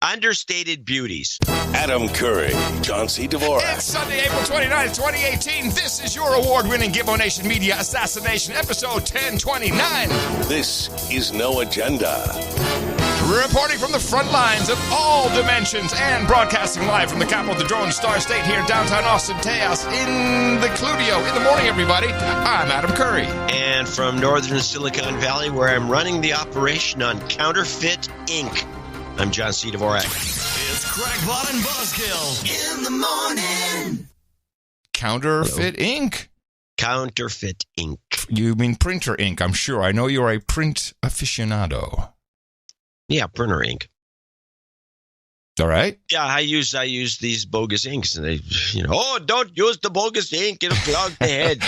understated beauties. Adam Curry, John C. Dvorak. It's Sunday, April 29th, 2018. This is your award-winning Gibbo Nation Media Assassination, episode 1029. This is No Agenda. Reporting from the front lines of all dimensions and broadcasting live from the capital of the Drone Star State here in downtown Austin, Tejas, in the Cludio. In the morning, everybody. I'm Adam Curry. And from northern Silicon Valley, where I'm running the operation on Counterfeit Inc., I'm John C. Dvorak. It's Crackpot and Buzzkill in the morning. Counterfeit ink. Counterfeit ink. You mean printer ink, I'm sure. I know you're a print aficionado. Yeah, printer ink. All right. Yeah, I use these bogus inks, and they, don't use the bogus ink; it'll clog the head.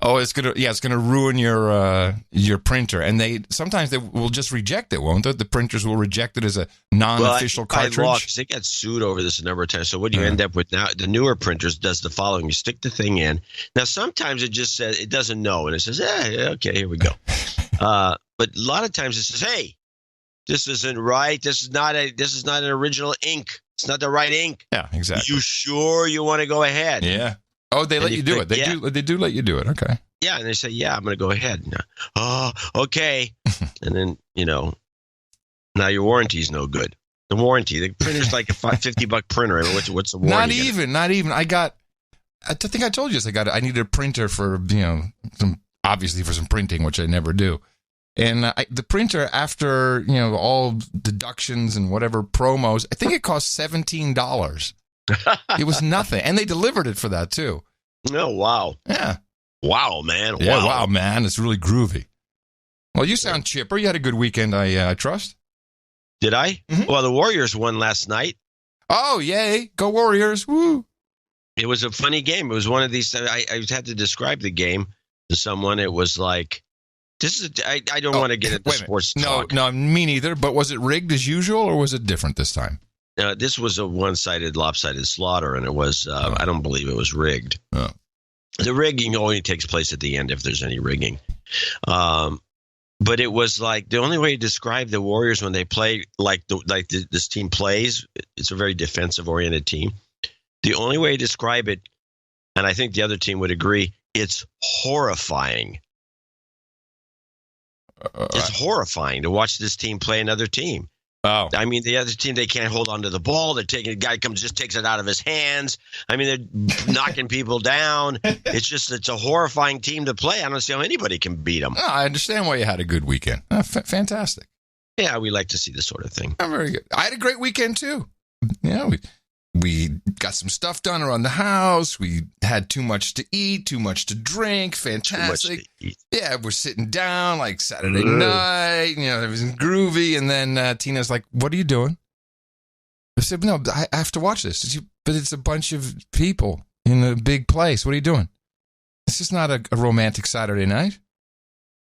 It's gonna ruin your printer, and sometimes they will just reject it, won't they? The printers will reject it as a non-official cartridge. They got sued over this a number of times. So what do you end up with now? The newer printers does the following: you stick the thing in. Now sometimes it just says it doesn't know, and it says, okay, here we go. But a lot of times it says, hey, this isn't right. This is not an original ink. It's not the right ink. Yeah, exactly. You sure you want to go ahead? Yeah. Oh, they let you do it. They do let you do it. Okay. Yeah, and they say, yeah, I'm going to go ahead. Oh, okay. And then, now your warranty's no good. The printer's like a $50 printer. I mean, what's the warranty? Not even. I think I told you this. I needed a printer for, obviously for some printing, which I never do. And the printer, after, all deductions and whatever promos, I think it cost $17. It was nothing. And they delivered it for that, too. Oh, wow. Yeah. Wow, man. Yeah, wow, man. It's really groovy. Well, you sound chipper. You had a good weekend, I trust. Did I? Mm-hmm. Well, the Warriors won last night. Oh, yay. Go Warriors. Woo. It was a funny game. It was one of these. I had to describe the game to someone. It was like, I don't want to get into sports talk. No, me neither. But was it rigged as usual, or was it different this time? This was a one-sided, lopsided slaughter, and it was. I don't believe it was rigged. Oh. The rigging only takes place at the end if there's any rigging. But it was like the only way to describe the Warriors when they play this team plays. It's a very defensive-oriented team. The only way to describe it, and I think the other team would agree, it's horrifying. It's horrifying to watch this team play another team. Oh. I mean, the other team, they can't hold on to the ball. A guy just takes it out of his hands. I mean, they're knocking people down. It's a horrifying team to play. I don't see how anybody can beat them. Oh, I understand why you had a good weekend. Fantastic. Yeah, we like to see this sort of thing. Very good. I had a great weekend, too. Yeah, we got some stuff done around the house. We had too much to eat, too much to drink. Fantastic. Too much to eat. Yeah, we're sitting down like Saturday night. It was groovy. And then Tina's like, "What are you doing?" I said, "No, I have to watch this." But it's a bunch of people in a big place. What are you doing? This is not a romantic Saturday night.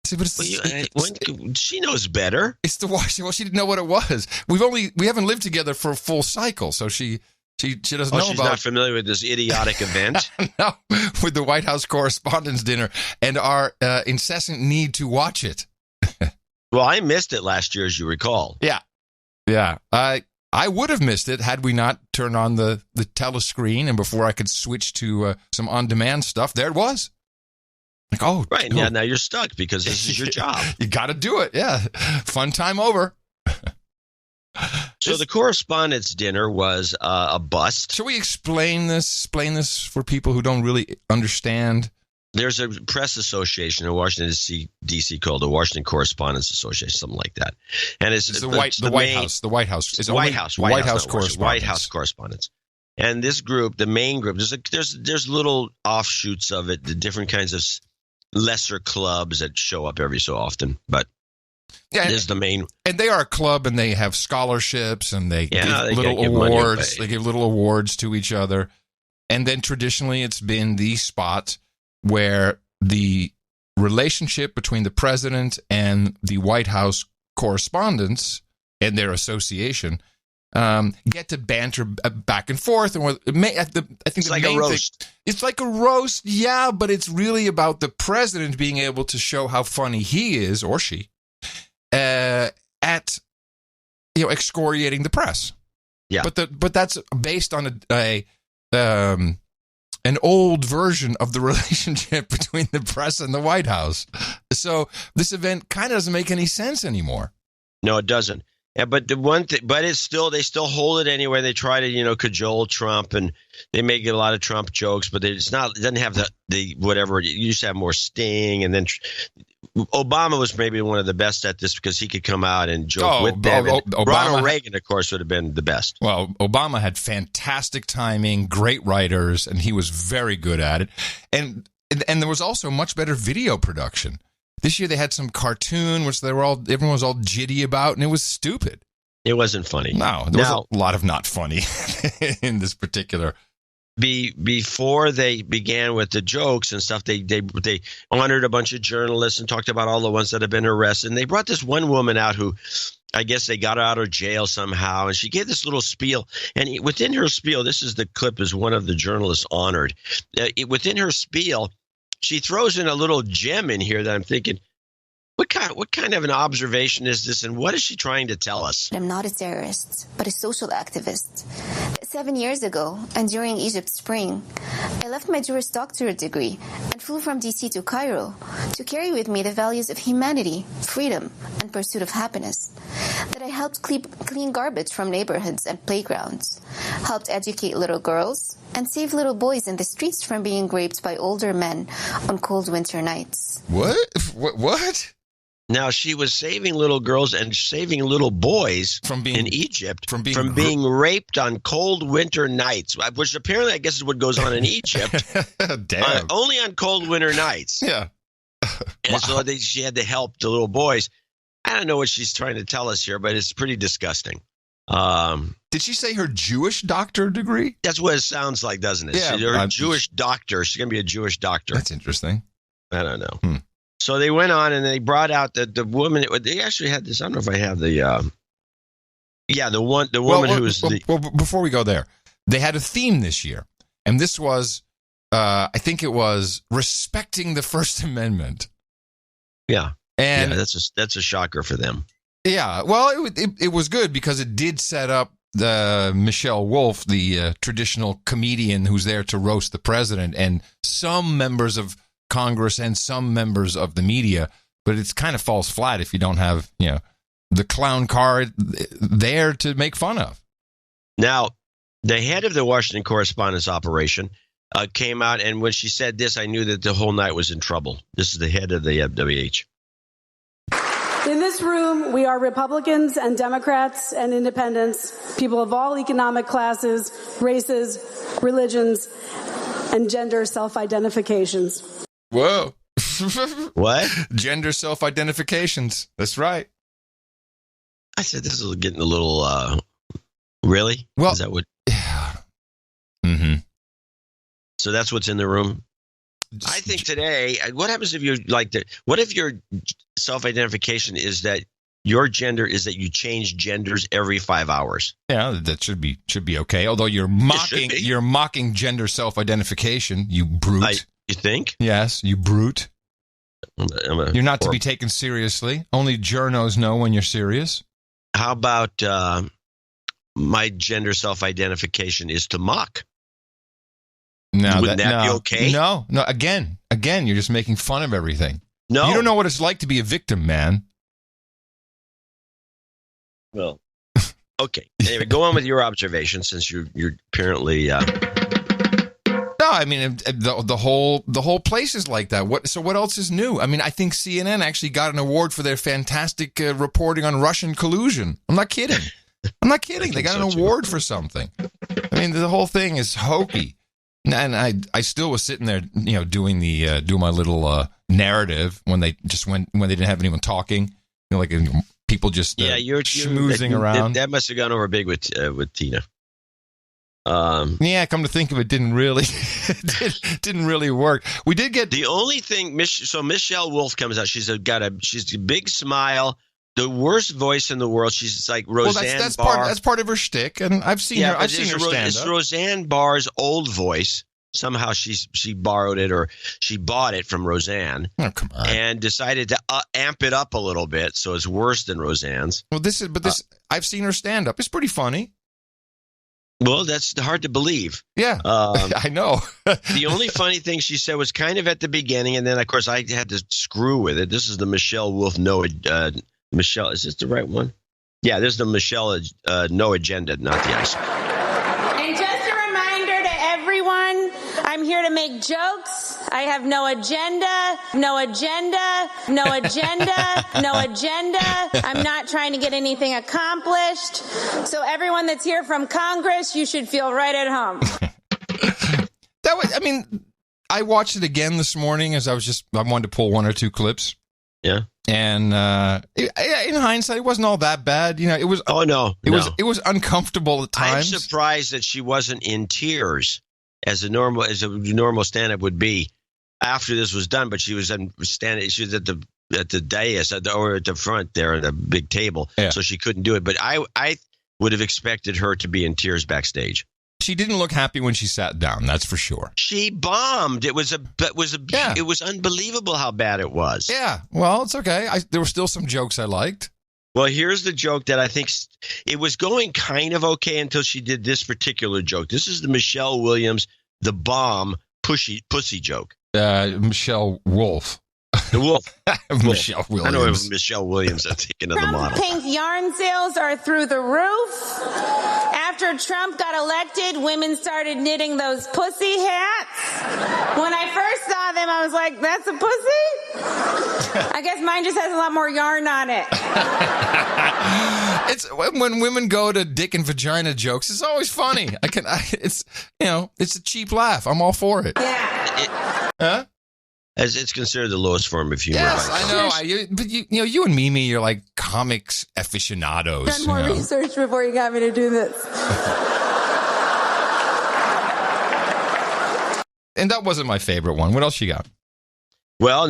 I said, but she knows better. It's the watch. Well, she didn't know what it was. We haven't lived together for a full cycle, so she doesn't know she's about. Not familiar with this idiotic event. No, with the White House Correspondents' Dinner and our incessant need to watch it. Well, I missed it last year, as you recall. Yeah. I would have missed it had we not turned on the telescreen, and before I could switch to some on-demand stuff, there it was. Like, oh, right. Yeah, now you're stuck because this is your job. You got to do it. Yeah. Fun time over. So the Correspondents' Dinner was a bust. Should we explain this for people who don't really understand? There's a press association in Washington, D.C. called the Washington Correspondents Association, something like that. And it's the White House. The White House. It's White House Correspondents. White House Correspondents. And this group, the main group, there's little offshoots of it, the different kinds of lesser clubs that show up every so often, but is the main. And they are a club, and they have scholarships, and they give little awards. They give little awards to each other. And then traditionally, it's been the spot where the relationship between the president and the White House correspondents and their association get to banter back and forth. And I think it's like a roast. It's like a roast, yeah, but it's really about the president being able to show how funny he is, or she, at excoriating the press. Yeah. But that's based on an old version of the relationship between the press and the White House. So this event kind of doesn't make any sense anymore. No, it doesn't. Yeah, but the one thing, but it's still, they still hold it anyway. They try to, cajole Trump, and they make a lot of Trump jokes, but it doesn't have the whatever. It used to have more sting, and then Obama was maybe one of the best at this because he could come out and joke with them. Ronald Reagan, of course, would have been the best. Well, Obama had fantastic timing, great writers, and he was very good at it. And there was also much better video production. This year they had some cartoon, which everyone was all jitty about, and it was stupid. It wasn't funny. No, there was a lot of not funny in this particular. Before they began with the jokes and stuff, they honored a bunch of journalists and talked about all the ones that have been arrested. And they brought this one woman out who, I guess they got her out of jail somehow, and she gave this little spiel. And within her spiel, this is the clip, is one of the journalists honored. Within her spiel, she throws in a little gem in here that I'm thinking, what kind of an observation is this, and what is she trying to tell us? I'm not a terrorist, but a social activist. 7 years ago, and during Egypt Spring, I left my Juris Doctorate degree and flew from DC to Cairo to carry with me the values of humanity, freedom, and pursuit of happiness. That I helped clean garbage from neighborhoods and playgrounds, helped educate little girls, and save little boys in the streets from being raped by older men on cold winter nights. What? Now, she was saving little girls and saving little boys in Egypt from being raped on cold winter nights, which apparently I guess is what goes on in Egypt. Damn. Only on cold winter nights. Yeah. And wow. So she had to help the little boys. I don't know what she's trying to tell us here, but it's pretty disgusting. Did she say her Jewish doctor degree? That's what it sounds like, doesn't it? Yeah, her Jewish doctor. She's going to be a Jewish doctor. That's interesting. I don't know. So they went on and they brought out the woman. They actually had this. I don't know if I have the. The woman who was the. Well, before we go there, they had a theme this year, and this was, I think it was respecting the First Amendment. Yeah, and that's a shocker for them. Yeah, well, it was good because it did set up the Michelle Wolf, the traditional comedian who's there to roast the president, and some members of Congress and some members of the media, but it's kind of falls flat if you don't have, the clown card there to make fun of. Now, the head of the Washington correspondence operation came out, and when she said this, I knew that the whole night was in trouble. This is the head of the WH. In this room, we are Republicans and Democrats and independents, people of all economic classes, races, religions, and gender self-identifications. Whoa. What? Gender self-identifications. That's right. I said this is getting a little, really? Well, is that what? Yeah. Mm-hmm. So that's what's in the room? I think today, what happens if what if your self-identification is that your gender is that you change genders every 5 hours? Yeah, that should be okay. Although you're mocking gender self-identification, you brute. You think? Yes, you brute. You're not to be taken seriously. Only journos know when you're serious. How about my gender self-identification is to mock? No, Wouldn't that be okay? No. Again, you're just making fun of everything. No. You don't know what it's like to be a victim, man. Well, okay. Anyway, go on with your observation since you're apparently... No, I mean the whole place is like that. What else is new? I mean, I think CNN actually got an award for their fantastic reporting on Russian collusion. I'm not kidding. They got an award for something. I mean, the whole thing is hokey. And I still was sitting there, doing my little narrative when they didn't have anyone talking, people just schmoozing around. That must have gone over big with Tina. Come to think of it, didn't really work. We did get the only thing. So Michelle Wolf comes out. She's a big smile, the worst voice in the world. She's like Roseanne Barr. That's part of her shtick, and I've seen her stand up. It's Roseanne Barr's old voice. Somehow she borrowed it or she bought it from Roseanne. Oh, come on. And decided to amp it up a little bit so it's worse than Roseanne's. Well, I've seen her stand up. It's pretty funny. Well, that's hard to believe. Yeah, I know. The only funny thing she said was kind of at the beginning, and then, of course, I had to screw with it. This is the Michelle Wolf Michelle, is this the right one? Yeah, this is the Michelle No Agenda, not the ice. And just a reminder to everyone, I'm here to make jokes. I have no agenda, no agenda, no agenda, no agenda. I'm not trying to get anything accomplished. So everyone that's here from Congress, you should feel right at home. I watched it again this morning as I wanted to pull one or two clips. Yeah. And in hindsight, it wasn't all that bad. It was. Oh no, it was uncomfortable at times. I'm surprised that she wasn't in tears as a normal stand-up would be after this was done. But she was standing. She was at the dais or at the front there at the big table, so she couldn't do it. But I would have expected her to be in tears backstage. She didn't look happy when she sat down. That's for sure. She bombed. It was unbelievable how bad it was. Yeah. Well, it's okay. There were still some jokes I liked. Well, here's the joke that I think it was going kind of okay until she did this particular joke. This is the Michelle Williams, the bomb pussy joke. Michelle Wolf. The Wolf. Michelle Williams. I know it was Michelle Williams. I'm thinking of the model. Pink yarn sales are through the roof. After Trump got elected, women started knitting those pussy hats. When I first saw them, I was like, that's a pussy? I guess mine just has a lot more yarn on it. It's when women go to dick and vagina jokes, it's always funny. It's a cheap laugh. I'm all for it. Yeah. Huh? As it's considered the lowest form of humor. Yes, I know. But you and Mimi, you're like comics aficionados. Done more research before you got me to do this. And that wasn't my favorite one. What else you got? Well,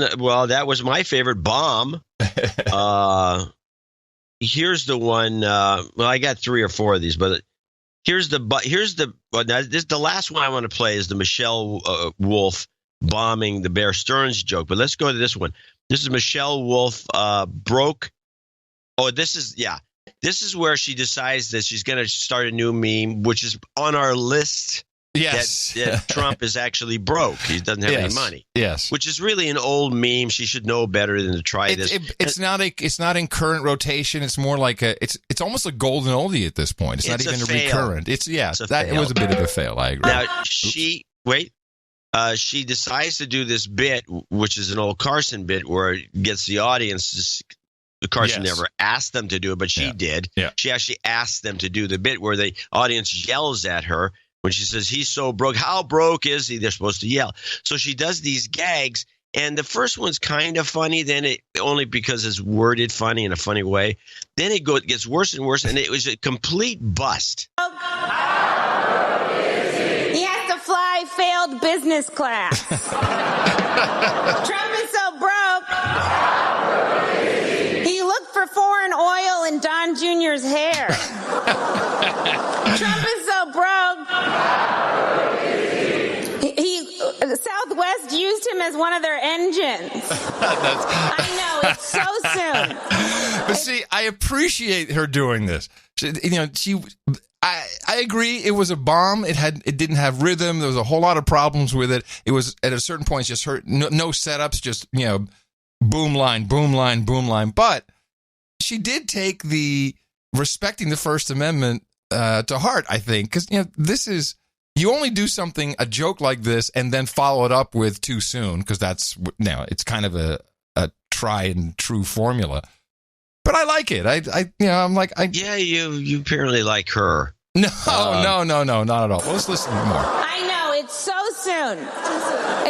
that was my favorite bomb. Here's the one. I got 3 or 4 of these, but here's the last one I want to play is the Michelle Wolf bombing the Bear Stearns joke. But let's go to this one. This is Michelle Wolf broke. Oh, this is where she decides that she's going to start a new meme, which is on our list. Yes. That Trump is actually broke. He doesn't have any money. Yes. Which is really an old meme. She should know better than to try this. It's not in current rotation. It's more like it's almost a golden oldie at this point. It's not even a recurrent. It was a bit of a fail. I agree. Now she decides to do this bit, which is an old Carson bit where it gets the audience. Carson never asked them to do it, but she did. Yeah. She actually asked them to do the bit where the audience yells at her when she says, he's so broke. How broke is he? They're supposed to yell. So she does these gags, and the first one's kind of funny, then it only because it's worded funny in a funny way. Then it gets worse and worse, and it was a complete bust. He has to fly failed business class. Trump is so broke. He looked for foreign oil in Don Jr.'s hair. Trump is so broke. Southwest used him as one of their engines. I know, it's so soon. But see, I appreciate her doing this. I agree. It was a bomb. It didn't have rhythm. There was a whole lot of problems with it. It was at a certain point just no setups, just boom line, boom line, boom line. But she did take the respecting the First Amendment to heart, I think, because this is. You only do a joke like this, and then follow it up with too soon, because it's kind of a try and true formula. But I like it. I'm like, you apparently like her. No, not at all. Well, let's listen more. I know, it's so soon.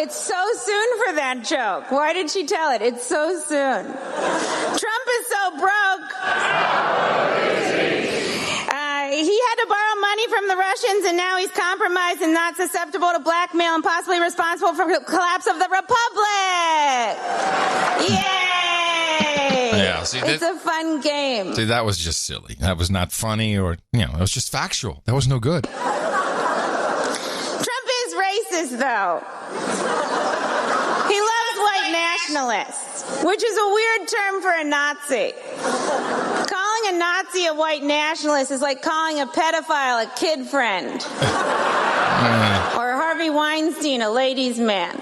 It's so soon for that joke. Why did she tell it? It's so soon. Trump is so broke. He had to borrow money from the Russians, and now he's compromised and not susceptible to blackmail and possibly responsible for the collapse of the Republic. Yay! Yeah, it's a fun game. See, that was just silly. That was not funny, or it was just factual. That was no good. Trump is racist. racist, though. He loves white nationalists, which is a weird term for a Nazi. Calling a Nazi a white nationalist is like calling a pedophile a kid friend. Or Harvey Weinstein a ladies' man.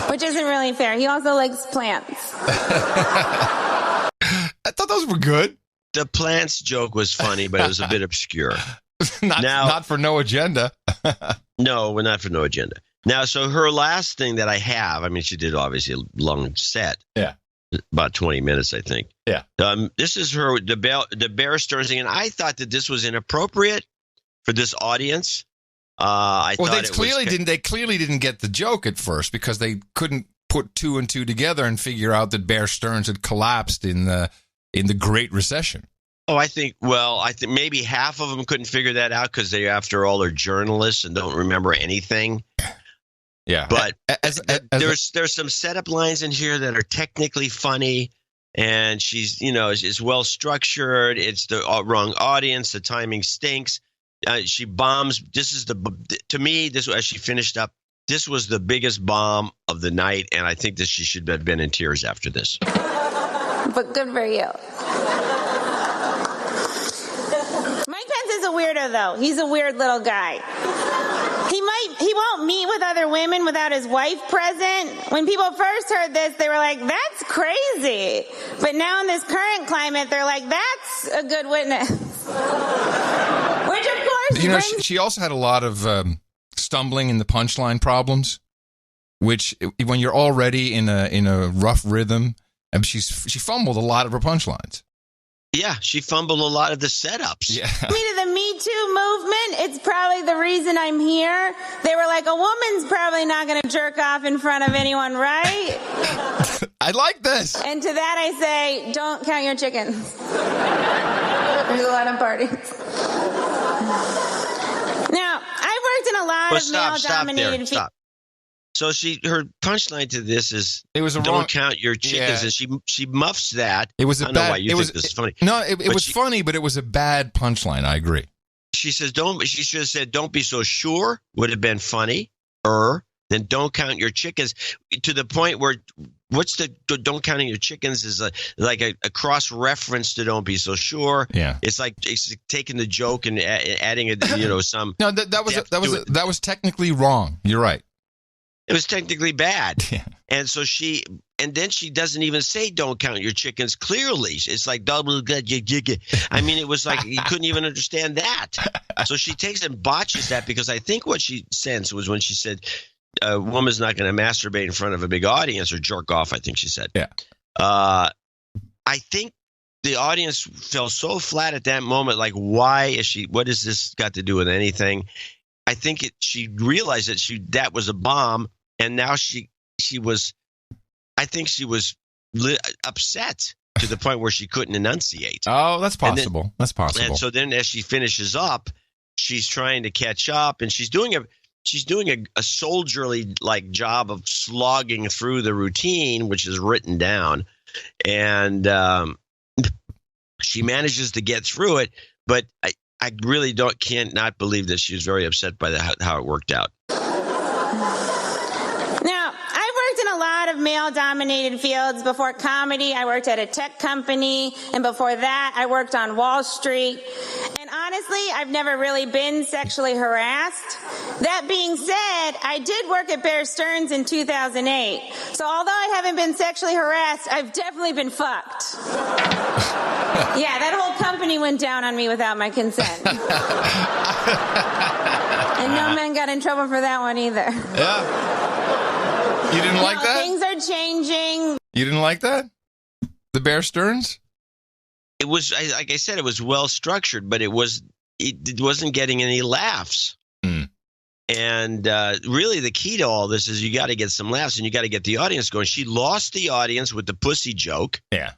Which isn't really fair. He also likes plants. I thought those were good. The plants joke was funny, but it was a bit obscure. Not for No Agenda. No, we're not for No Agenda. Now, so her last thing that I have, I mean, she did obviously a long set. Yeah. About 20 minutes, I think. Yeah. This is the Bear Stearns thing, and I thought that this was inappropriate for this audience. They clearly didn't get the joke at first because they couldn't put two and two together and figure out that Bear Stearns had collapsed in the Great Recession. Oh, I think maybe half of them couldn't figure that out because they, after all, are journalists and don't remember anything. Yeah, but there's some setup lines in here that are technically funny, and she's is well structured. It's the wrong audience. The timing stinks. She bombs. As she finished up, this was the biggest bomb of the night, and I think that she should have been in tears after this. But good for you. Mike Pence is a weirdo, though. He's a weird little guy. He won't meet with other women without his wife present. When people first heard this, they were like, that's crazy. But now in this current climate, they're like, that's a good witness. Which, of course, she also had a lot of stumbling in the punchline problems, which when you're already in a rough rhythm, and she fumbled a lot of her punchlines. Yeah, she fumbled a lot of the setups. Yeah. To the Me Too movement, it's probably the reason I'm here. They were like, a woman's probably not going to jerk off in front of anyone, right? I like this. And to that I say, don't count your chickens. There's a lot of parties. Now, I've worked in a lot of male-dominated fields. Stop. So her punchline to this is, don't count your chickens, and she muffs that. It was I don't know why you think this is funny. No, it was funny, but it was a bad punchline. I agree. She says, she should have said, don't be so sure, would have been funny. Then don't count your chickens, to the point where what's the don't counting your chickens is like a cross reference to don't be so sure. Yeah. It's like it's taking the joke and adding some. No, that was technically wrong. You're right. It was technically bad. Yeah. And so then she doesn't even say don't count your chickens clearly. It's like double. I mean, it was like you couldn't even understand that. So she takes and botches that, because I think what she sensed was when she said a woman's not going to masturbate in front of a big audience or jerk off, I think she said. Yeah. I think the audience fell so flat at that moment, like, why is she – what has this got to do with anything? I think she realized that was a bomb. And now she was upset to the point where she couldn't enunciate. Oh, that's possible. That's possible. And so then as she finishes up, she's trying to catch up, and she's doing a soldierly like job of slogging through the routine, which is written down. And she manages to get through it. But I really can't not believe that she was very upset by how it worked out. Of male-dominated fields. Before comedy, I worked at a tech company, and before that, I worked on Wall Street. And honestly, I've never really been sexually harassed. That being said, I did work at Bear Stearns in 2008. So although I haven't been sexually harassed, I've definitely been fucked. Yeah, that whole company went down on me without my consent. And no men got in trouble for that one either. Yeah. You didn't like that? Things are changing. You didn't like that? The Bear Stearns? It was, like I said, it was well structured, but it wasn't getting any laughs. Mm. And really the key to all this is you got to get some laughs, and you got to get the audience going. She lost the audience with the pussy joke. Yeah.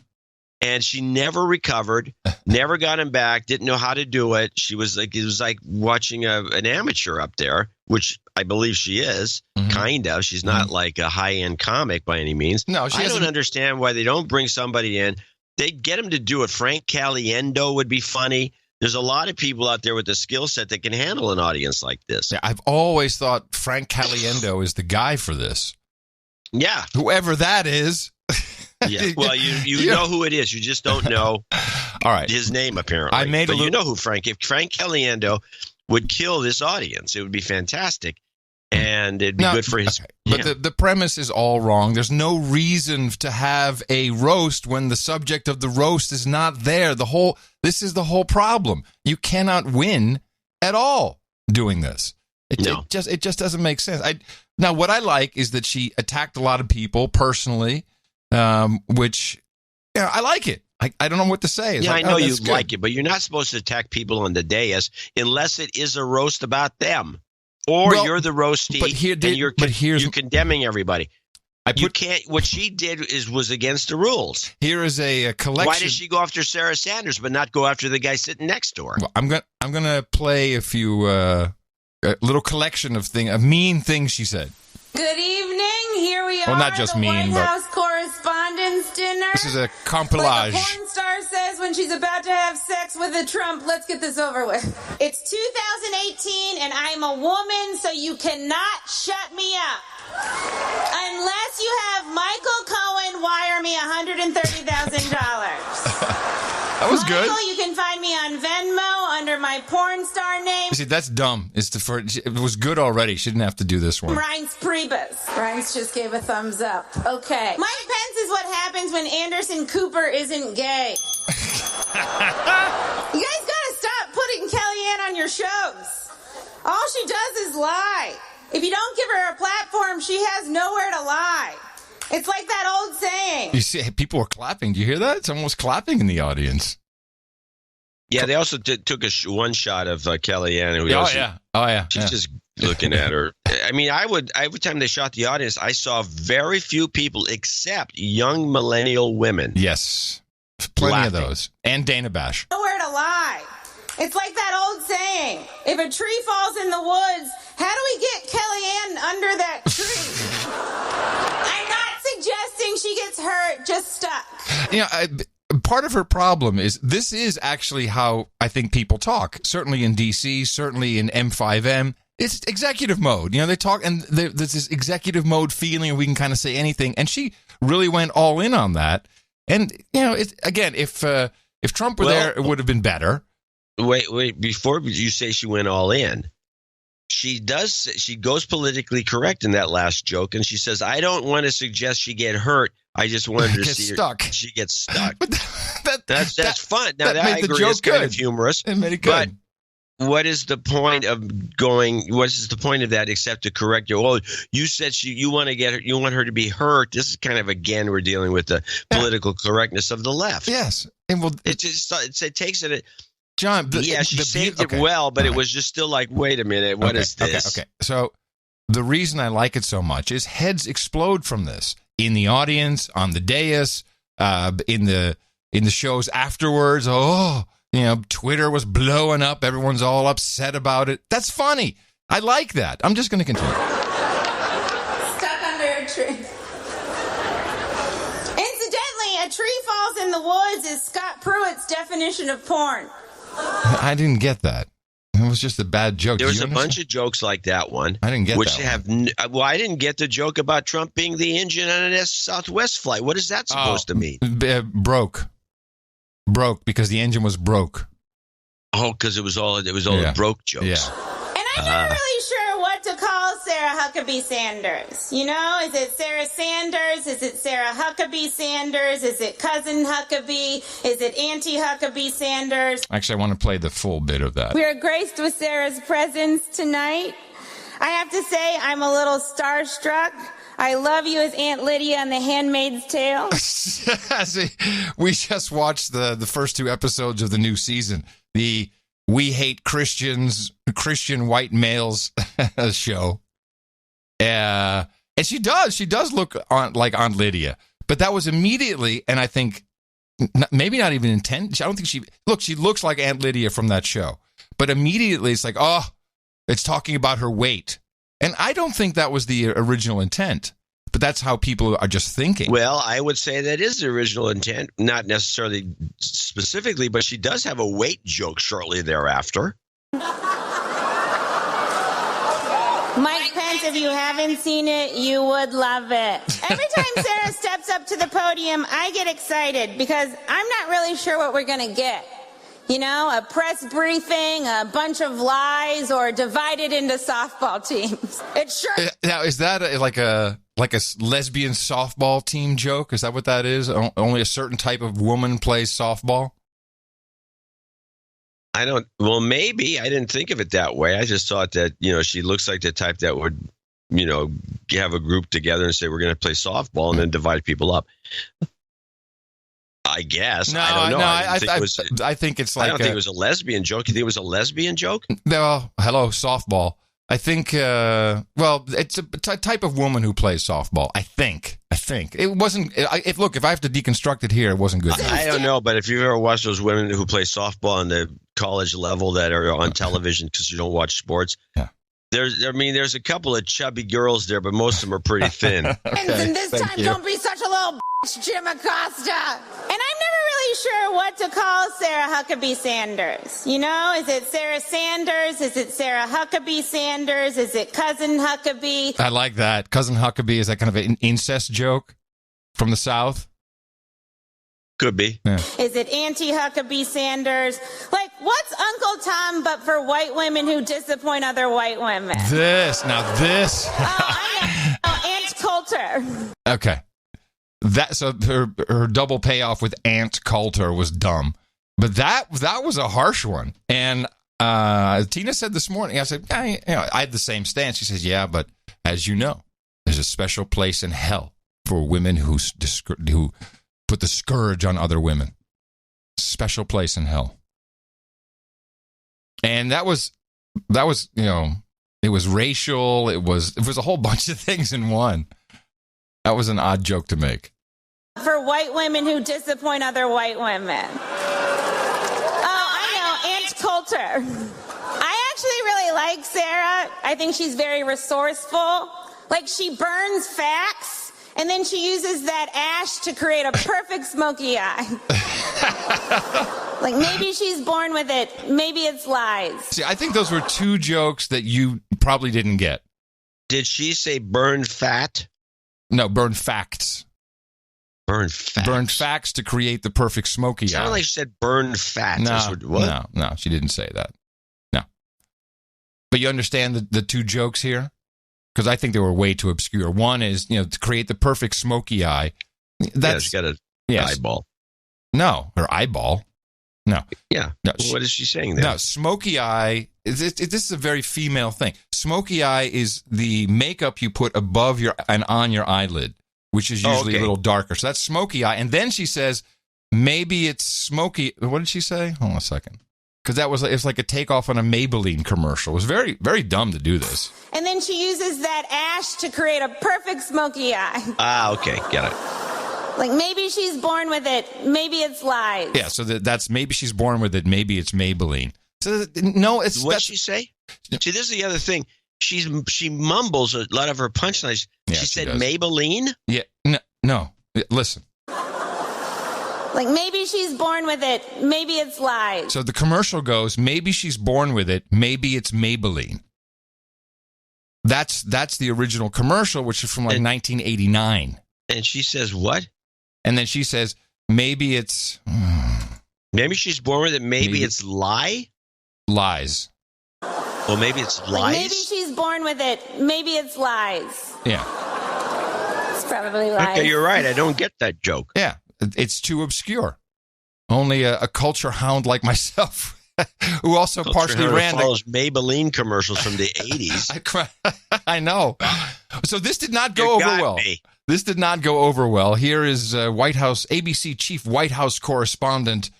And she never recovered, never got him back, didn't know how to do it. It was like watching an amateur up there, which I believe she is, kind of. She's not like a high-end comic by any means. No, I don't understand why they don't bring somebody in. They get him to do it. Frank Caliendo would be funny. There's a lot of people out there with the skill set that can handle an audience like this. Yeah, I've always thought Frank Caliendo is the guy for this. Yeah. Whoever that is. Yeah. Well, you know who it is. You just don't know all right. his name, apparently. But you know who Frank. If Frank Caliendo would kill this audience, it would be fantastic. And it'd be good for his... Okay. But the premise is all wrong. There's no reason to have a roast when the subject of the roast is not there. This is the whole problem. You cannot win at all doing this. It just doesn't make sense. Now, what I like is that she attacked a lot of people personally, which I like it. I don't know what to say. It's I know you like it, but you're not supposed to attack people on the dais unless it is a roast about them. Or you're the roastee, you're condemning everybody. What she did was against the rules. Here is a collection. Why did she go after Sarah Sanders but not go after the guy sitting next to her? Well, I'm gonna play a few a little collection of mean things she said. Good evening. Here we are. Well, not just the mean, White House Correspondents' Dinner. This is a compilage. Like a porn star says when she's about to have sex with a Trump. Let's get this over with. It's 2018, and I'm a woman, so you cannot shut me up. Unless you have Michael Cohen wire me $130,000. That was good. Michael, you can find me on Venmo under my porn star name. See, that's dumb. It was good already. She didn't have to do this one. Reince Priebus. Reince just gave a thumbs up. Okay. Mike Pence is what happens when Anderson Cooper isn't gay. You guys gotta stop putting Kellyanne on your shows. All she does is lie. If you don't give her a platform, she has nowhere to lie. It's like that old saying. You see, people were clapping. Do you hear that? Someone was clapping in the audience. Yeah, they also took one shot of Kellyanne. Oh, yeah. She's just looking at her. I mean, every time they shot the audience, I saw very few people except young millennial women. Yes. Plenty of those. And Dana Bash. Nowhere to lie. It's like that old saying. If a tree falls in the woods, how do we get Kellyanne under that tree? I'm not suggesting she gets hurt, just stuck. Part of her problem is this is actually how I think people talk. Certainly in DC, certainly in M5M. It's executive mode. They talk, and there's this executive mode feeling, we can kind of say anything. And she really went all in on that. And, again, if Trump were there, it would have been better. Wait, before you say she went all in, she goes politically correct in that last joke, and she says, I don't want to suggest she get hurt. I just wanted to see stuck. She gets stuck. That's fun. Now, that I agree is kind of humorous. It made it good. But what is the point of going? What is the point of that except to correct you? Oh, you said you want to get her. You want her to be hurt. This is kind of, again, we're dealing with the political correctness of the left. Yes. And it takes it. John, she saved it well, but it was just still like, wait a minute, what is this? Okay. So the reason I like it so much is heads explode from this in the audience, on the dais, in the shows afterwards. Twitter was blowing up. Everyone's all upset about it. That's funny. I like that. I'm just going to continue. Stuck under a tree. Incidentally, a tree falls in the woods is Scott Pruitt's definition of porn. I didn't get that. It was just a bad joke. There was a bunch of jokes like that one. I didn't get that one. I didn't get the joke about Trump being the engine on an Southwest flight. What is that supposed to mean? Broke because the engine was broke. Oh, because it was all the broke jokes. Yeah. And I'm not really sure what to call Sarah Huckabee Sanders. Is it Sarah Sanders? Is it Sarah Huckabee Sanders? Is it cousin Huckabee? Is it Auntie Huckabee Sanders? Actually, I want to play the full bit of that. We are graced with Sarah's presence tonight. I have to say I'm a little starstruck. I love you as Aunt Lydia on The Handmaid's Tale. See, we just watched the first 2 episodes of the new season. The We Hate Christians, Christian white males show. And she does look like Aunt Lydia. But that was immediately, and I think maybe not even intent. I don't think she looks like Aunt Lydia from that show. But immediately it's like, it's talking about her weight. And I don't think that was the original intent. but that's how people are just thinking. Well, I would say that is the original intent, not necessarily specifically, but she does have a weight joke shortly thereafter. Mike Pence, if you haven't seen it, you would love it. Every time Sarah steps up to the podium, I get excited because I'm not really sure what we're going to get. You know, a press briefing, a bunch of lies, or divided into softball teams. It's sure. Now, is that like a lesbian softball team joke? Is that what that is? Only a certain type of woman plays softball? Well, maybe. I didn't think of it that way. I just thought that, she looks like the type that would, have a group together and say, we're going to play softball and then divide people up. I guess. No, I don't know. No, I think it's like. I don't think it was a lesbian joke. You think it was a lesbian joke? Well, hello, softball. I think, it's a type of woman who plays softball. I think. It wasn't, if I have to deconstruct it here, it wasn't good. I don't know, but if you've ever watched those women who play softball on the college level that are on television because you don't watch sports, there's a couple of chubby girls there, but most of them are pretty thin. Okay, and this time, don't be such a little bitch, Jim Acosta. And I'm never really sure what to call Sarah Huckabee Sanders. Is it Sarah Sanders? Is it Sarah Huckabee Sanders? Is it Cousin Huckabee? I like that. Cousin Huckabee, is that kind of an incest joke from the South? Could be. Yeah. Is it Auntie Huckabee Sanders? Like, what's Uncle Tom but for white women who disappoint other white women? This. I know. Aunt Coulter. Okay. So her double payoff with Aunt Coulter was dumb. But that was a harsh one. And Tina said this morning, I said, I had the same stance. She says, yeah, but as you know, there's a special place in hell for women who put the scourge on other women. Special place in hell. And that was it was racial. It was a whole bunch of things in one. That was an odd joke to make. For white women who disappoint other white women. Oh, I know, Aunt Coulter. I actually really like Sarah. I think she's very resourceful. Like, she burns facts, and then she uses that ash to create a perfect smoky eye. Like, maybe she's born with it. Maybe it's lies. See, I think those were two jokes that you probably didn't get. Did she say burn fat? No, burn facts. Burn facts. Burn facts to create the perfect smoky eye. It sounded like she said burn fat. No, she didn't say that. No. But you understand the two jokes here? Because I think they were way too obscure. One is, to create the perfect smoky eye. That's got an eyeball. No, her eyeball. No. Yeah. No, what is she saying there? No, smoky eye, this is a very female thing. Smoky eye is the makeup you put above and on your eyelid, which is usually a little darker. So that's smoky eye. And then she says, maybe it's smoky. What did she say? Hold on a second. Because it's like a takeoff on a Maybelline commercial. It was very, very dumb to do this. And then she uses that ash to create a perfect smoky eye. Ah, okay. Got it. Like, maybe she's born with it. Maybe it's lies. Yeah, so that's maybe she's born with it. Maybe it's Maybelline. So, no, it's... What'd she say? See, this is the other thing. She mumbles a lot of her punchlines. Yeah, she said does. Maybelline? Yeah, no. Listen. Like, maybe she's born with it. Maybe it's lies. So the commercial goes, maybe she's born with it. Maybe it's Maybelline. That's the original commercial, which is from 1989. And she says what? And then she says, maybe it's... Maybe she's born with it. Maybe it's lie? Lies. Well, maybe it's lies? Like, maybe she's born with it. Maybe it's lies. Yeah. It's probably lies. Okay, you're right. I don't get that joke. Yeah. It's too obscure. Only a culture hound like myself, who also partially ran follows Maybelline commercials from the 80s. I know. So this did not go over well. This did not go over well. Here is ABC chief White House correspondent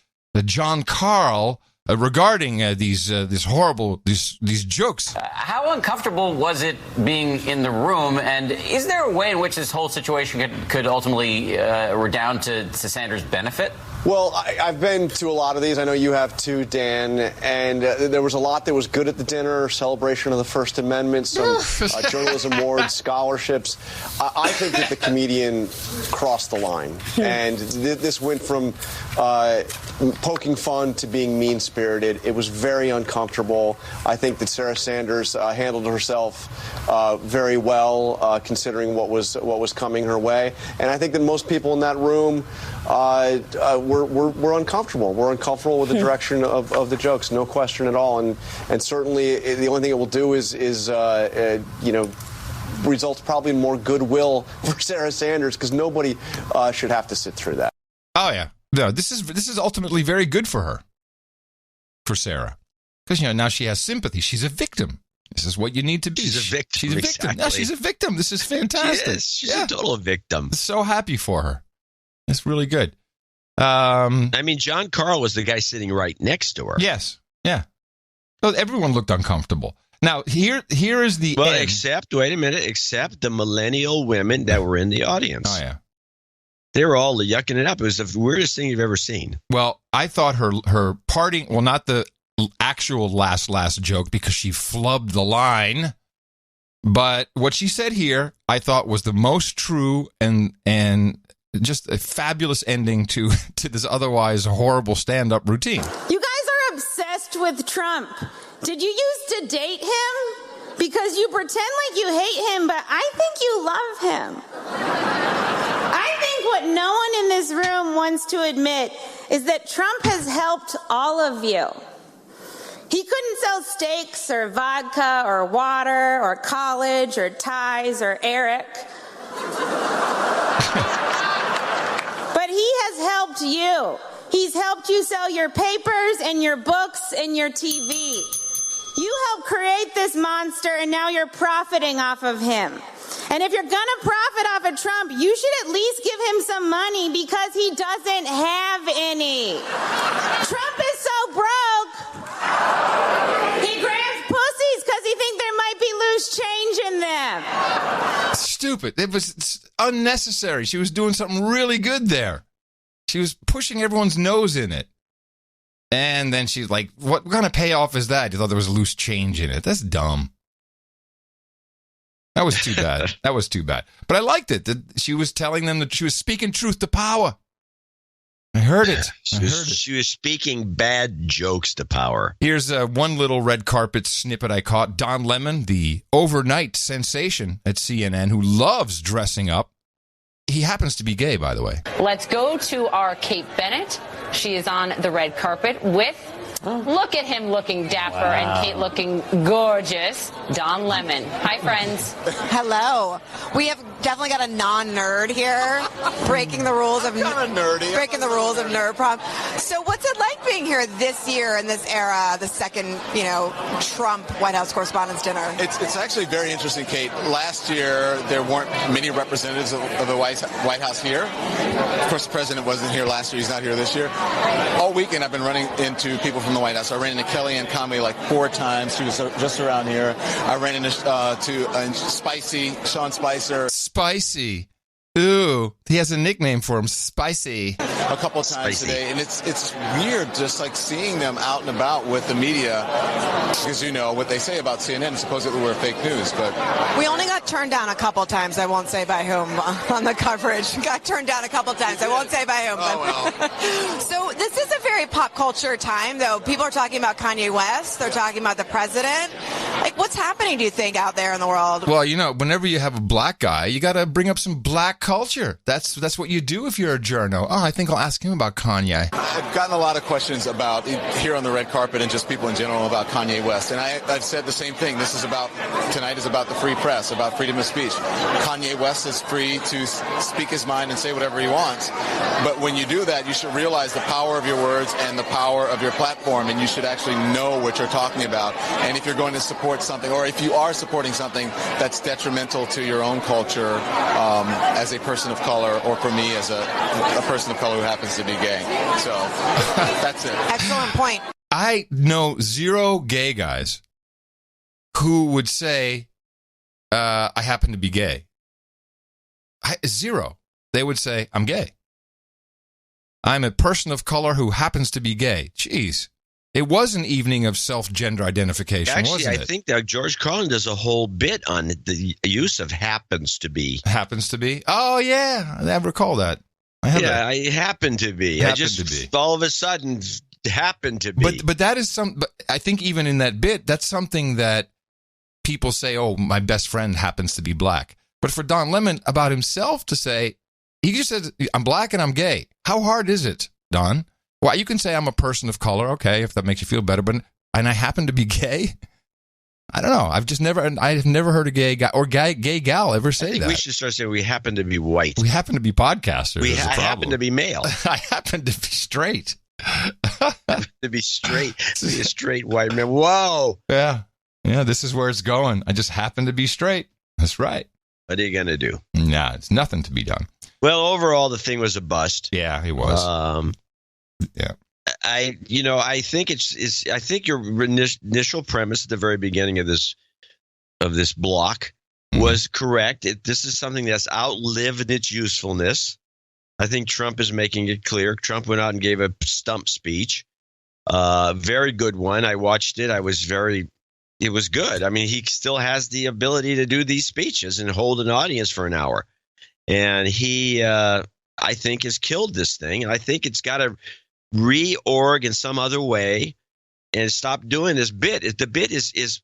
John Karl regarding these jokes. How uncomfortable was it being in the room, and is there a way in which this whole situation could ultimately redound to Sanders' benefit? Well, I've been to a lot of these. I know you have too, Dan. And there was a lot that was good at the dinner, celebration of the First Amendment, some journalism awards, scholarships. I think that the comedian crossed the line. And this went from poking fun to being mean-spirited. It was very uncomfortable. I think that Sarah Sanders handled herself very well, considering what was coming her way. And I think that most people in that room we're uncomfortable. We're uncomfortable with the direction of the jokes, no question at all. And certainly the only thing it will do is results probably in more goodwill for Sarah Sanders, because nobody should have to sit through that. Oh yeah, no. This is ultimately very good for her, for Sarah, because now she has sympathy. She's a victim. This is what you need to be. She's a victim. She's a victim. Exactly. No, she's a victim. This is fantastic. She's a total victim. So happy for her. It's really good. I mean, John Carl was the guy sitting right next to her. Yes. Yeah. So everyone looked uncomfortable. Now, here is the end. Except the millennial women that were in the audience. Oh, yeah. They were all yucking it up. It was the weirdest thing you've ever seen. Well, I thought her parting, well, not the actual last joke, because she flubbed the line, but what she said here, I thought was the most true and just a fabulous ending to this otherwise horrible stand-up routine. You guys are obsessed with Trump. Did you used to date him? Because you pretend like you hate him, but I think you love him. I think what no one in this room wants to admit is that Trump has helped all of you. He couldn't sell steaks or vodka or water or college or ties or Eric. But he has helped you. He's helped you sell your papers and your books and your TV. You helped create this monster, and now you're profiting off of him. And if you're gonna profit off of Trump, you should at least give him some money, because he doesn't have any. Trump is so broke. He grabs pussies because he thinks there might be loose change in them. Stupid. It was unnecessary. She was doing something really good there. She was pushing everyone's nose in it. And then she's like, what kind of payoff is that? You thought there was loose change in it. That's dumb. That was too bad. That was too bad. But I liked it. She was telling them that she was speaking truth to power. I heard it. She was speaking bad jokes to power. Here's one little red carpet snippet I caught. Don Lemon, the overnight sensation at CNN, who loves dressing up. He happens to be gay, by the way. Let's go to our Kate Bennett. She is on the red carpet with, look at him looking dapper and Kate looking gorgeous, Don Lemon. Hi, friends. Hello. We have definitely got a non-nerd here, breaking the rules of nerd prom. So what's it like being here this year in this era, the second, Trump White House Correspondents' Dinner? It's actually very interesting, Kate. Last year, there weren't many representatives of the White House here. Of course, the president wasn't here last year. He's not here this year. All weekend, I've been running into people from the White House. I ran into Kellyanne Conway like 4 times. She was just around here. I ran into Spicy, Sean Spicer. Spicy. Ooh, he has a nickname for him, Spicy. A couple times today, and it's weird just like seeing them out and about with the media, because what they say about CNN, supposedly we're fake news, but we only got turned down a couple times. I won't say by whom on the coverage. Got turned down a couple times. I won't say by whom. Oh, well. So this is a very pop culture time, though. People are talking about Kanye West. They're talking about the president. Like, what's happening, do you think, out there in the world? Well, whenever you have a black guy, you got to bring up some black culture. That's what you do if you're a journo. Oh, I think I'll ask him about Kanye. I've gotten a lot of questions about here on the red carpet and just people in general about Kanye West, and I've said the same thing. Tonight is about the free press, about freedom of speech. Kanye West is free to speak his mind and say whatever he wants, but when you do that, you should realize the power of your words and the power of your platform, and you should actually know what you're talking about. And if you're going to support something, or if you are supporting something that's detrimental to your own culture as a person of color, or for me as a person of color who happens to be gay. So that's it. Excellent point. I know 0 gay guys who would say, I happen to be gay. 0. They would say, I'm gay. I'm a person of color who happens to be gay. Jeez. It was an evening of self-gender identification, actually, wasn't it? I think that George Carlin does a whole bit on the use of happens to be. Happens to be? Oh, yeah. I recall that. I happen to be. All of a sudden happened to be. But that is but I think even in that bit, that's something that people say, oh, my best friend happens to be black. But for Don Lemon, about himself to say, he just says, I'm black and I'm gay. How hard is it, Don? Well, you can say I'm a person of color, okay, if that makes you feel better, and I happen to be gay? I don't know. I've never heard a gay guy or gay gal ever say that. We should start saying we happen to be white. We happen to be podcasters. We happen to be male. I happen to be straight. To be straight. To be a straight white man. Whoa. Yeah. Yeah, this is where it's going. I just happen to be straight. That's right. What are you going to do? Nah, it's nothing to be done. Well, overall, the thing was a bust. Yeah, it was. Yeah. I think I think your initial premise at the very beginning of this block was correct. This is something that's outlived its usefulness. I think Trump is making it clear. Trump went out and gave a stump speech. Very good one. I watched it. It was good. I mean, he still has the ability to do these speeches and hold an audience for an hour. And he, I think, has killed this thing. I think it's got to reorg in some other way and stop doing this bit. The bit is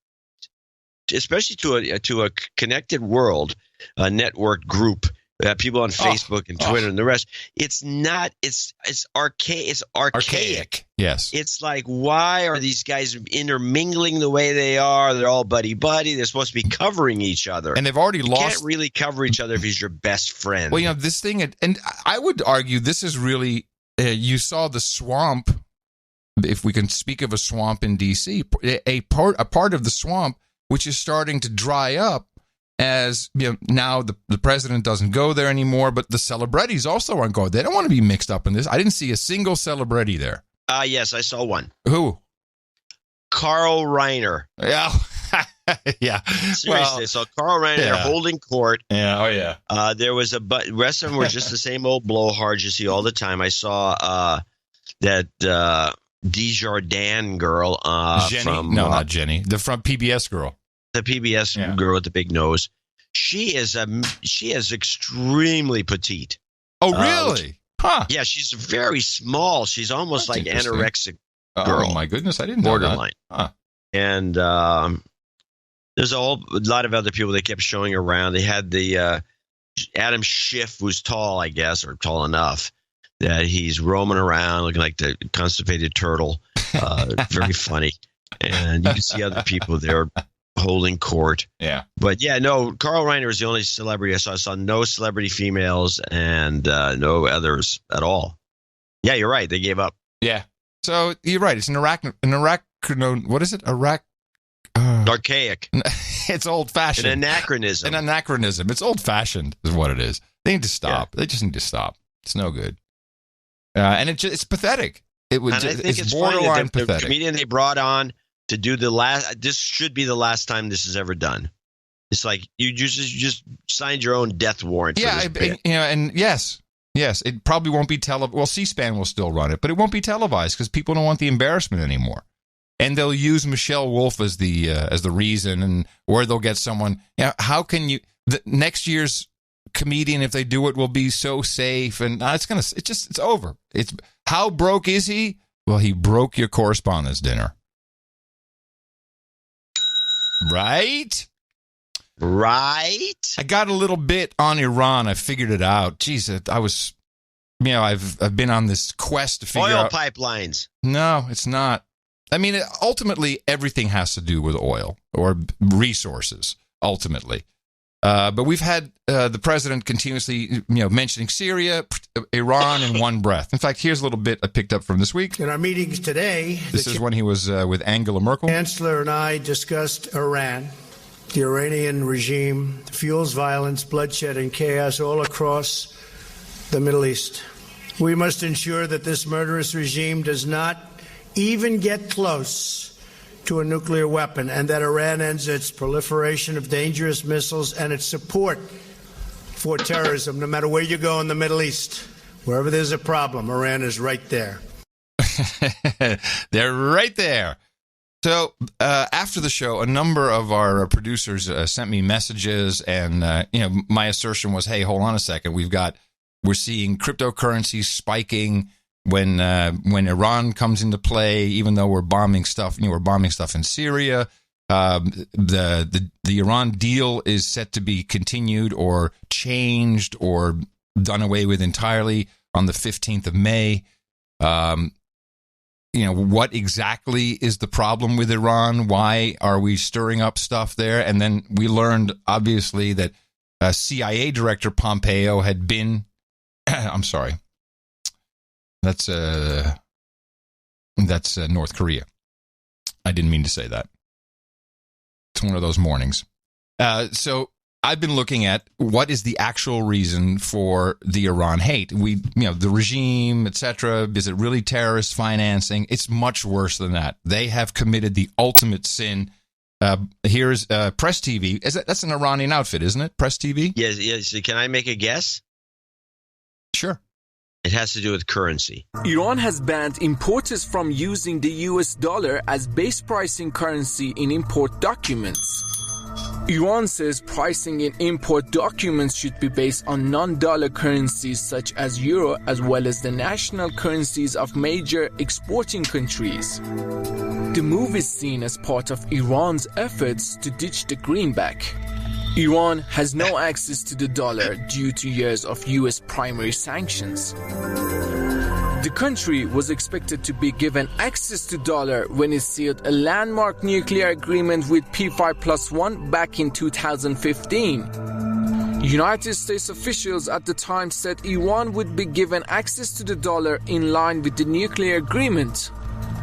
especially to a connected world, a network group, people on Facebook and Twitter and the rest. It's not. It's archaic. It's archaic. Yes. It's like, why are these guys intermingling the way they are? They're all buddy-buddy. They're supposed to be covering each other. And they've already lost. You can't really cover each other if he's your best friend. Well, this thing, and I would argue this is really, you saw the swamp, if we can speak of a swamp in D.C., a part of the swamp which is starting to dry up as now the president doesn't go there anymore, but the celebrities also aren't going. They don't want to be mixed up in this. I didn't see a single celebrity there. Yes, I saw one. Who? Carl Reiner. Yeah. Yeah. Seriously, so Carl Reiner, they're holding court. Yeah. Oh, yeah. There was the rest of them were just the same old blowhards you see all the time. I saw that Desjardins girl Jenny? from not Jenny, the from PBS girl. The PBS girl with the big nose. She is extremely petite. Oh, really? Huh. Yeah, she's very small. She's almost like anorexic girl. Oh, my goodness. I didn't know borderline. That. Huh. And there's a lot of other people they kept showing around. They had the Adam Schiff, who's tall, I guess, or tall enough that he's roaming around looking like the constipated turtle. Very funny. And you can see other people there holding court. Yeah. But yeah, no, Carl Reiner is the only celebrity I saw. I saw no celebrity females and no others at all. Yeah, you're right. They gave up. Yeah. So you're right. It's what is it? Archaic. It's old-fashioned. An anachronism. An anachronism. It's old-fashioned is what it is. They need to stop. Yeah. They just need to stop. It's no good. And it's pathetic. It's borderline pathetic. The comedian they brought on to do this should be the last time this is ever done. It's like you just signed your own death warrant. Yeah, for this bit. And yes, it probably won't be televised. Well, C-SPAN will still run it, but it won't be televised because people don't want the embarrassment anymore. And they'll use Michelle Wolf as the reason, or they'll get someone. How can you? Next year's comedian, if they do it, will be so safe, and it's over. It's how broke is he? Well, he broke your correspondence dinner. Right? I got a little bit on Iran. I figured it out. Jeez, I've been on this quest to figure out. Oil pipelines. No, it's not. I mean, ultimately, everything has to do with oil or resources, ultimately. But we've had the president continuously, mentioning Syria, Iran in one breath. In fact, here's a little bit I picked up from this week. In our meetings today, this is when he was with Angela Merkel. Chancellor and I discussed Iran, the Iranian regime, fuels violence, bloodshed, and chaos all across the Middle East. We must ensure that this murderous regime does not even get close to a nuclear weapon, and that Iran ends its proliferation of dangerous missiles and its support for terrorism, no matter where you go in the Middle East. Wherever there's a problem, Iran is right there. They're right there. So after the show, a number of our producers sent me messages, and my assertion was, "Hey, hold on a second. We're seeing cryptocurrency spiking when Iran comes into play. Even though we're bombing stuff, we're bombing stuff in Syria. The Iran deal is set to be continued or changed or done away with entirely on the 15th of May." What exactly is the problem with Iran? Why are we stirring up stuff there? And then we learned, obviously, that CIA Director Pompeo had been... I'm sorry. That's North Korea. I didn't mean to say that. It's one of those mornings. So I've been looking at what is the actual reason for the Iran hate. The regime, etc. Is it really terrorist financing? It's much worse than that. They have committed the ultimate sin. Here's Press TV. That's an Iranian outfit, isn't it? Press TV? Yes. Can I make a guess? Sure. It has to do with currency. Iran has banned importers from using the US dollar as base pricing currency in import documents. Iran says pricing in import documents should be based on non-dollar currencies such as euro, as well as the national currencies of major exporting countries. The move is seen as part of Iran's efforts to ditch the greenback. Iran has no access to the dollar due to years of US primary sanctions. The country was expected to be given access to dollar when it sealed a landmark nuclear agreement with P5+1 back in 2015. United States officials at the time said Iran would be given access to the dollar in line with the nuclear agreement.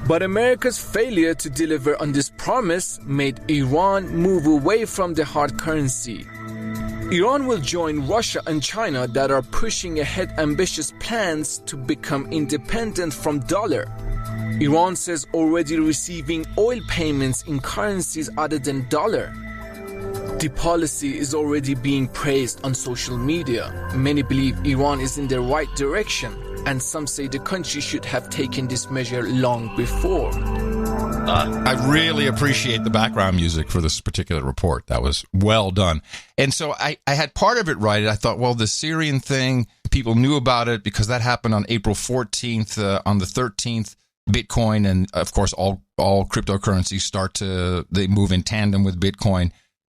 But America's failure to deliver on this promise made Iran move away from the hard currency. Iran will join Russia and China that are pushing ahead ambitious plans to become independent from dollar. Iran says already receiving oil payments in currencies other than dollar. The policy is already being praised on social media. Many believe Iran is in the right direction, and some say the country should have taken this measure long before. I really appreciate the background music for this particular report. That was well done. And so I had part of it right. I thought, well, the Syrian thing, people knew about it because that happened on April 14th. On the 13th, Bitcoin and, of course, all cryptocurrencies they move in tandem with Bitcoin.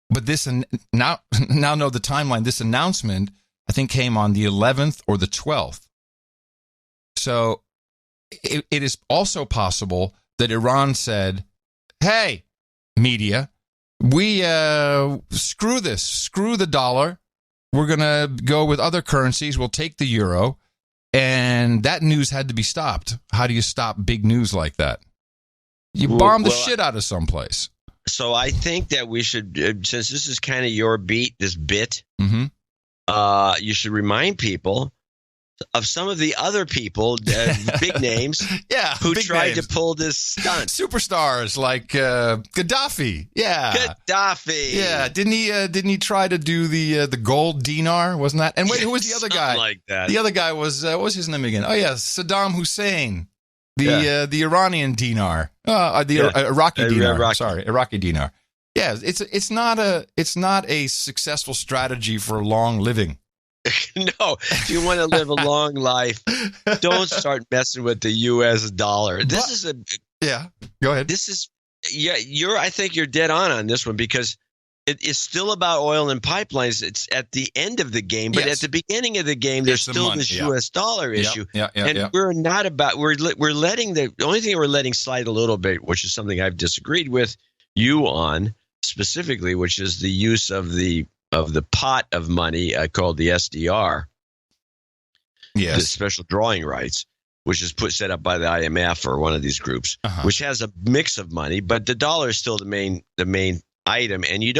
But this, now know the timeline. This announcement, I think, came on the 11th or the 12th. So it is also possible that Iran said, hey, media, we screw this, screw the dollar. We're going to go with other currencies. We'll take the euro. And that news had to be stopped. How do you stop big news like that? You bomb the shit out of someplace. So I think that we should, since this is kind of your beat, this bit, you should remind people of some of the other people, big names, who tried to pull this stunt. Superstars like Gaddafi. Yeah. Didn't he try to do the gold dinar? Wasn't that? And wait, who was the other guy? Like that. The other guy was what was his name again? Oh yeah, Saddam Hussein. The Iranian dinar. Iraqi dinar. Sorry, Iraqi dinar. Yeah, it's not a successful strategy for long living. No, if you want to live a long life, don't start messing with the U.S. dollar. Go ahead. This is I think you're dead on this one because it's still about oil and pipelines. It's at the end of the game, but at the beginning of the game, there's still this U.S. dollar issue. We're not about we're letting the only thing we're letting slide a little bit, which is something I've disagreed with you on specifically, which is the use of the pot of money called the SDR, the special drawing rights, which is set up by the IMF or one of these groups, which has a mix of money, but the dollar is still the main item. And you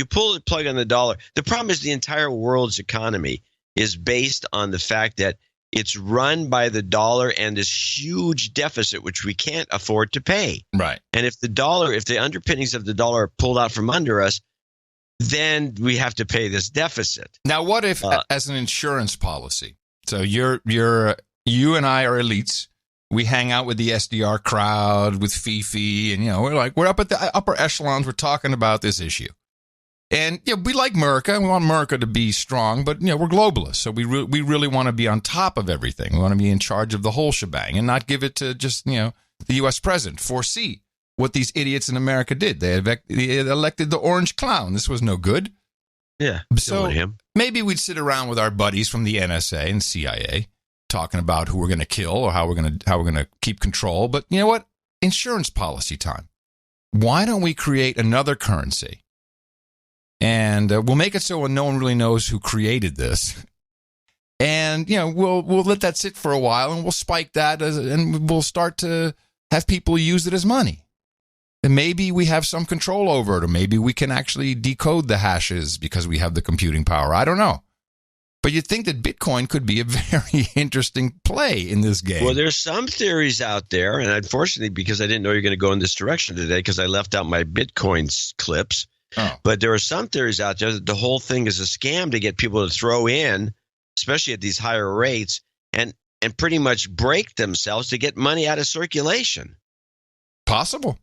pull the plug on the dollar. The problem is the entire world's economy is based on the fact that it's run by the dollar and this huge deficit, which we can't afford to pay. Right. And if the underpinnings of the dollar are pulled out from under us, then we have to pay this deficit. Now, what if, as an insurance policy, So you and I are elites. We hang out with the SDR crowd, with Fifi, and we're up at the upper echelons. We're talking about this issue, and we like America. We want America to be strong, but we're globalists, so we really want to be on top of everything. We want to be in charge of the whole shebang, and not give it to just the U.S. president. Foresee what these idiots in America did. They elected the orange clown. This was no good. Yeah. So maybe we'd sit around with our buddies from the NSA and CIA, talking about who we're going to kill or how we're going to keep control. But you know what? Insurance policy time. Why don't we create another currency? And we'll make it so no one really knows who created this. And we'll let that sit for a while, and we'll spike that, and we'll start to have people use it as money. And maybe we have some control over it, or maybe we can actually decode the hashes because we have the computing power. I don't know. But you'd think that Bitcoin could be a very interesting play in this game. Well, there's some theories out there, and unfortunately, because I didn't know you were going to go in this direction today, because I left out my Bitcoin clips. Oh. But there are some theories out there that the whole thing is a scam to get people to throw in, especially at these higher rates, and pretty much break themselves to get money out of circulation. Possible.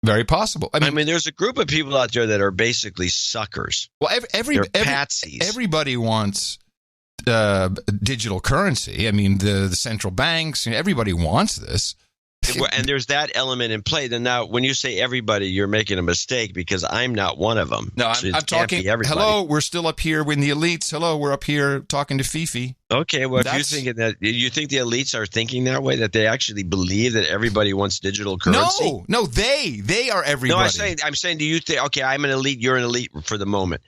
Very possible. I mean, there's a group of people out there that are basically suckers. Well, patsies. Everybody wants digital currency. I mean, the central banks, everybody wants this. And there's that element in play. Then now, when you say everybody, you're making a mistake, because I'm not one of them. No, I'm talking. Hello, we're still up here with the elites. Hello, we're up here talking to Fifi. Okay, well, if you're thinking that, you think the elites are thinking that way, that they actually believe that everybody wants digital currency? No, they are everybody. No, I'm saying, do you think? Okay, I'm an elite. You're an elite for the moment.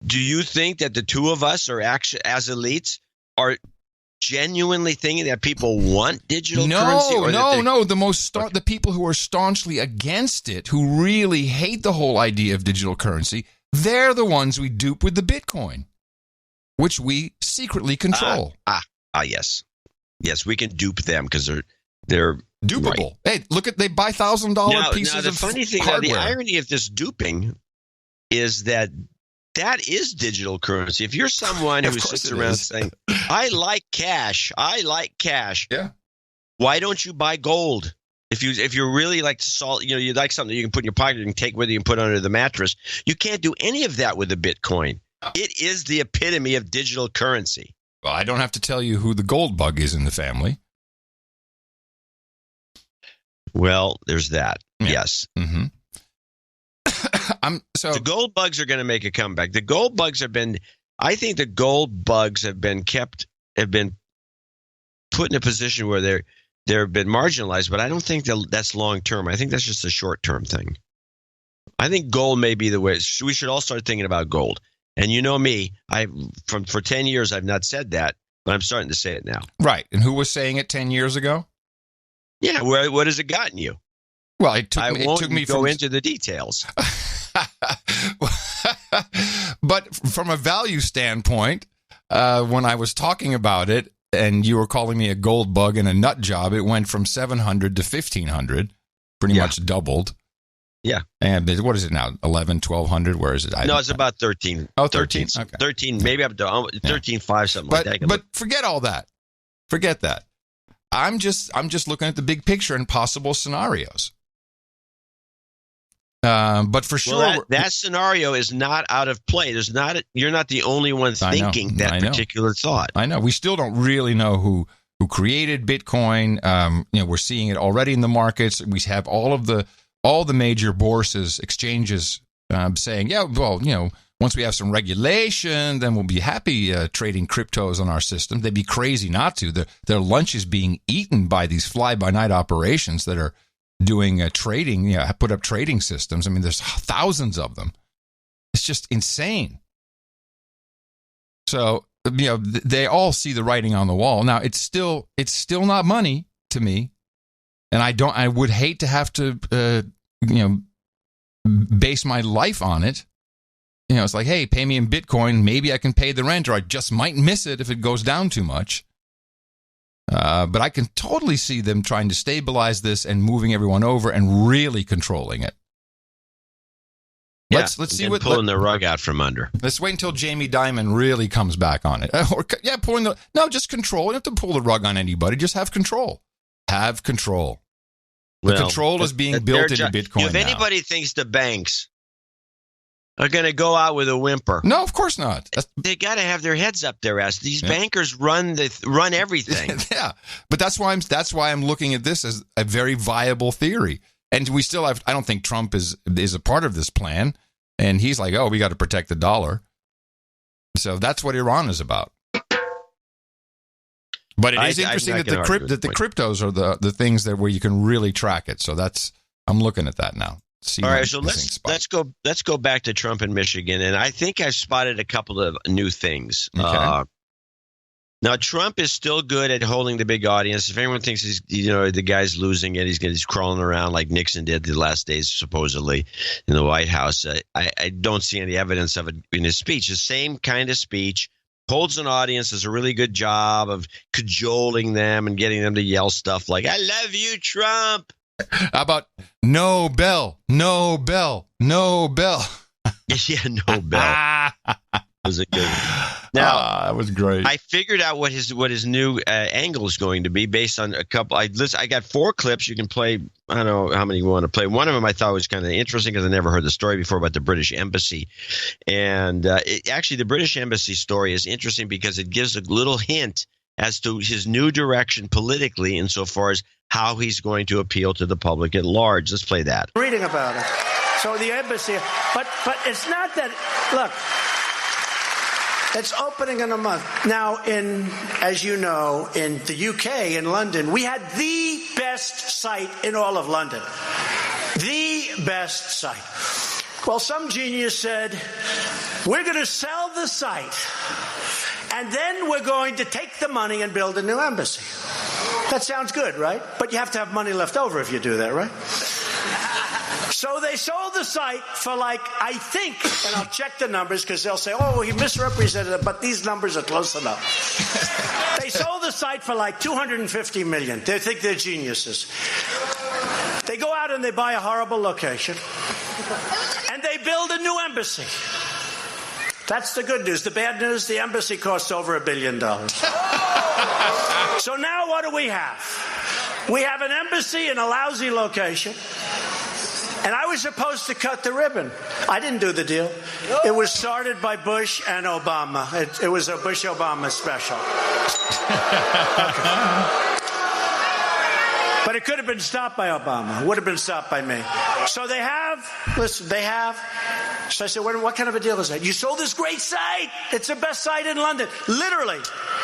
Do you think that the two of us are actually, as elites, are genuinely thinking that people want digital currency? No. The people who are staunchly against it, who really hate the whole idea of digital currency, they're the ones we dupe with the Bitcoin, which we secretly control. Yes, we can dupe them because they're dupable. Right. Hey, they buy $1,000 pieces of hardware. The funny thing, the irony of this duping is that is digital currency. If you're someone who sits around saying, I like cash, yeah, why don't you buy gold? If you really like salt, you like something you can put in your pocket and take with you and put under the mattress. You can't do any of that with the Bitcoin. It is the epitome of digital currency. Well, I don't have to tell you who the gold bug is in the family. Well, there's that. Yeah. Yes. Mm-hmm. The gold bugs are going to make a comeback. The gold bugs I think the gold bugs have been put in a position where they've been marginalized, but I don't think that's long term. I think that's just a short term thing. I think gold may be the way. We should all start thinking about gold. And you know me, for 10 years I've not said that, but I'm starting to say it now. Right. And who was saying it 10 years ago? Yeah. What has it gotten you? Well, it took me go into the details. But from a value standpoint, when I was talking about it and you were calling me a gold bug and a nut job, it went from 700 to 1,500, pretty much doubled. Yeah. And what is it now? 11, 1,200? Where is it? It's about 13. Oh, 13? Okay. 13, maybe up to 13.5, something like that. But forget all that. Forget that. I'm just looking at the big picture and possible scenarios. But for sure, that scenario is not out of play. You're not the only one thinking that particular thought. I know. We still don't really know who created Bitcoin. We're seeing it already in the markets. We have all the major bourses, exchanges saying, once we have some regulation, then we'll be happy trading cryptos on our system. They'd be crazy not to. Their lunch is being eaten by these fly-by-night operations that are doing trading, put up trading systems. I mean, there's thousands of them. It's just insane. So, they all see the writing on the wall. Now, it's still not money to me. And I would hate to have to, base my life on it. It's like, hey, pay me in Bitcoin. Maybe I can pay the rent, or I just might miss it if it goes down too much. But I can totally see them trying to stabilize this and moving everyone over and really controlling it. Let's see what pulling the rug out from under. Let's wait until Jamie Dimon really comes back on it. Just control. You don't have to pull the rug on anybody. Just have control. Have control. The control is being built into Bitcoin. If anybody thinks the banks are going to go out with a whimper, no, of course not. They got to have their heads up their ass. These bankers run everything. Yeah, but that's why I'm looking at this as a very viable theory. And we still have. I don't think Trump is a part of this plan. And he's like, oh, we got to protect the dollar. So that's what Iran is about. But it is interesting that the cryptos are the things that where you can really track it. So I'm looking at that now. All right, so let's go back to Trump in Michigan, and I think I've spotted a couple of new things. Okay. Now Trump is still good at holding the big audience. If anyone thinks the guy's losing it, he's crawling around like Nixon did the last days supposedly in the White House. I don't see any evidence of it in his speech. The same kind of speech, holds an audience, does a really good job of cajoling them and getting them to yell stuff like "I love you, Trump." How about no bell, no bell, no bell? Yeah, no bell. That was a good one. Now, that was great. I figured out what his new angle is going to be based on a couple. I got 4 clips you can play. I don't know how many you want to play. One of them I thought was kind of interesting because I never heard the story before about the British Embassy. And actually, the British Embassy story is interesting because it gives a little hint as to his new direction politically insofar as how he's going to appeal to the public at large. Let's play that. Reading about it. So the embassy, but it's not that, look, it's opening in a month. Now, as you know, in the UK, in London, we had the best site in all of London. The best site. Well, some genius said, we're going to sell the site, and then we're going to take the money and build a new embassy. That sounds good, right? But you have to have money left over if you do that, right? So they sold the site for I think, and I'll check the numbers because they'll say, oh, he misrepresented it, but these numbers are close enough. They sold the site for $250 million. They think they're geniuses. They go out and they buy a horrible location, and they build a new embassy. That's the good news. The bad news, the embassy costs over $1 billion. So now what do we have? We have an embassy in a lousy location. And I was supposed to cut the ribbon. I didn't do the deal. It was started by Bush and Obama. It was a Bush-Obama special. But it could have been stopped by Obama. It would have been stopped by me. So they have. So I said, what kind of a deal is that? You sold this great site. It's the best site in London. Literally,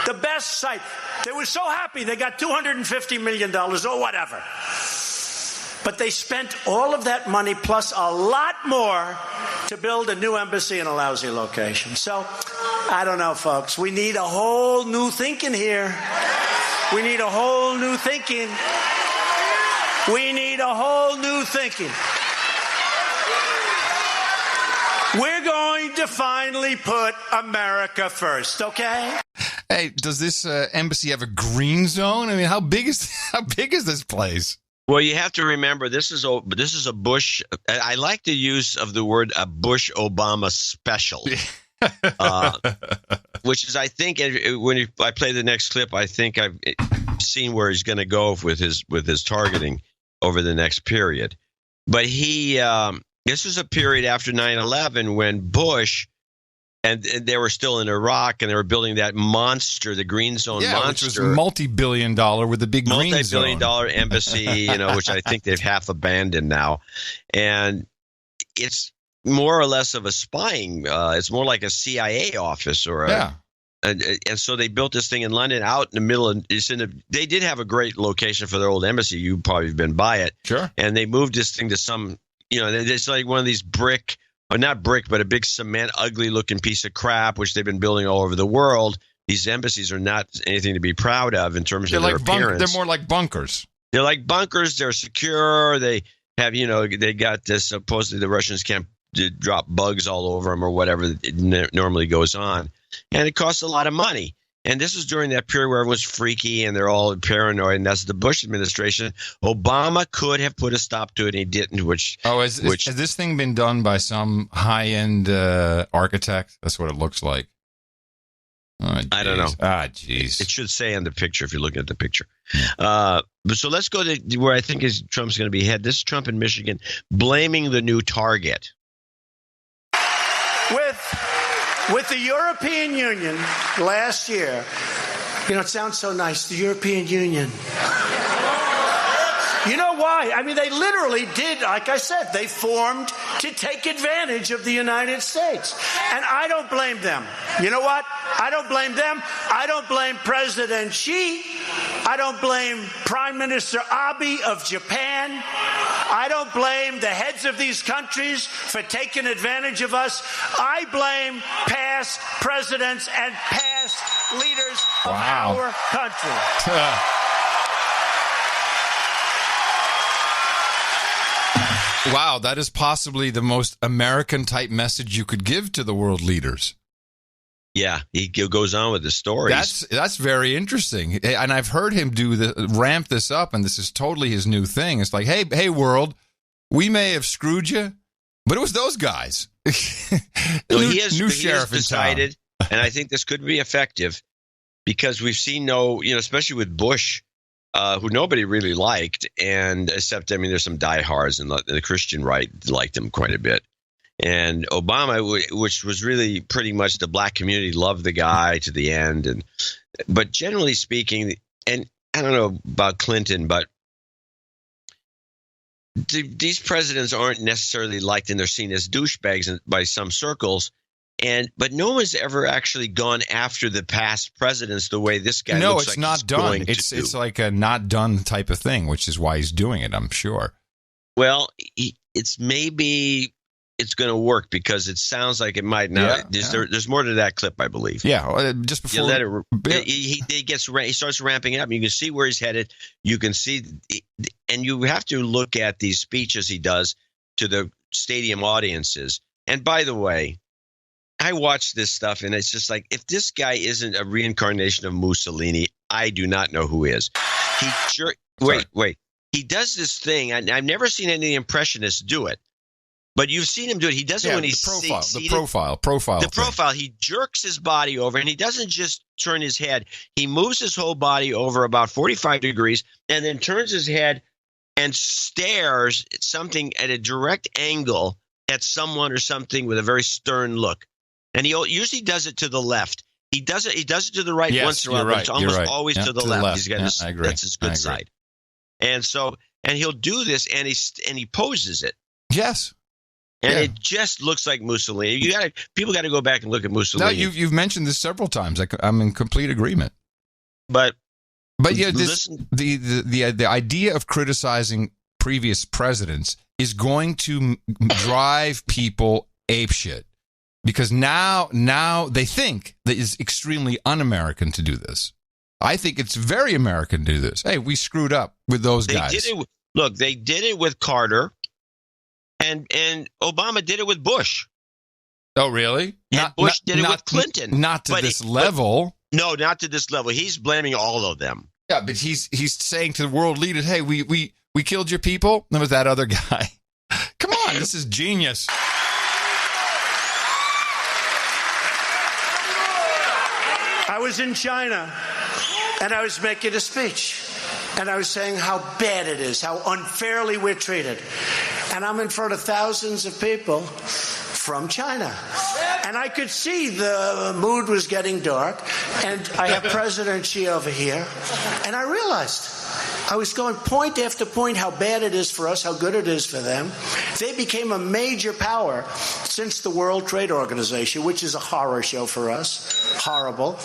the best site. They were so happy they got $250 million or whatever. But they spent all of that money plus a lot more to build a new embassy in a lousy location. So, I don't know, folks. We need a whole new thinking here. We need a whole new thinking. We need a whole new thinking. We're going to finally put America first, okay? Hey, does this embassy have a green zone? I mean, how big is this place? Well, you have to remember this is a Bush. I like the use of the word a Bush-Obama special, which is, I think, when I play the next clip, I think I've seen where he's going to go with his targeting over the next period. But this was a period after 9/11 when Bush. And they were still in Iraq, and they were building that monster, the Green Zone monster. Which was multi-billion-dollar with the big green zone. Multi-billion-dollar embassy, which I think they've half abandoned now. And it's more or less of a spying. It's more like a CIA office and so they built this thing in London out in the middle of they did have a great location for their old embassy. You probably have been by it. Sure. And they moved this thing to some, it's like one of these brick. Or not brick, but a big cement, ugly-looking piece of crap, which they've been building all over the world. These embassies are not anything to be proud of in terms of their appearance. They're more like bunkers. They're like bunkers. They're secure. They have, they got this. Supposedly the Russians can't drop bugs all over them or whatever it normally goes on. And it costs a lot of money. And this was during that period where everyone was freaky and they're all paranoid, and that's the Bush administration. Obama could have put a stop to it, and he didn't. Has this thing been done by some high-end architect? That's what it looks like. Oh, I don't know. Jeez. It should say on the picture if you're looking at the picture. So let's go to where I think Trump's going to be head. This is Trump in Michigan blaming the new target. With the European Union last year, it sounds so nice, the European Union. You know why? I mean, they literally did, like I said, they formed to take advantage of the United States. And I don't blame them. You know what? I don't blame them. I don't blame President Xi. I don't blame Prime Minister Abe of Japan. I don't blame the heads of these countries for taking advantage of us. I blame past presidents and past leaders of our country. Wow, that is possibly the most American-type message you could give to the world leaders. Yeah, he goes on with the stories. That's very interesting, and I've heard him ramp this up, and this is totally his new thing. It's like, hey, world, we may have screwed you, but it was those guys. He has decided, and I think this could be effective because we've seen especially with Bush. Who nobody really liked, and except, there's some diehards, and the Christian right liked him quite a bit. And Obama, which was really pretty much the black community, loved the guy to the end. But generally speaking, and I don't know about Clinton, but these presidents aren't necessarily liked, and they're seen as douchebags by some circles. But no one's ever actually gone after the past presidents the way this guy. No, looks it's like not done. It's like a not done type of thing, which is why he's doing it, I'm sure. Well, maybe it's going to work because it sounds like it might not. There's more to that clip, I believe. Yeah, just before he starts ramping it up. You can see where he's headed. You can see, and you have to look at these speeches he does to the stadium audiences. And by the way, I watch this stuff, and it's just like, if this guy isn't a reincarnation of Mussolini, I do not know who is. Wait. He does this thing. I've never seen any of the impressionists do it, but you've seen him do it. He does it when he's seated. The profile. He jerks his body over, and he doesn't just turn his head. He moves his whole body over about 45 degrees and then turns his head and stares at something at a direct angle at someone or something with a very stern look. And he usually does it to the left. He does it to the right once in a while, but it's almost always to the left. He's got that's his good side. And he'll do this, and he poses it. Yes. And it just looks like Mussolini. People got to go back and look at Mussolini. No, you've mentioned this several times. I'm in complete agreement. But yeah, the idea of criticizing previous presidents is going to drive people apeshit. Because now they think that it's extremely un-American to do this. I think it's very American to do this. Hey, we screwed up with those guys. They did it with Carter, and Obama did it with Bush. Oh, really? Bush did it with Clinton. Not to this level. No, not to this level. He's blaming all of them. Yeah, but he's saying to the world leaders, hey, we killed your people. There was that other guy. Come on, this is genius. I was in China, and I was making a speech, and I was saying how bad it is, how unfairly we're treated. And I'm in front of thousands of people from China. And I could see the mood was getting dark, and I have President Xi over here, and I realized I was going point after point how bad it is for us, how good it is for them. They became a major power since the World Trade Organization, which is a horror show for us. Horrible.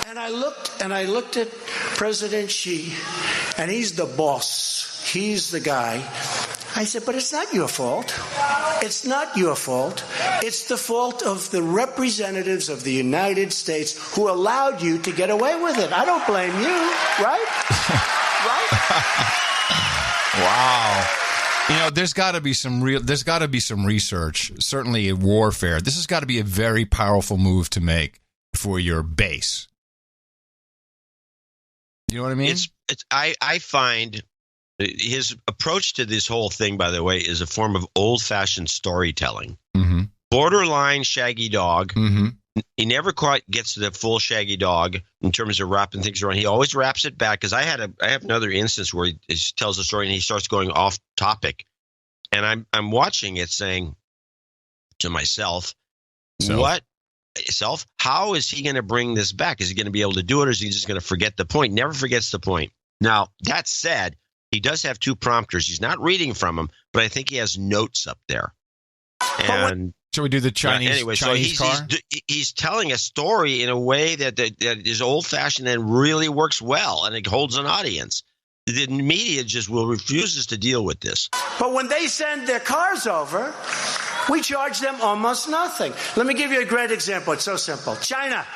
And I looked at President Xi, and he's the boss. He's the guy. I said, but it's not your fault. It's not your fault. It's the fault of the representatives of the United States who allowed you to get away with it. I don't blame you, right? Right? Wow. There's got to be some research, certainly in warfare. This has got to be a very powerful move to make for your base. You know what I mean? I find his approach to this whole thing, by the way, is a form of old-fashioned storytelling. Mm-hmm. Borderline Shaggy Dog. Mm-hmm. He never quite gets to the full Shaggy Dog in terms of wrapping things around. He always wraps it back, because I have another instance where he tells a story and he starts going off topic, and I'm watching it saying to myself, how is he going to bring this back? Is he going to be able to do it, or is he just going to forget the point? Never forgets the point. Now, that said, he does have two prompters. He's not reading from them, but I think he has notes up there. And shall we do the Chinese car? He's telling a story in a way that is old-fashioned and really works well, and it holds an audience. The media just refuses to deal with this. But when they send their cars over, we charge them almost nothing. Let me give you a great example. It's so simple. China.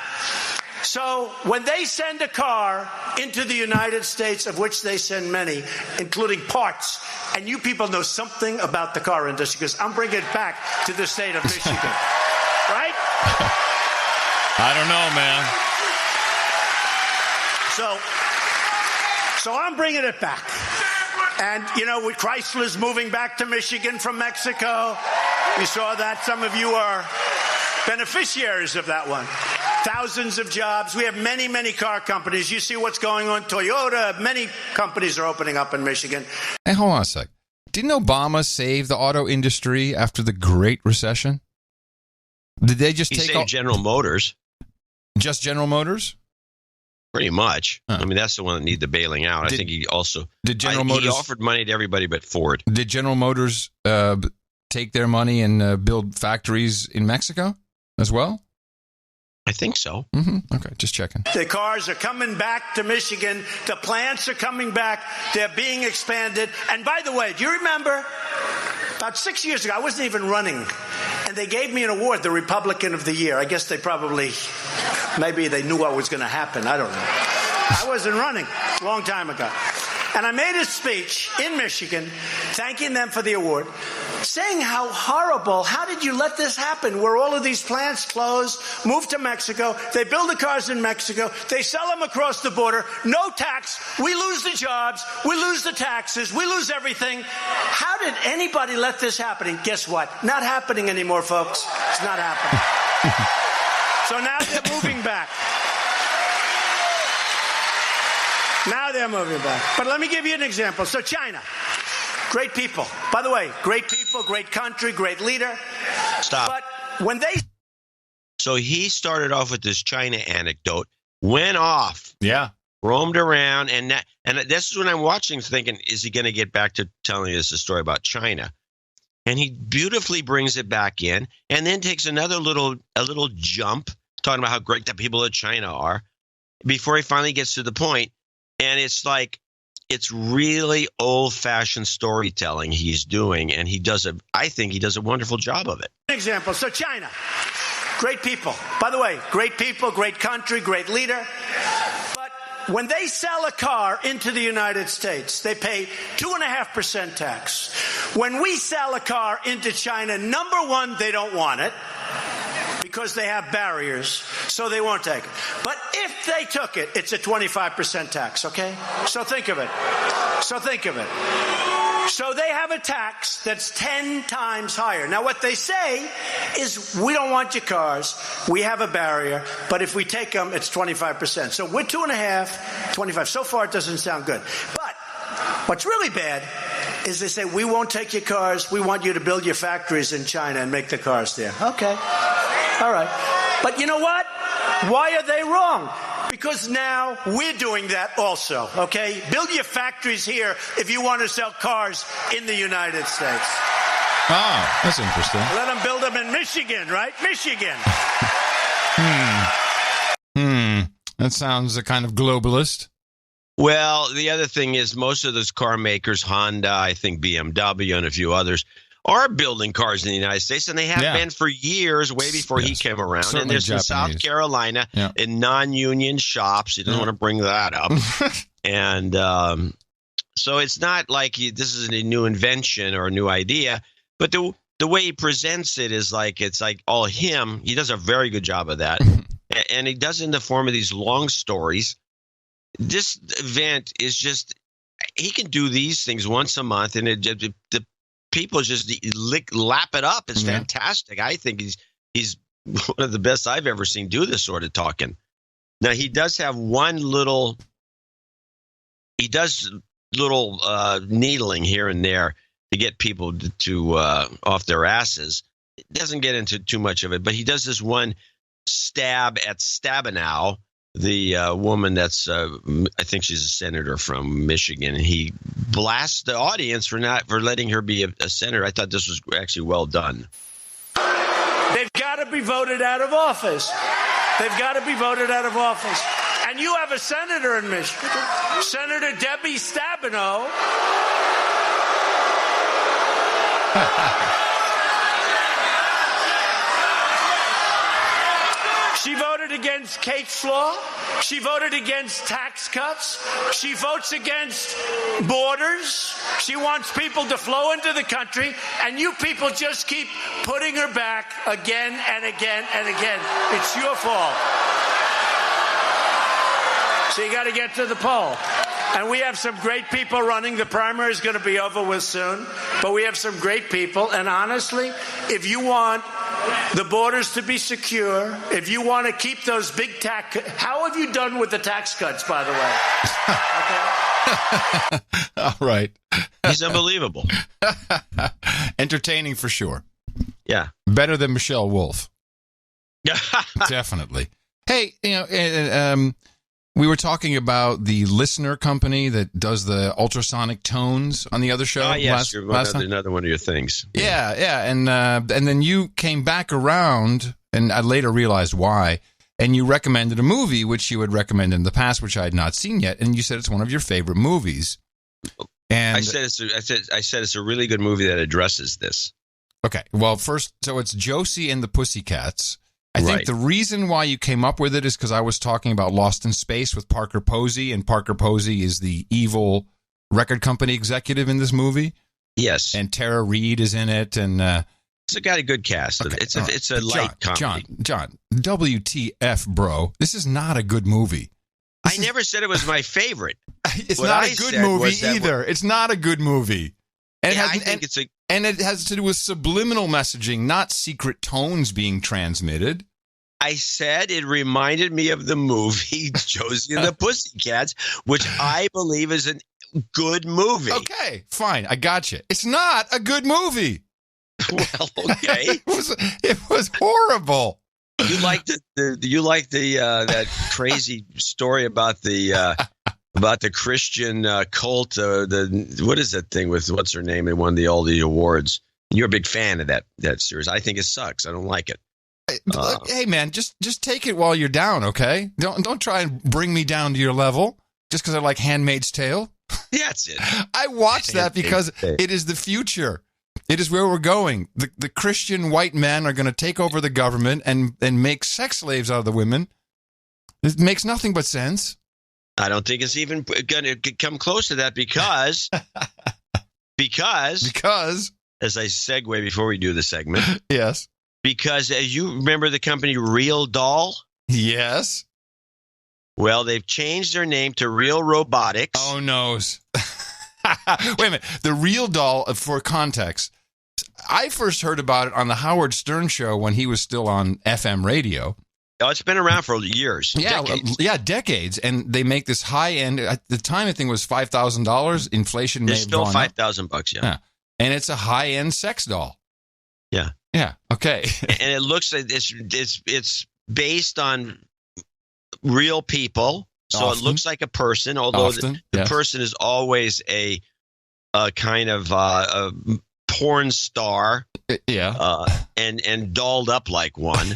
So when they send a car into the United States, of which they send many, including parts, and you people know something about the car industry, because I'm bringing it back to the state of Michigan, right? I don't know, man. So I'm bringing it back. And, with Chrysler's moving back to Michigan from Mexico, you saw that. Some of you are beneficiaries of that one. Thousands of jobs. We have many, many car companies. You see what's going on. Toyota, many companies are opening up in Michigan. Hey, hold on a sec. Didn't Obama save the auto industry after the Great Recession? Did they just take saved General Motors? Just General Motors? Pretty much. I mean, that's the one that needed the bailing out. I think he also Motors, he offered money to everybody but Ford. Did General Motors take their money and build factories in Mexico as well? I think so. Mm-hmm. Okay, just checking. The cars are coming back to Michigan. The plants are coming back. They're being expanded. And by the way, do you remember about 6 years ago, I wasn't even running, and they gave me an award, the Republican of the Year. I guess maybe they knew what was going to happen. I don't know. I wasn't running a long time ago. And I made a speech in Michigan thanking them for the award, saying how horrible, how did you let this happen, where all of these plants close, move to Mexico, they build the cars in Mexico, they sell them across the border, no tax, we lose the jobs, we lose the taxes, we lose everything. How did anybody let this happen? And guess what? Not happening anymore, folks. It's not happening. So now they're moving back. Now they're moving back. But let me give you an example. So China, great people. By the way, great people, great country, great leader. Stop. But when they... So he started off with this China anecdote, went off. Yeah. Roamed around. And this is when I'm watching thinking, is he going to get back to telling us a story about China? And he beautifully brings it back in and then takes a little jump talking about how great the people of China are before he finally gets to the point. And it's like, it's really old-fashioned storytelling he's doing, and I think he does a wonderful job of it. Example. So China, great people. By the way, great people, great country, great leader. But when they sell a car into the United States, they pay 2.5% tax. When we sell a car into China, number one, they don't want it, because they have barriers, so they won't take it. But if they took it, it's a 25% tax, okay? So think of it. So they have a tax that's 10 times higher. Now, what they say is, we don't want your cars, we have a barrier, but if we take them, it's 25%. So we're 2.5, 25. So far, it doesn't sound good. But what's really bad is they say, we won't take your cars, we want you to build your factories in China and make the cars there. Okay. All right. But you know what? Why are they wrong? Because now we're doing that also, okay? Build your factories here if you want to sell cars in the United States. Oh, that's interesting. Let them build them in Michigan, right? Michigan. That sounds a kind of globalist. Well, the other thing is most of those car makers, Honda, I think BMW, and a few others, are building cars in the United States, and they have been for years, way before he came around. Certainly, and there's in South Carolina in non-union shops. He doesn't want to bring that up. And so it's not like this is a new invention or a new idea, but the way he presents it is like it's like all him. He does a very good job of that. And he does it in the form of these long stories. this event is just, he can do these things once a month, and the people just lap it up. It's fantastic. I think he's one of the best I've ever seen do this sort of talking. Now, he does have little needling here and there to get people to off their asses. It doesn't get into too much of it, but he does this one stab at Stabenow, the woman that's, I think she's a senator from Michigan. And he blasts the audience for letting her be a senator. I thought this was actually well done. They've got to be voted out of office. They've got to be voted out of office. And you have a senator in Michigan, Senator Debbie Stabenow. She voted against Kate's law. She voted against tax cuts. She votes against borders. She wants people to flow into the country, and you people just keep putting her back again and again and again. It's your fault. So you got to get to the poll. And we have some great people running. The primary is going to be over with soon, but we have some great people. And honestly, if you want the borders to be secure, if you want to keep those big tax, how have you done with the tax cuts, by the way? Okay. All right. He's unbelievable. Entertaining for sure. Yeah. Better than Michelle Wolf. Definitely. Hey, we were talking about the Listener company that does the ultrasonic tones on the other show. Oh, yes, another one of your things. Yeah, and then you came back around, and I later realized why, and you recommended a movie which you had recommended in the past, which I had not seen yet, and you said it's one of your favorite movies. And I said it's a really good movie that addresses this. Okay, well, first, so it's Josie and the Pussycats. I think the reason why you came up with it is because I was talking about Lost in Space with Parker Posey, and Parker Posey is the evil record company executive in this movie. Yes. And Tara Reid is in it, and it's got a good cast. Okay, it's a light comedy. John, WTF, bro? This is not a good movie. I never said it was my favorite. It's not a good movie either. It's not a good movie. And and it has to do with subliminal messaging, not secret tones being transmitted. I said it reminded me of the movie Josie and the Pussycats, which I believe is a good movie. Okay, fine. I got you. It's not a good movie. Well, okay. It was horrible. You liked that crazy story about the Christian cult, what is that thing with what's her name? It won all the awards. You're a big fan of that series. I think it sucks. I don't like it. Hey man, just take it while you're down, okay? Don't try and bring me down to your level just because I like Handmaid's Tale. Yeah, that's it. I watched that because it is the future. It is where we're going. The Christian white men are going to take over the government and make sex slaves out of the women. It makes nothing but sense. I don't think it's even going to come close to that because as I segue before we do the segment. Yes. Because you remember the company Real Doll? Yes. Well, they've changed their name to Real Robotics. Oh, no. Wait a minute. The Real Doll, for context, I first heard about it on the Howard Stern show when he was still on FM radio. Oh, it's been around for years. Decades. Yeah, decades. And they make this high end. At the time, I think it was $5,000. Inflation may have still gone $5,000. Yeah. And it's a high end sex doll. Yeah. Yeah. Okay. And it looks like it's based on real people, so it looks like a person. Although the person is always a kind of a porn star. Yeah. And dolled up like one.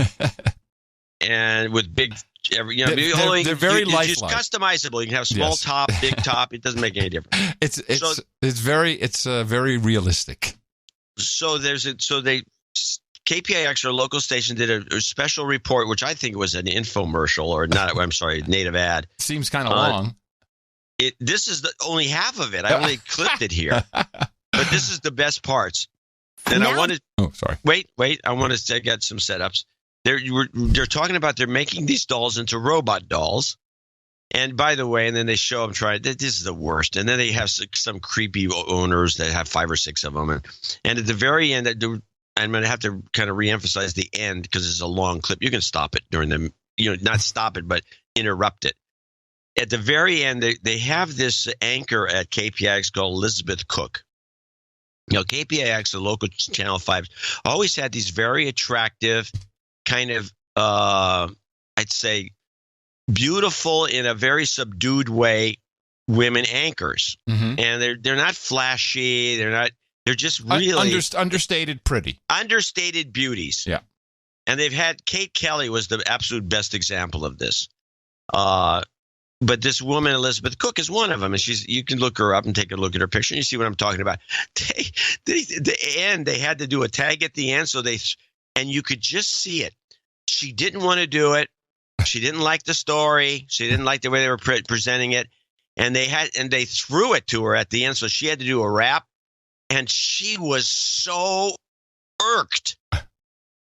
And with big, they're very lifelike. It's customizable. You can have small top, big top. It doesn't make any difference. It's very realistic. So KPIX, our local station, did a special report, which I think was an infomercial or not. I'm sorry, native ad. Seems kind of long. This is only half of it. I only clipped it here, but this is the best parts. And I wanted. Oh, sorry. Wait. I want to get some setups. They're talking about they're making these dolls into robot dolls, And by the way, and then they show them trying. This is the worst. And then they have some creepy owners that have 5 or 6 of them. And at the very end, I'm going to have to kind of reemphasize the end because it's a long clip. You can stop it during the, not stop it, but interrupt it. At the very end, they have this anchor at KPIX called Elizabeth Cook. KPIX, the local Channel 5, always had these very attractive kind of, I'd say, beautiful in a very subdued way women anchors. Mm-hmm. And they're not flashy. They're just really understated pretty. Understated beauties. Yeah. And they've had Kate Kelly was the absolute best example of this. But this woman, Elizabeth Cook, is one of them. And you can look her up and take a look at her picture and you see what I'm talking about. The end, they had to do a tag at the end. And you could just see it. She didn't want to do it. She didn't like the story. She didn't like the way they were presenting it. And they threw it to her at the end. So she had to do a rap. And she was so irked.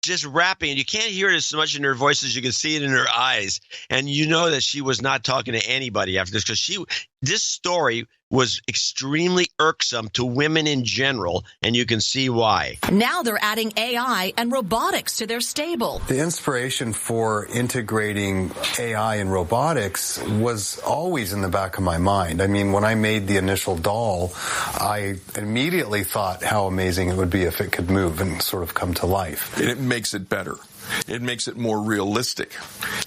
Just rapping, and you can't hear it as much in her voice as you can see it in her eyes, and you know that she was not talking to anybody after this because this story was extremely irksome to women in general, and you can see why. Now they're adding AI and robotics to their stable. The inspiration for integrating AI and robotics was always in the back of my mind. I mean, when I made the initial doll, I immediately thought how amazing it would be if it could move and sort of come to life. It makes it better. It makes it more realistic.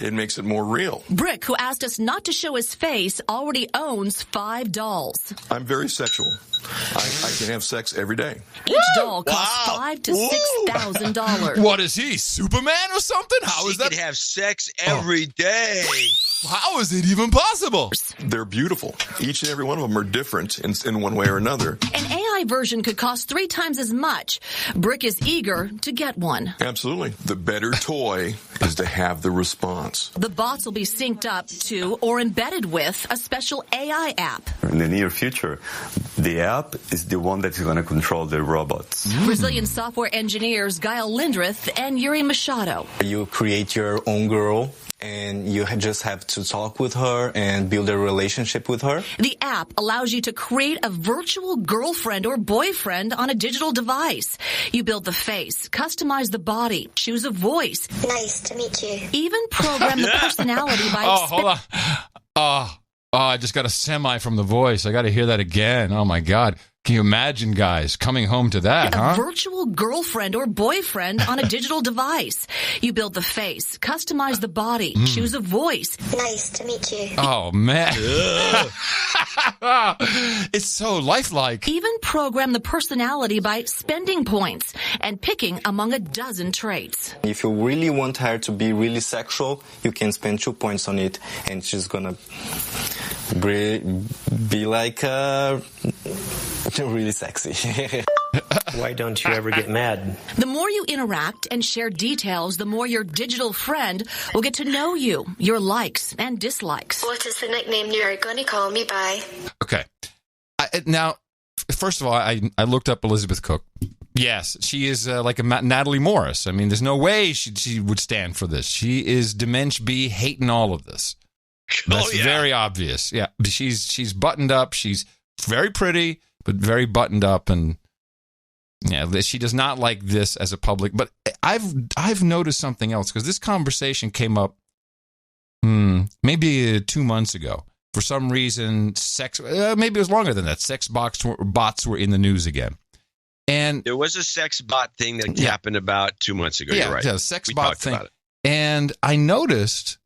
It makes it more real. Brick, who asked us not to show his face, already owns 5 dolls. I'm very sexual. I can have sex every day. Each doll costs $5,000 to $6,000. What is he, Superman or something? How is that? She could have sex every day. How is it even possible? They're beautiful. Each and every one of them are different in one way or another. An AI version could cost 3 times as much. Brick is eager to get one. Absolutely. The better toy is to have the response. The bots will be synced up to or embedded with a special AI app. In the near future, the app is the one that's going to control the robots. Brazilian software engineers Gael Lindrith and Yuri Machado. You create your own girl, and you just have to talk with her and build a relationship with her. The app allows you to create a virtual girlfriend or boyfriend on a digital device. You build the face, customize the body, choose a voice. Nice to meet you. Even program the personality by... hold on. I just got a semi from the voice. I got to hear that again. Oh, my God. Can you imagine, guys, coming home to that, a virtual girlfriend or boyfriend on a digital device. You build the face, customize the body, choose a voice. Nice to meet you. Oh, man. It's so lifelike. Even program the personality by spending points and picking among a dozen traits. If you really want her to be really sexual, you can spend 2 points on it, and she's gonna be like really sexy. Why don't you ever get mad? The more you interact and share details, the more your digital friend will get to know you, your likes and dislikes. What is the nickname you are going to call me by? Okay. Now, first of all, I looked up Elizabeth Cook. Yes, she is like a Natalie Morris. I mean, there's no way she would stand for this. She is Dementia B hating all of this. That's very obvious. Yeah, she's buttoned up. She's very pretty, but very buttoned up, and yeah, she does not like this as a public. But I've noticed something else, because this conversation came up maybe 2 months ago. For some reason, maybe it was longer than that. Sex bots were in the news again. And there was a sex bot thing that happened about 2 months ago. Yeah, you're right. Yeah, sex bot thing. And I noticed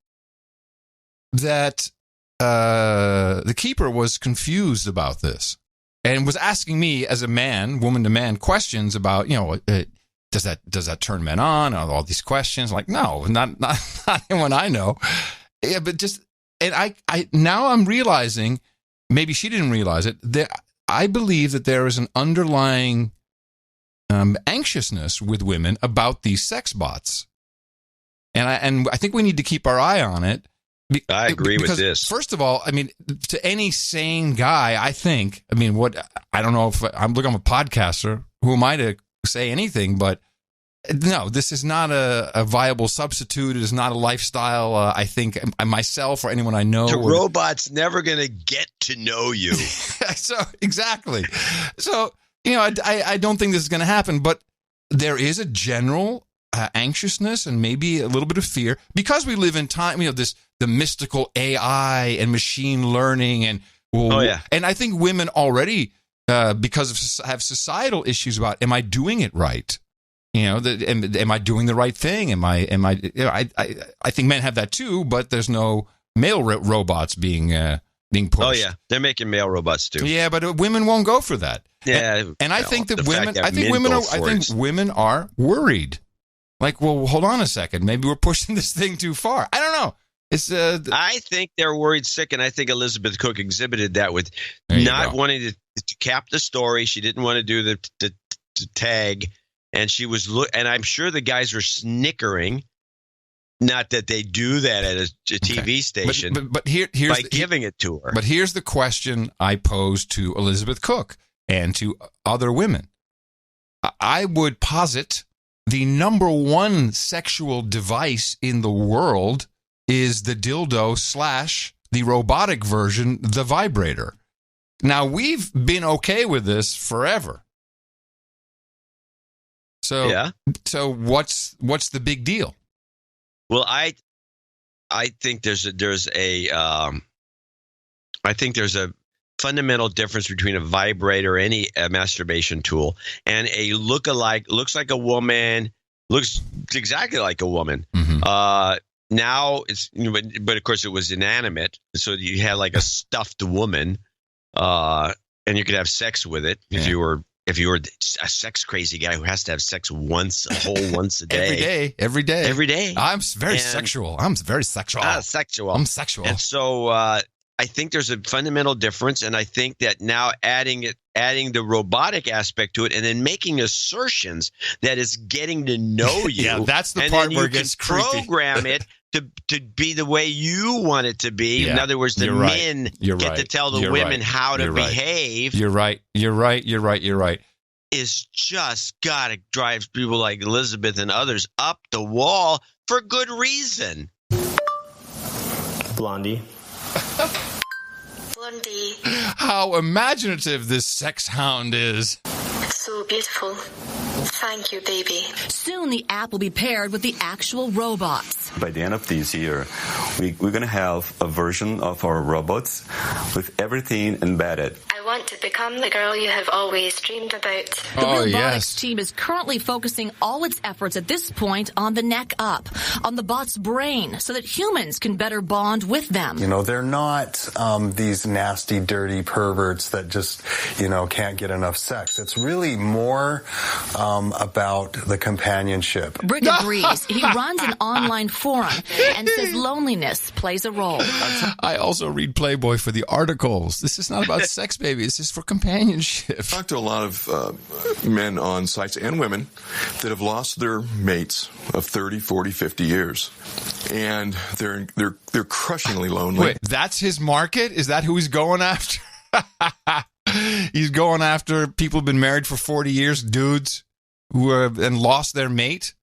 that the keeper was confused about this and was asking me as a man, woman to man, questions about, does that turn men on? All these questions. Like, no, not anyone I know. Yeah, but now I'm realizing, maybe she didn't realize it, that I believe that there is an underlying anxiousness with women about these sex bots. And I think we need to keep our eye on it. I agree with this. First of all, I mean, to any sane guy, I don't know if I'm a podcaster. Who am I to say anything? But no, this is not a viable substitute. It is not a lifestyle. I think myself or anyone I know. The robot's never going to get to know you. So exactly. So, I don't think this is going to happen, but there is a general anxiousness and maybe a little bit of fear because we live in time, the mystical AI and machine learning. And and I think women already, because have societal issues about, am I doing it right? Am I doing the right thing? I think men have that too, but there's no male robots being pushed. Oh yeah, they're making male robots too. Yeah, but women won't go for that. Yeah, and I think that women are worried. Like, well, hold on a second, maybe we're pushing this thing too far. I don't know. I think they're worried sick, and I think Elizabeth Cook exhibited that with not wanting to cap the story. She didn't want to do the tag. And she was, and I'm sure the guys were snickering. Not that they do that at a TV station, but here's giving it to her. But here's the question I pose to Elizabeth Cook and to other women. I would posit the number one sexual device in the world is the dildo / the robotic version, the vibrator. Now, we've been okay with this forever. So what's the big deal? Well, I think there's a fundamental difference between a vibrator, any masturbation tool, and a looks like a woman, looks exactly like a woman. Mm-hmm. Now it's, but of course it was inanimate, so you had like a stuffed woman, and you could have sex with it if you were a sex crazy guy who has to have sex once a day. Every day. I'm very sexual. I'm sexual. I'm sexual. And so I think there's a fundamental difference, and I think that now adding the robotic aspect to it and then making assertions that is getting to know you. Yeah, that's the part where it gets creepy. Program it to be the way you want it to be. Yeah, in other words, the men get to tell the women how to behave. You're right. Is just gotta drive people like Elizabeth and others up the wall for good reason. Blondie. How imaginative this sex hound is. So beautiful. Thank you, baby. Soon the app will be paired with the actual robots. By the end of this year, we're going to have a version of our robots with everything embedded. I want to become the girl you have always dreamed about. The robotics team is currently focusing all its efforts at this point on the neck up, on the bot's brain, so that humans can better bond with them. They're not these nasty, dirty perverts that just, can't get enough sex. It's really more about the companionship. Brick agrees. He runs an online forum and says loneliness plays a role. I also read Playboy for the articles. This is not about sex, baby. This is for companionship. I've talked to a lot of men on sites and women that have lost their mates of 30, 40, 50 years. And they're crushingly lonely. Wait, that's his market? Is that who he's going after? He's going after people who've been married for 40 years, dudes who have and lost their mate?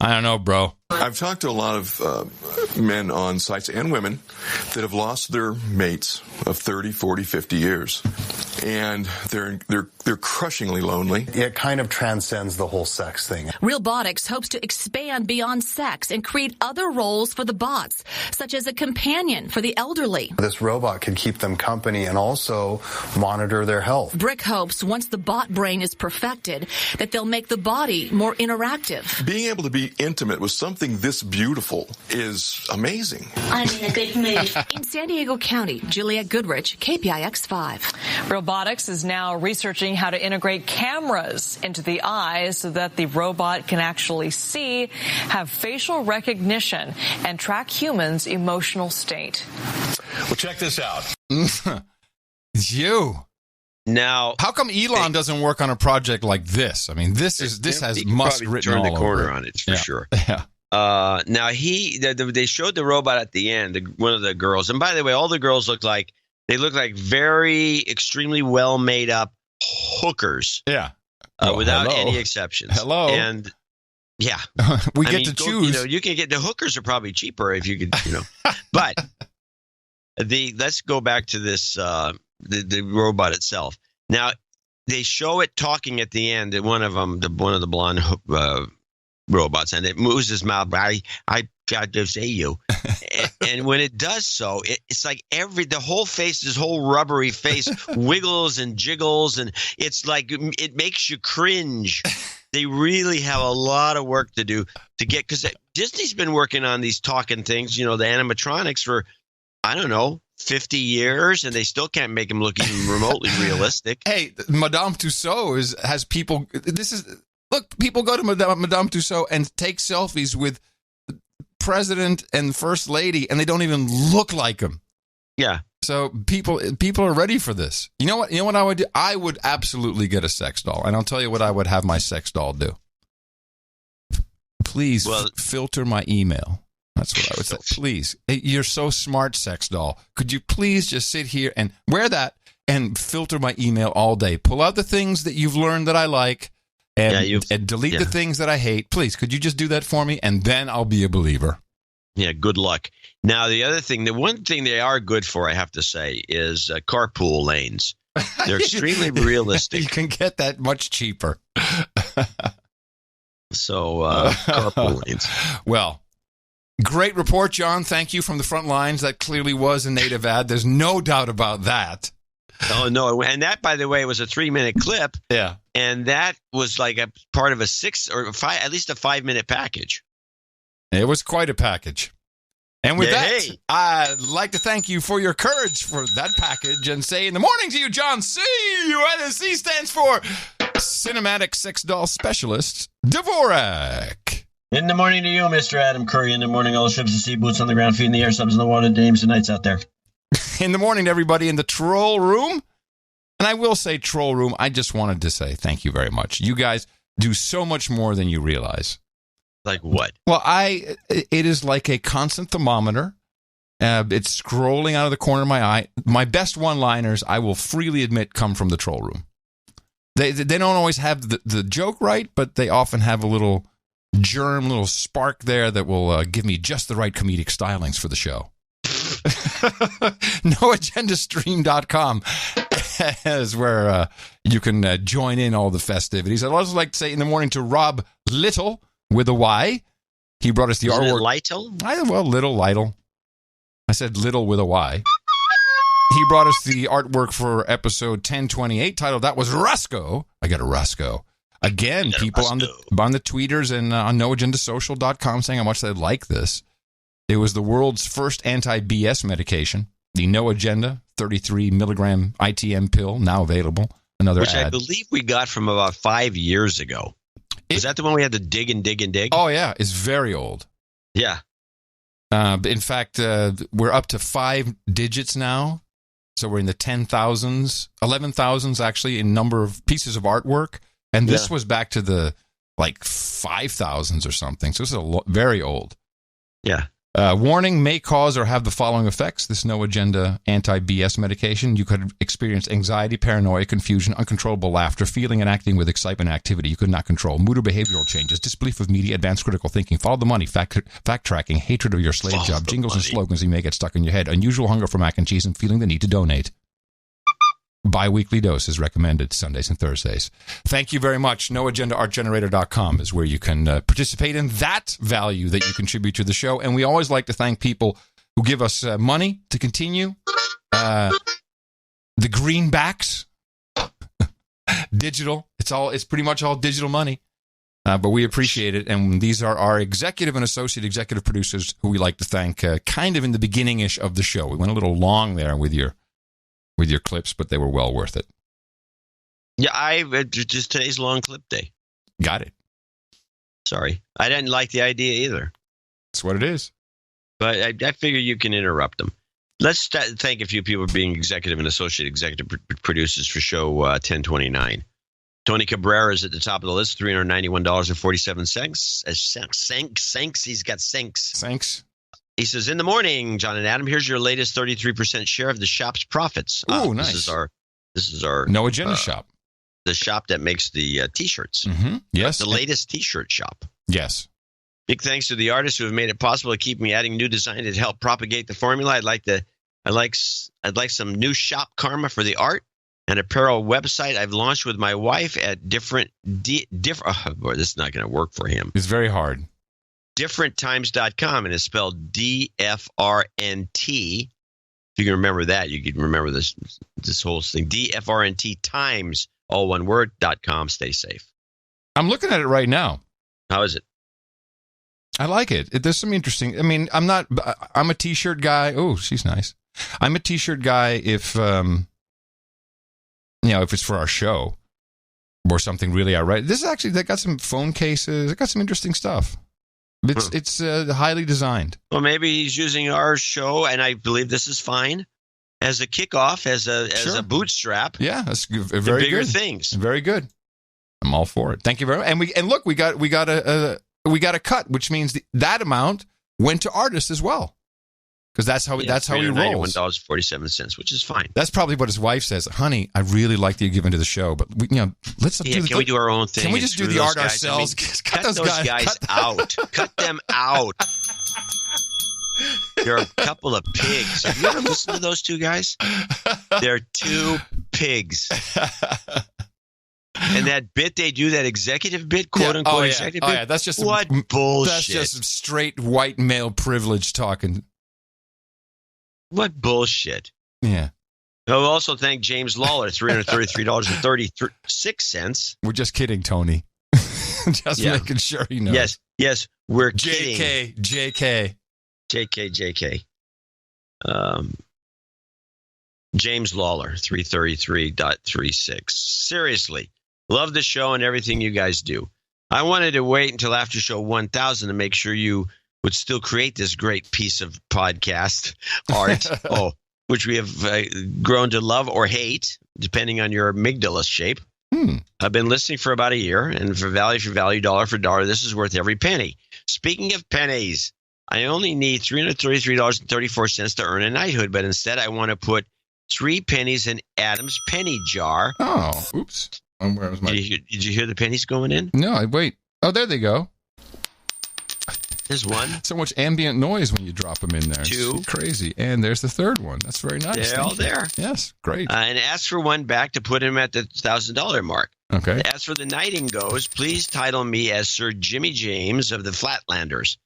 I don't know, bro. I've talked to a lot of men on sites and women that have lost their mates of 30, 40, 50 years. And they're crushingly lonely. It kind of transcends the whole sex thing. Realbotics hopes to expand beyond sex and create other roles for the bots, such as a companion for the elderly. This robot can keep them company and also monitor their health. Brick hopes once the bot brain is perfected that they'll make the body more interactive. Being able to be intimate with something this beautiful is amazing. I'm in a good mood. In San Diego County, Juliette Goodrich, KPIX5. Realbotics is now researching how to integrate cameras into the eyes so that the robot can actually see, have facial recognition, and track humans' emotional state. Well, check this out. It's you. Now, how come Elon doesn't work on a project like this? I mean, this has must written all over. Turn the corner over. on it for sure. Yeah. Now they showed the robot at the end, one of the girls, and by the way, all the girls look like very extremely well made up hookers. Yeah. Without any exceptions. Hello. And Yeah. We get to choose. You can get the hookers are probably cheaper if you could, But let's go back to this the robot itself. Now they show it talking at the end. One of the blonde robots, and it moves his mouth. I got to say you, and when it does so, it's like the whole face, this whole rubbery face, wiggles and jiggles, and it's like it makes you cringe. They really have a lot of work to do to get, because Disney's been working on these talking things, the animatronics for, I don't know, 50 years, and they still can't make them look even remotely realistic. Hey, Madame Tussauds has people. People go to Madame Tussauds and take selfies with the president and first lady, and they don't even look like them. Yeah. So people are ready for this. You know what I would do? I would absolutely get a sex doll, and I'll tell you what I would have my sex doll do. Please filter my email. That's what I would say. Please. You're so smart, sex doll. Could you please just sit here and wear that and filter my email all day? Pull out the things that you've learned that I like and delete the things that I hate. Please, could you just do that for me? And then I'll be a believer. Yeah, good luck. Now, the one thing they are good for, I have to say, is carpool lanes. They're extremely realistic. You can get that much cheaper. So, carpool lanes. Well, great report, John. Thank you from the front lines. That clearly was a native ad. There's no doubt about that. Oh, no. And that, by the way, was a 3-minute clip. Yeah. And that was like a part of a 6 or 5, at least a 5-minute package. It was quite a package. And with that, I'd like to thank you for your courage for that package and say in the morning to you, John C. C stands for Cinematic Sex Doll Specialist, Dvorak. In the morning to you, Mr. Adam Curry. In the morning, all ships at sea, boots on the ground, feet in the air, subs in the water, dames and nights out there. In the morning to everybody in the troll room. And I will say troll room, I just wanted to say thank you very much. You guys do so much more than you realize. Like what? Well, it is like a constant thermometer. It's scrolling out of the corner of my eye. My best one-liners, I will freely admit, come from the troll room. They don't always have the joke right, but they often have a little germ, little spark there that will give me just the right comedic stylings for the show. NoAgendaStream.com is where you can join in all the festivities. I'd also like to say in the morning to Rob Little, with a Y. He brought us the artwork. Lytle? Little Lytle. I said little with a Y. He brought us the artwork for episode 1028 titled That Was Roscoe. I got a Roscoe. Again, people on the tweeters and on noagendasocial.com saying how much they like this. It was the world's first anti-BS medication, the No Agenda 33 milligram ITM pill, now available. Another Which ad. I believe we got from about 5 years ago. Is that the one we had to dig and dig and dig? Oh, yeah. It's very old. Yeah. In fact, we're up to 5 digits now. So we're in the 10,000s, 11,000s actually in number of pieces of artwork. And this was back to the 5,000s or something. So this is very old. Yeah. Warning, may cause or have the following effects. This No Agenda anti-BS medication. You could experience anxiety, paranoia, confusion, uncontrollable laughter, feeling and acting with excitement and activity you could not control, mood or behavioral changes, disbelief of media, advanced critical thinking, follow the money, fact-tracking, hatred of your slave job, jingles and slogans you may get stuck in your head, unusual hunger for mac and cheese, and feeling the need to donate. Bi-weekly dose is recommended Sundays and Thursdays. Thank you very much. NoAgendaArtGenerator.com is where you can participate in that value that you contribute to the show. And we always like to thank people who give us money to continue. The greenbacks. Digital. It's pretty much all digital money. But we appreciate it. And these are our executive and associate executive producers who we like to thank kind of in the beginning-ish of the show. We went a little long there with your clips, but they were well worth it. Yeah, just today's long clip day. Got it. Sorry. I didn't like the idea either. That's what it is. But I figure you can interrupt them. Let's thank a few people for being executive and associate executive producers for show 1029. Tony Cabrera is at the top of the list, $391.47. Thanks. He's got thanks. Thanks. He says, in the morning, John and Adam, here's your latest 33% share of the shop's profits. Oh, nice. This is our No Agenda shop. The shop that makes the T-shirts. Mm-hmm. Yes. The latest T-shirt shop. Yes. Big thanks to the artists who have made it possible to keep me adding new design to help propagate the formula. I'd like some new shop karma for the art and apparel website I've launched with my wife at boy, this is not going to work for him. It's very hard. Differenttimes.com, and it's spelled DFRNT. If you can remember that, you can remember this whole thing. DFRNT times, all one word, .com. Stay safe. I'm looking at it right now. How is it? I like it. There's some interesting. I mean, I'm a T-shirt guy. Oh, she's nice. I'm a T-shirt guy if if it's for our show or something really outright. This is actually, they got some phone cases. They got some interesting stuff. It's highly designed. Well, maybe he's using our show, and I believe this is fine, as a kickoff, as a bootstrap. Yeah, that's very bigger good. Things. Very good. I'm all for it. Thank you very much. And look, we got a cut, which means that amount went to artists as well, because that's how he rolls. $91.47, which is fine. That's probably what his wife says. Honey, I really like that you're giving to the show, but we do our own thing? Can we just do the art ourselves? I mean, cut those guys out. Cut them out. They're a couple of pigs. Have you ever listened to those two guys? They're two pigs. And that bit they do, that executive bit, quote unquote executive bit. That's just what bullshit. That's just straight white male privilege talking. What bullshit. Yeah. I'll also thank James Lawler, $333.36. We're just kidding, Tony. Just making sure he knows. Yes, we're kidding. JK. James Lawler, 333.36. Seriously, love the show and everything you guys do. I wanted to wait until after show 1000 to make sure you would still create this great piece of podcast art, which we have grown to love or hate, depending on your amygdala shape. I've been listening for about a year, and for value, dollar for dollar, this is worth every penny. Speaking of pennies, I only need $333.34 to earn a knighthood, but instead I want to put 3 pennies in Adam's penny jar. Oh, oops. Where was did you hear the pennies going in? No, wait. Oh, there they go. There's one. So much ambient noise when you drop them in there. 2. It's crazy. And there's the third one. That's very nice. They're all there. Yes, great. And ask for one back to put him at the $1,000 mark. Okay. As for the knighting goes, please title me as Sir Jimmy James of the Flatlanders.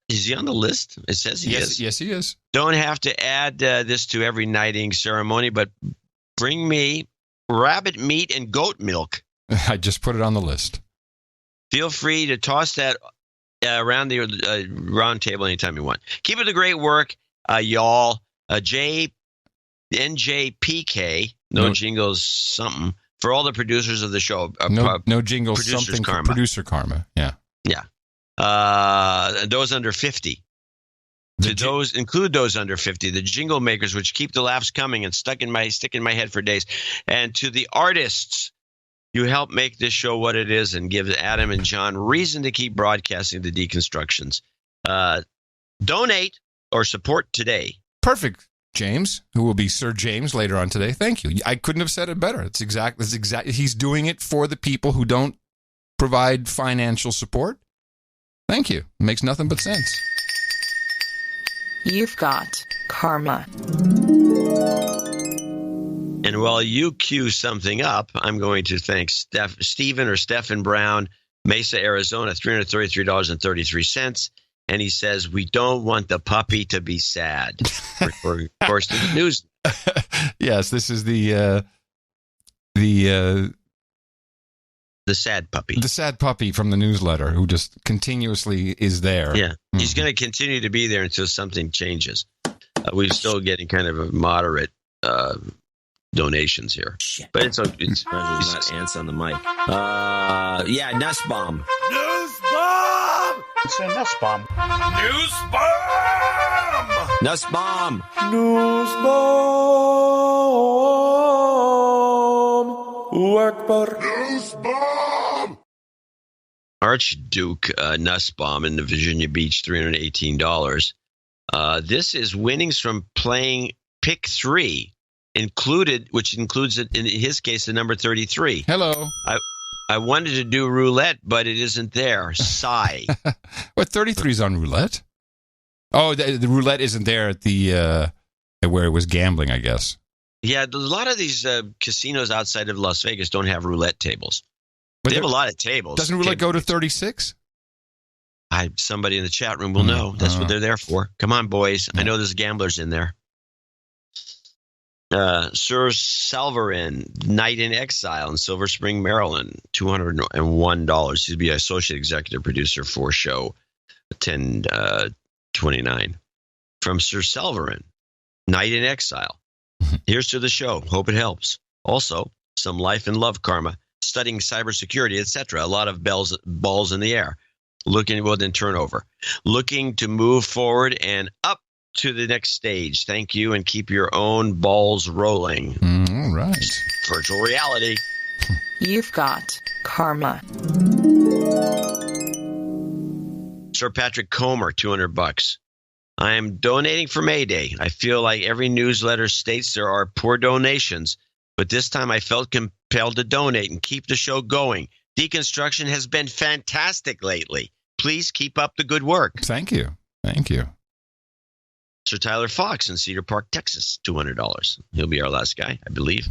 Is he on the list? It says he is. Yes, he is. Don't have to add this to every knighting ceremony, but bring me rabbit meat and goat milk. I just put it on the list. Feel free to toss that around the round table anytime you want. Keep up the great work, y'all. NJPK, no jingles, something, for all the producers of the show. No jingles, something karma. For producer karma. Yeah. Yeah. Those under 50. Include those under 50, the jingle makers, which keep the laughs coming and stick in my head for days. And to the artists, you help make this show what it is and give Adam and John reason to keep broadcasting the deconstructions. Donate or support today. Perfect, James, who will be Sir James later on today. Thank you. I couldn't have said it better. That's exactly. He's doing it for the people who don't provide financial support. Thank you. It makes nothing but sense. You've got karma. And while you cue something up, I'm going to thank Stephen Brown, Mesa, Arizona, $333.33. And he says, we don't want the puppy to be sad. For of course, the news. Yes, this is the sad puppy. The sad puppy from the newsletter who just continuously is there. Yeah. He's going to continue to be there until something changes. We're still getting kind of a moderate donations here. But it's not ants on the mic. Nussbaum. Nussbaum! It's a Nussbaum. Nussbaum! Nussbaum! Nussbaum! Nussbaum! Archduke Nussbaum in the Virginia Beach, $318. This is winnings from playing pick 3. Which includes, in his case, the number 33. Hello. I wanted to do roulette, but it isn't there. Sigh. What, 33's on roulette? Oh, the roulette isn't there at the where it was gambling, I guess. Yeah, a lot of these casinos outside of Las Vegas don't have roulette tables. But they have a lot of tables. Doesn't roulette go to 36? Somebody in the chat room will know. That's what they're there for. Come on, boys. I know there's gamblers in there. Sir Salverin, Night in Exile in Silver Spring, Maryland, $201. He'd be associate executive producer for show 1029. From Sir Salverin, Night in Exile. Here's to the show. Hope it helps. Also, some life and love karma, studying cybersecurity, etc. A lot of balls in the air. Then turnover. Looking to move forward and up to the next stage. Thank you, and keep your own balls rolling. All right. Virtual reality. You've got karma. Sir Patrick Comer, $200. I am donating for May Day. I feel like every newsletter states there are poor donations, but this time I felt compelled to donate and keep the show going. Deconstruction has been fantastic lately. Please keep up the good work. Thank you. Thank you. Sir Tyler Fox in Cedar Park, Texas, $200. He'll be our last guy, I believe.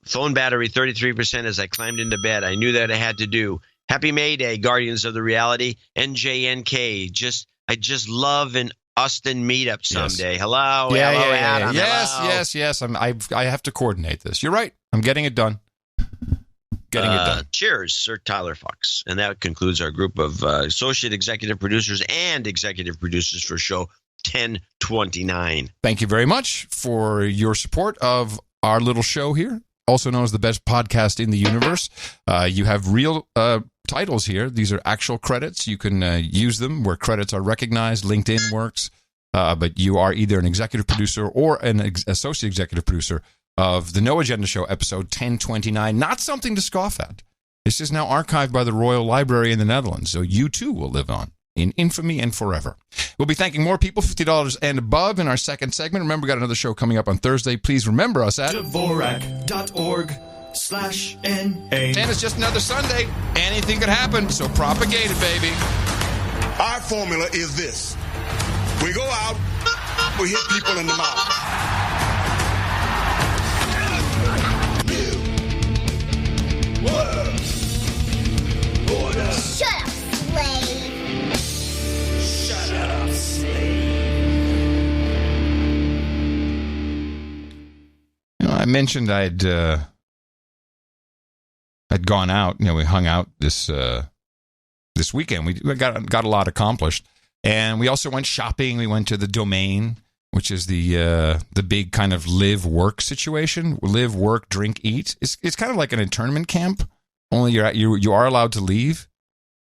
Phone battery, 33% as I climbed into bed. I knew that I had to do. Happy May Day, Guardians of the Reality. NJNK. I just love an Austin meetup someday. Yes. Hello. Yeah, hello, yeah, Adam. Yes, hello. yes. I have to coordinate this. You're right. I'm getting it done. Cheers, Sir Tyler Fox. And that concludes our group of associate executive producers and executive producers for show 1029. Thank you very much for your support of our little show here, also known as the best podcast in the universe. You have real titles here. These are actual credits. You can use them where credits are recognized. LinkedIn works. But you are either an executive producer or an associate executive producer of the No Agenda Show, episode 1029. Not something to scoff at. This is now archived by the Royal Library in the Netherlands, so you too will live on in infamy and forever. We'll be thanking more people, $50 and above, in our second segment. Remember, we got another show coming up on Thursday. Please remember us at Dvorak.org/NA. And it's just another Sunday. Anything could happen, so propagate it, baby. Our formula is this. We go out, we hit people in the mouth. Order. Shut up, slave. Shut up, slave. I mentioned I'd gone out. We hung out this weekend. We got a lot accomplished, and we also went shopping. We went to the Domain, which is the big kind of live work situation. Live, work, drink, eat. It's kind of like an internment camp. Only you are allowed to leave.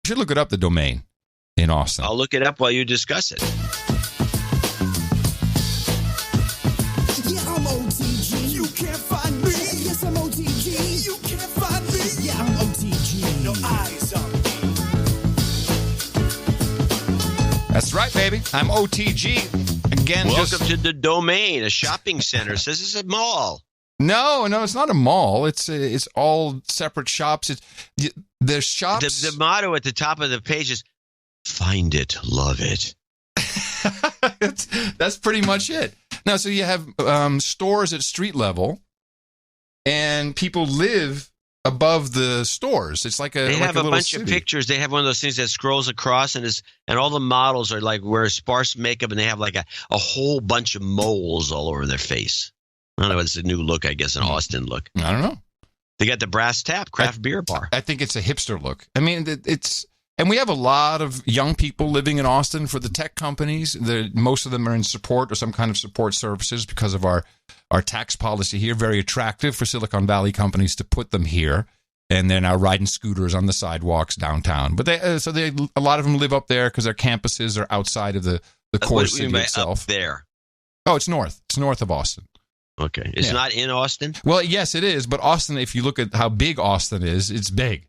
You should look it up, the Domain in Austin. I'll look it up while you discuss it. Yeah, I'm OTG. You can't find me. Yes, I'm OTG. You can't find me. Yeah, I'm OTG. No eyes on me. That's right, baby. I'm OTG. Again, welcome to the Domain, a shopping center. Says it's a mall. No, it's not a mall. It's all separate shops. There's shops. The motto at the top of the page is "Find it, love it." That's pretty much it. Now, so you have stores at street level, and people live above the stores. It's like they have a bunch city. Of pictures. They have one of those things that scrolls across, and all the models are like wear sparse makeup, and they have like a whole bunch of moles all over their face. I don't know. It's a new look, I guess, an Austin look. I don't know. They got the Brass Tap craft beer bar. I think it's a hipster look. I mean, and we have a lot of young people living in Austin for the tech companies. Most of them are in support or some kind of support services because of our tax policy here. Very attractive for Silicon Valley companies to put them here. And they're now riding scooters on the sidewalks downtown. But a lot of them live up there because their campuses are outside of the core city itself. Up there? Oh, it's north. It's north of Austin. Okay. It's not in Austin? Well, yes, it is. But Austin, if you look at how big Austin is, it's big.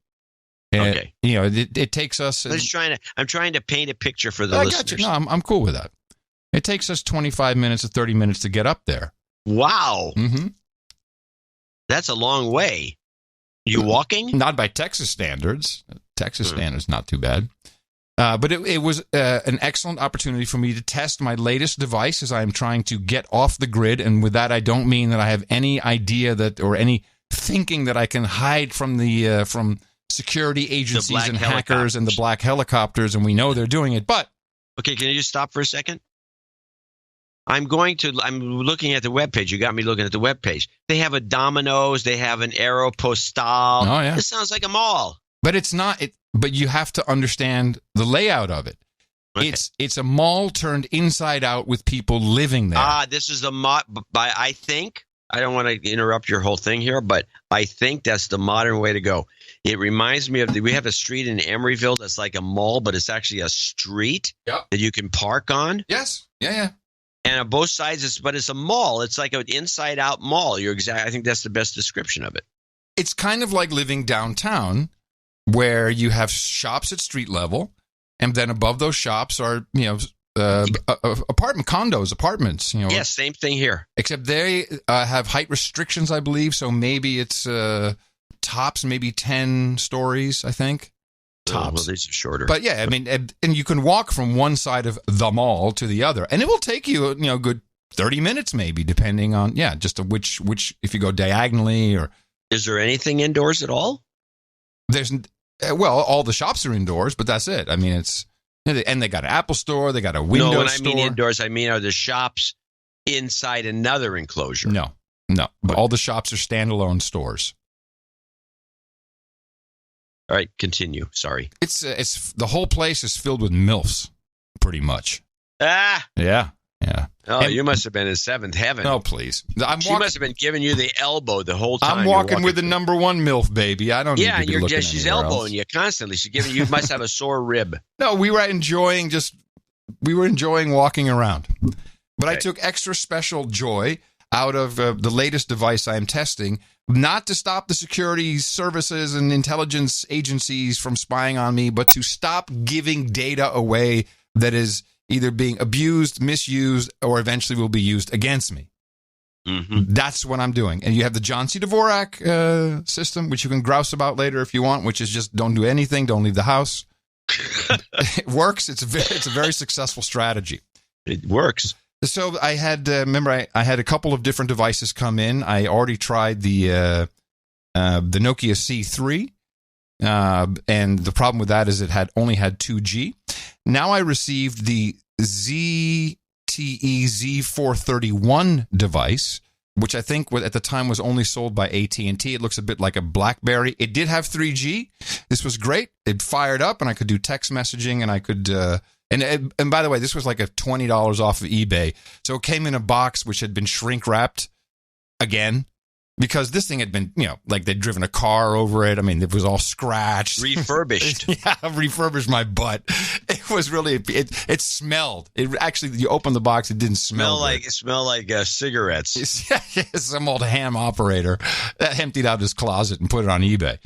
And, okay. It takes us. I'm trying to paint a picture for the listeners. Got you. No, I'm cool with that. It takes us 25 minutes to 30 minutes to get up there. Wow. Mm-hmm. That's a long way. You walking? Not by Texas standards. Texas standards, not too bad. But it was an excellent opportunity for me to test my latest device as I am trying to get off the grid. And with that, I don't mean that I have any idea that or any thinking that I can hide from the from security agencies and hackers and the black helicopters. And we know they're doing it. But okay, can you just stop for a second? I'm looking at the webpage. You got me looking at the webpage. They have a Domino's. They have an Aeropostale. Oh, yeah. This sounds like a mall. But it's not. But you have to understand the layout of it. Okay. It's a mall turned inside out with people living there. This is the I think, I don't want to interrupt your whole thing here, but I think that's the modern way to go. It reminds me of we have a street in Emeryville that's like a mall, but it's actually a street that you can park on. Yes. Yeah. And on both sides, it's a mall. It's like an inside-out mall. I think that's the best description of it. It's kind of like living downtown, where you have shops at street level, and then above those shops are apartments. Yes, same thing here. Except they have height restrictions, I believe. So maybe it's tops, maybe 10 stories, I think. Tops. Well, these are shorter. But yeah, I mean, and you can walk from one side of the mall to the other, and it will take you, a good 30 minutes maybe, depending on, just which, if you go diagonally or. Is there anything indoors at all? There's, all the shops are indoors, but that's it. I mean, and they got an Apple store, they got a Windows store. No, when I mean indoors, I mean are the shops inside another enclosure? No. But all the shops are standalone stores. All right, continue. Sorry. It's the whole place is filled with MILFs, pretty much. Yeah. Oh, you must have been in seventh heaven. No, please. She must have been giving you the elbow the whole time. I'm walking with the number one MILF, baby. I don't need to be looking anywhere she's elbowing you constantly. She's giving you must have a sore rib. No, we were enjoying walking around. But okay. I took extra special joy out of the latest device I am testing, not to stop the security services and intelligence agencies from spying on me, but to stop giving data away that is either being abused, misused, or eventually will be used against me. Mm-hmm. That's what I'm doing. And you have the John C. Dvorak system, which you can grouse about later if you want, which is just don't do anything, don't leave the house. It works. It's a very successful strategy. It works. So I had, I had a couple of different devices come in. I already tried the Nokia C3. And the problem with that is it only had 2G. Now I received the ZTE Z431 device, which I think at the time was only sold by AT&T. It looks a bit like a BlackBerry. It did have 3G. This was great. It fired up, and I could do text messaging, and I could... And by the way, this was like a $20 off of eBay. So it came in a box which had been shrink wrapped again. Because this thing had been, like they'd driven a car over it. I mean, it was all scratched. Refurbished. Yeah, refurbished my butt. It was really, it smelled. It actually, you open the box, it didn't smell like cigarettes. Some old ham operator that emptied out his closet and put it on eBay.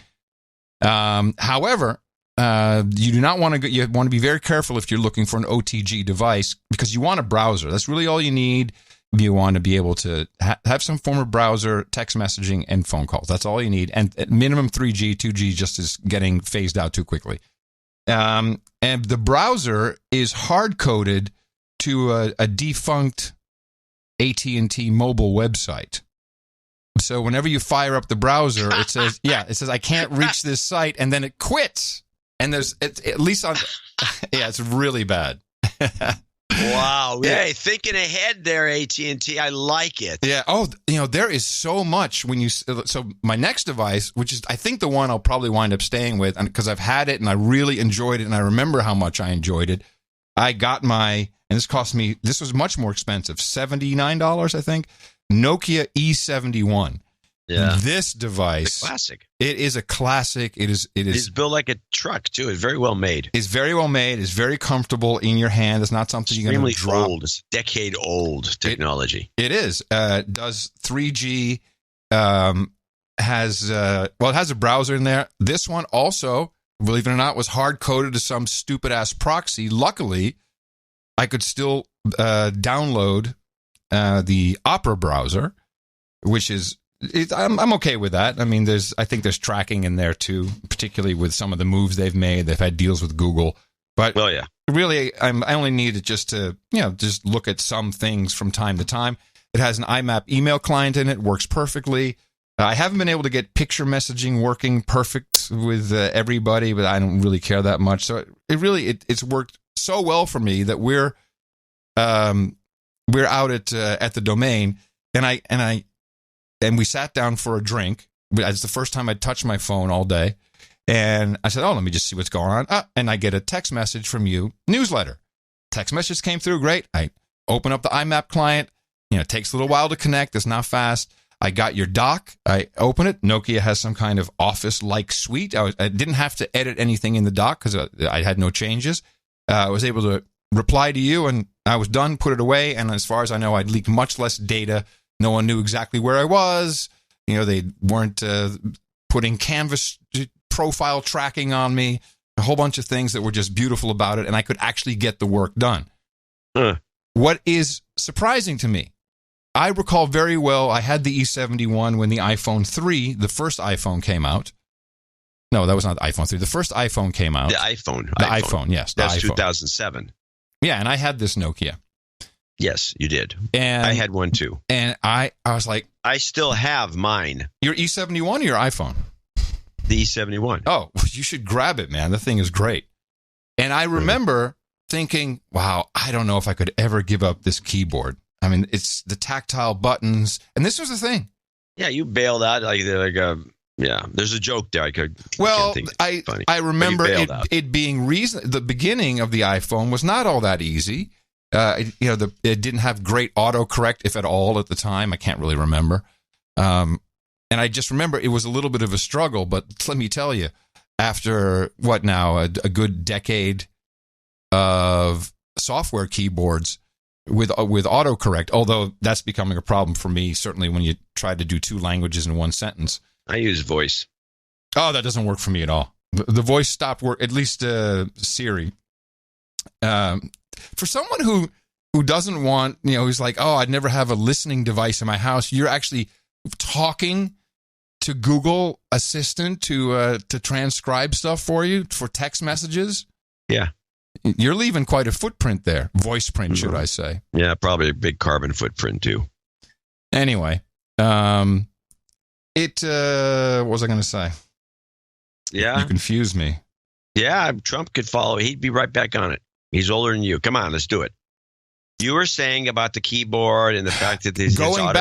However, you do not want to you want to be very careful if you're looking for an OTG device because you want a browser. That's really all you need. You want to be able to have some form of browser, text messaging, and phone calls. That's all you need. And at minimum 3G, 2G just is getting phased out too quickly. And the browser is hard-coded to a defunct AT&T mobile website. So whenever you fire up the browser, it says, I can't reach this site, and then it quits. And at least on, it's really bad. Wow. Hey, thinking ahead there, AT&T. I like it. Yeah. Oh, there is so much so my next device, which is, I think the one I'll probably wind up staying with, and because I've had it and I really enjoyed it and I remember how much I enjoyed it. I got and this was much more expensive, $79, I think, Nokia E71. Yeah. This device, it's a classic. It is a classic. It's built like a truck too. It's very well made. It's very well made. It's very comfortable in your hand. It's not something you're going to drop. Old. It's decade-old technology. It is. Does 3G. It has a browser in there. This one also, believe it or not, was hard-coded to some stupid-ass proxy. Luckily, I could still download the Opera browser, which is I'm okay with that. I mean, I think there's tracking in there too, particularly with some of the moves they've made. They've had deals with Google, but really, I only need it just to just look at some things from time to time. It has an IMAP email client in it, works perfectly. I haven't been able to get picture messaging working perfect with everybody, but I don't really care that much. So it's worked so well for me that we're out at the Domain, and we sat down for a drink. It's the first time I'd touched my phone all day, and I said, "Oh, let me just see what's going on." And I get a text message from you, newsletter. Text message came through, great. I open up the IMAP client. It takes a little while to connect. It's not fast. I got your dock. I open it. Nokia has some kind of Office-like suite. I didn't have to edit anything in the dock because I had no changes. I was able to reply to you, and I was done, put it away. And as far as I know, I'd leaked much less data. No one knew exactly where I was. They weren't putting Canvas profile tracking on me. A whole bunch of things that were just beautiful about it, and I could actually get the work done. What is surprising to me, I recall very well I had the E71 when the iPhone 3, the first iPhone, came out. No, that was not the iPhone 3. The first iPhone came out. The iPhone. The iPhone, yes. That's 2007. Yeah, and I had this Nokia. Yes, you did. And I had one too. And I was like... I still have mine. Your E71 or your iPhone? The E71. Oh, you should grab it, man. The thing is great. And I remember thinking, wow, I don't know if I could ever give up this keyboard. I mean, it's the tactile buttons. And this was the thing. Yeah, you bailed out there's a joke there. I remember it being the beginning of the iPhone was not all that easy. It didn't have great autocorrect, if at all, at the time. I can't really remember. And I just remember it was a little bit of a struggle. But let me tell you, after a good decade of software keyboards with autocorrect, although that's becoming a problem for me, certainly when you try to do two languages in one sentence. I use voice. Oh, that doesn't work for me at all. The voice stopped work, at least Siri. For someone who doesn't want, who's like, oh, I'd never have a listening device in my house, you're actually talking to Google Assistant to transcribe stuff for you for text messages. Yeah. You're leaving quite a footprint there. Voice print, should I say. Yeah, probably a big carbon footprint, too. Anyway, what was I going to say? Yeah. You confused me. Yeah, Trump could follow. He'd be right back on it. He's older than you. Come on, let's do it. You were saying about the keyboard and the fact that this going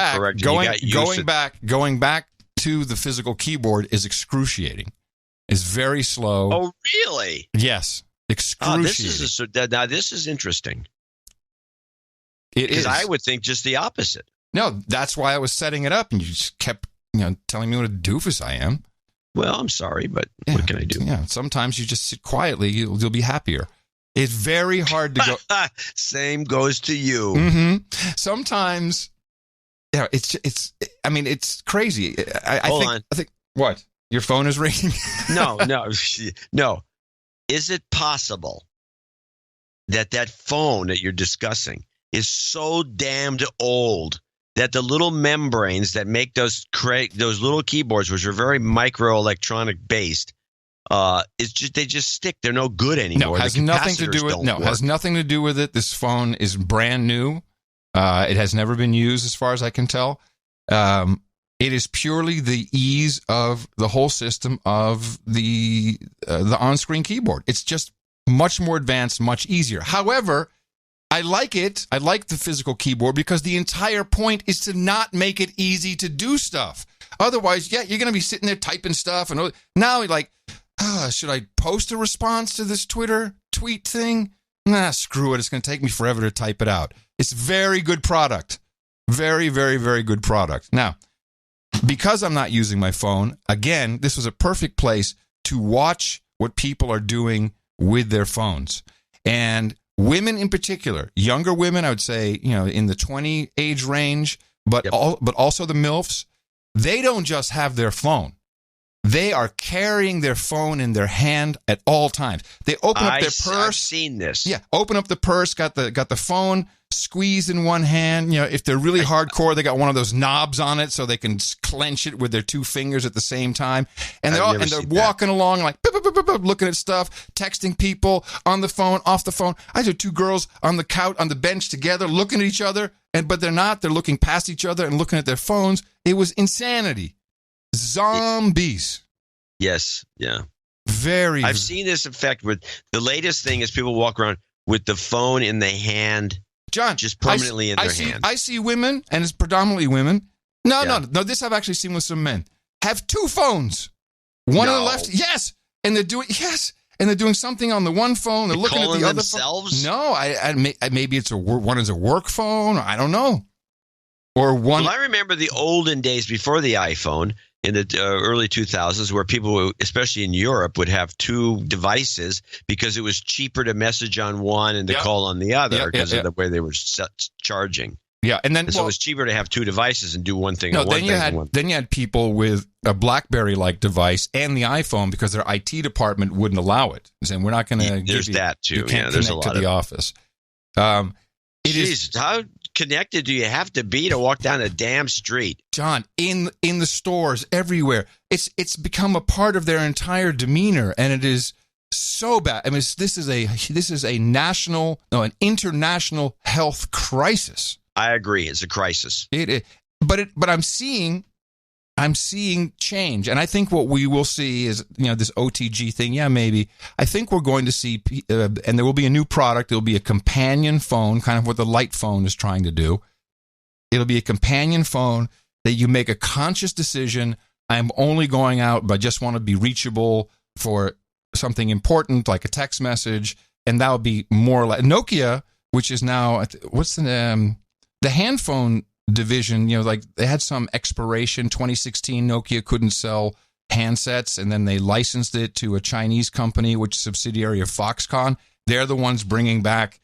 back to the physical keyboard is excruciating. It's very slow. Oh, really? Yes. Excruciating. Now this is interesting. It is. Because I would think just the opposite. No, that's why I was setting it up, and you just kept, telling me what a doofus I am. Well, I'm sorry, but what can I do? Yeah, sometimes you just sit quietly, you'll be happier. It's very hard to go. Same goes to you. Mm-hmm. Sometimes, it's crazy. I think what? Your phone is ringing? No. Is it possible that phone that you're discussing is so damned old that the little membranes that make those little keyboards, which are very microelectronic based, they just stick. They're no good anymore. No, has nothing to do with. No, has nothing to do with it. This phone is brand new. It has never been used, as far as I can tell. It is purely the ease of the whole system of the on-screen keyboard. It's just much more advanced, much easier. However, I like it. I like the physical keyboard because the entire point is to not make it easy to do stuff. Otherwise, you're going to be sitting there typing stuff. And now you're like, should I post a response to this Twitter tweet thing? Nah, screw it. It's going to take me forever to type it out. It's very good product. Very, very, very good product. Now, because I'm not using my phone, again, this was a perfect place to watch what people are doing with their phones. And women in particular, younger women, I would say, in the 20 age range, but also the MILFs, they don't just have their phone. They are carrying their phone in their hand at all times. They open up their purse. I've seen this. Yeah, open up the purse, got the phone squeeze in one hand. If they're really hardcore, they got one of those knobs on it so they can clench it with their two fingers at the same time. And they're walking along like looking at stuff, texting people on the phone, off the phone. I saw two girls on the couch, on the bench together, looking at each other, but they're not. They're looking past each other and looking at their phones. It was insanity. Zombies. Yes. Yeah. I've seen this effect with the latest thing is people walk around with the phone in the hand, John, just permanently in their hand. I see women, and it's predominantly women. No. This I've actually seen with some men. Have two phones. One on the left, yes, and they're doing something on the one phone. They're looking at the other themselves. No, maybe it's one is a work phone. I don't know. Or one. Well, I remember the olden days before the iPhone in the early 2000s, where people, especially in Europe, would have two devices because it was cheaper to message on one and to call on the other because of the way they were charging. Yeah, and then so it was cheaper to have two devices and do one thing. No, then you had people with a BlackBerry-like device and the iPhone because their IT department wouldn't allow it, saying we're not going to. There's that too. You can't there's connect a lot to the office. How connected do you have to be to walk down a damn street? John, in the stores everywhere, it's become a part of their entire demeanor, and it is so bad. I mean, this is an international health crisis. I agree, it's a crisis. But I'm seeing change, and I think what we will see is this OTG thing. Yeah, maybe. I think we're going to see, and there will be a new product. There will be a companion phone, kind of what the Light phone is trying to do. It'll be a companion phone that you make a conscious decision. I'm only going out, but I just want to be reachable for something important, like a text message, and that would be more like Nokia, which is now what's the hand phone division, like they had some expiration. 2016, Nokia couldn't sell handsets, and then they licensed it to a Chinese company, which is a subsidiary of Foxconn. They're the ones bringing back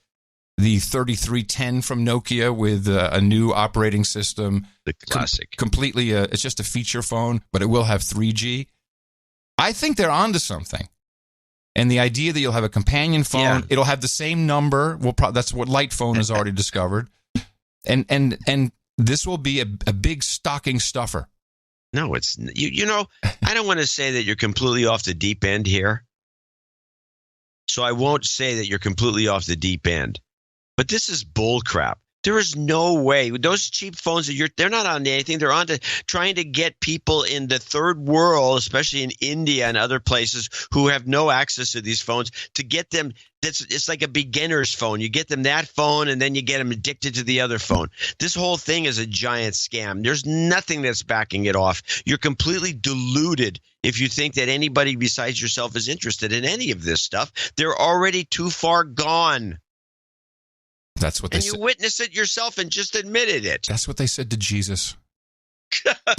the 3310 from Nokia with a new operating system. The classic. Completely, it's just a feature phone, but it will have 3G. I think they're onto something. And the idea that you'll have a companion phone, it'll have the same number. That's what Light phone has already discovered. And this will be a big stocking stuffer. No, it's I don't want to say that you're completely off the deep end here. So I won't say that you're completely off the deep end. But this is bull crap. There is no way. Those cheap phones, they're not on anything. They're on to trying to get people in the third world, especially in India and other places, who have no access to these phones, to get them. It's like a beginner's phone. You get them that phone, and then you get them addicted to the other phone. This whole thing is a giant scam. There's nothing that's backing it off. You're completely deluded if you think that anybody besides yourself is interested in any of this stuff. They're already too far gone. That's what they said. And you witnessed it yourself and just admitted it. That's what they said to Jesus. I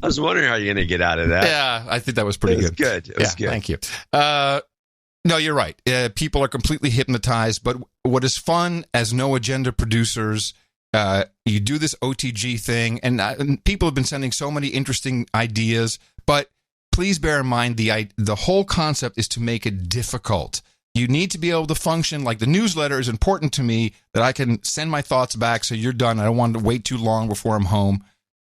was wondering how you're going to get out of that. Yeah, I think that was pretty good. It was good. Thank you. No, you're right. People are completely hypnotized. But what is fun as no agenda producers, you do this OTG thing, and people have been sending so many interesting ideas. But please bear in mind the whole concept is to make it difficult. You need to be able to function. Like the newsletter is important to me, that I can send my thoughts back so you're done. I don't want to wait too long before I'm home.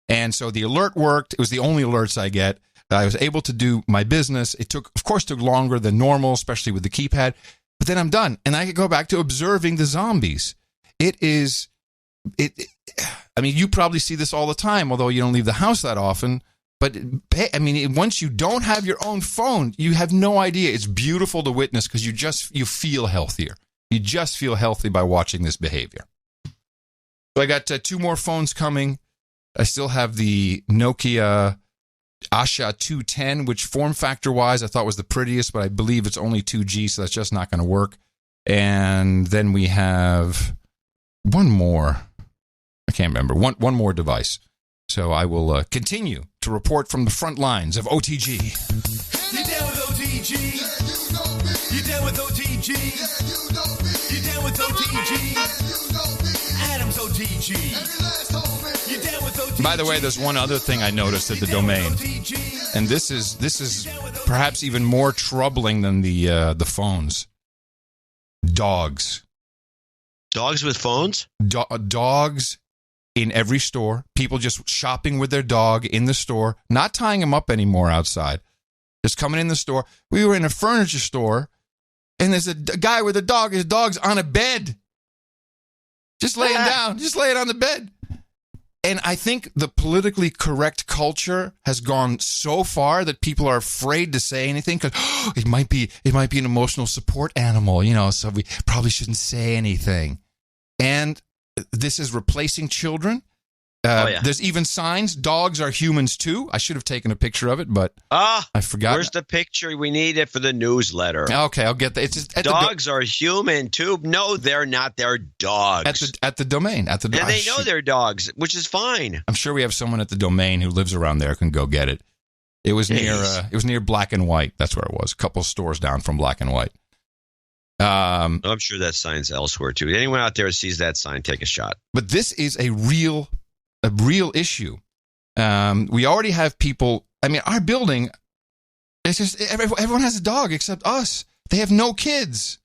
And so the alert worked. It was the only alerts I get. I was able to do my business. It took longer than normal, especially with the keypad. But then I'm done. And I could go back to observing the zombies. I mean, you probably see this all the time, although you don't leave the house that often. But, I mean, once you don't have your own phone, you have no idea. It's beautiful to witness because you feel healthier. You just feel healthy by watching this behavior. So I got 2 more phones coming. I still have the Nokia Asha 210, which form factor-wise I thought was the prettiest, but I believe it's only 2G, so that's just not going to work. And then we have one more. I can't remember. One more device. So I will continue to report from the front lines of OTG. You down with OTG? You down with OTG? You down with OTG? Adam's OTG. You down with OTG? By the way, there's one other thing I noticed at the domain, and this is perhaps even more troubling than the phones. Dogs. Dogs with phones? Dogs in every store. People just shopping with their dog in the store, not tying him up anymore outside. Just coming in the store. We were in a furniture store, and there's a guy with a dog. His dog's on a bed. Just laying down. Just laying on the bed. And I think the politically correct culture has gone so far that people are afraid to say anything because it might be an emotional support animal, so we probably shouldn't say anything. And this is replacing children. There's even signs. Dogs are humans too. I should have taken a picture of it, but I forgot. Where's the picture? We need it for the newsletter. Okay, I'll get that. It's just dogs are human too. No, they're not. They're dogs. At the domain. And they know they're dogs, which is fine. I'm sure we have someone at the domain who lives around there can go get it. It was near Black and White. That's where it was. A couple stores down from Black and White. I'm sure that sign's elsewhere too. Anyone out there who sees that sign, take a shot. But this is a real issue. We already have people. I mean, our building, it's just everyone has a dog except us. They have no kids.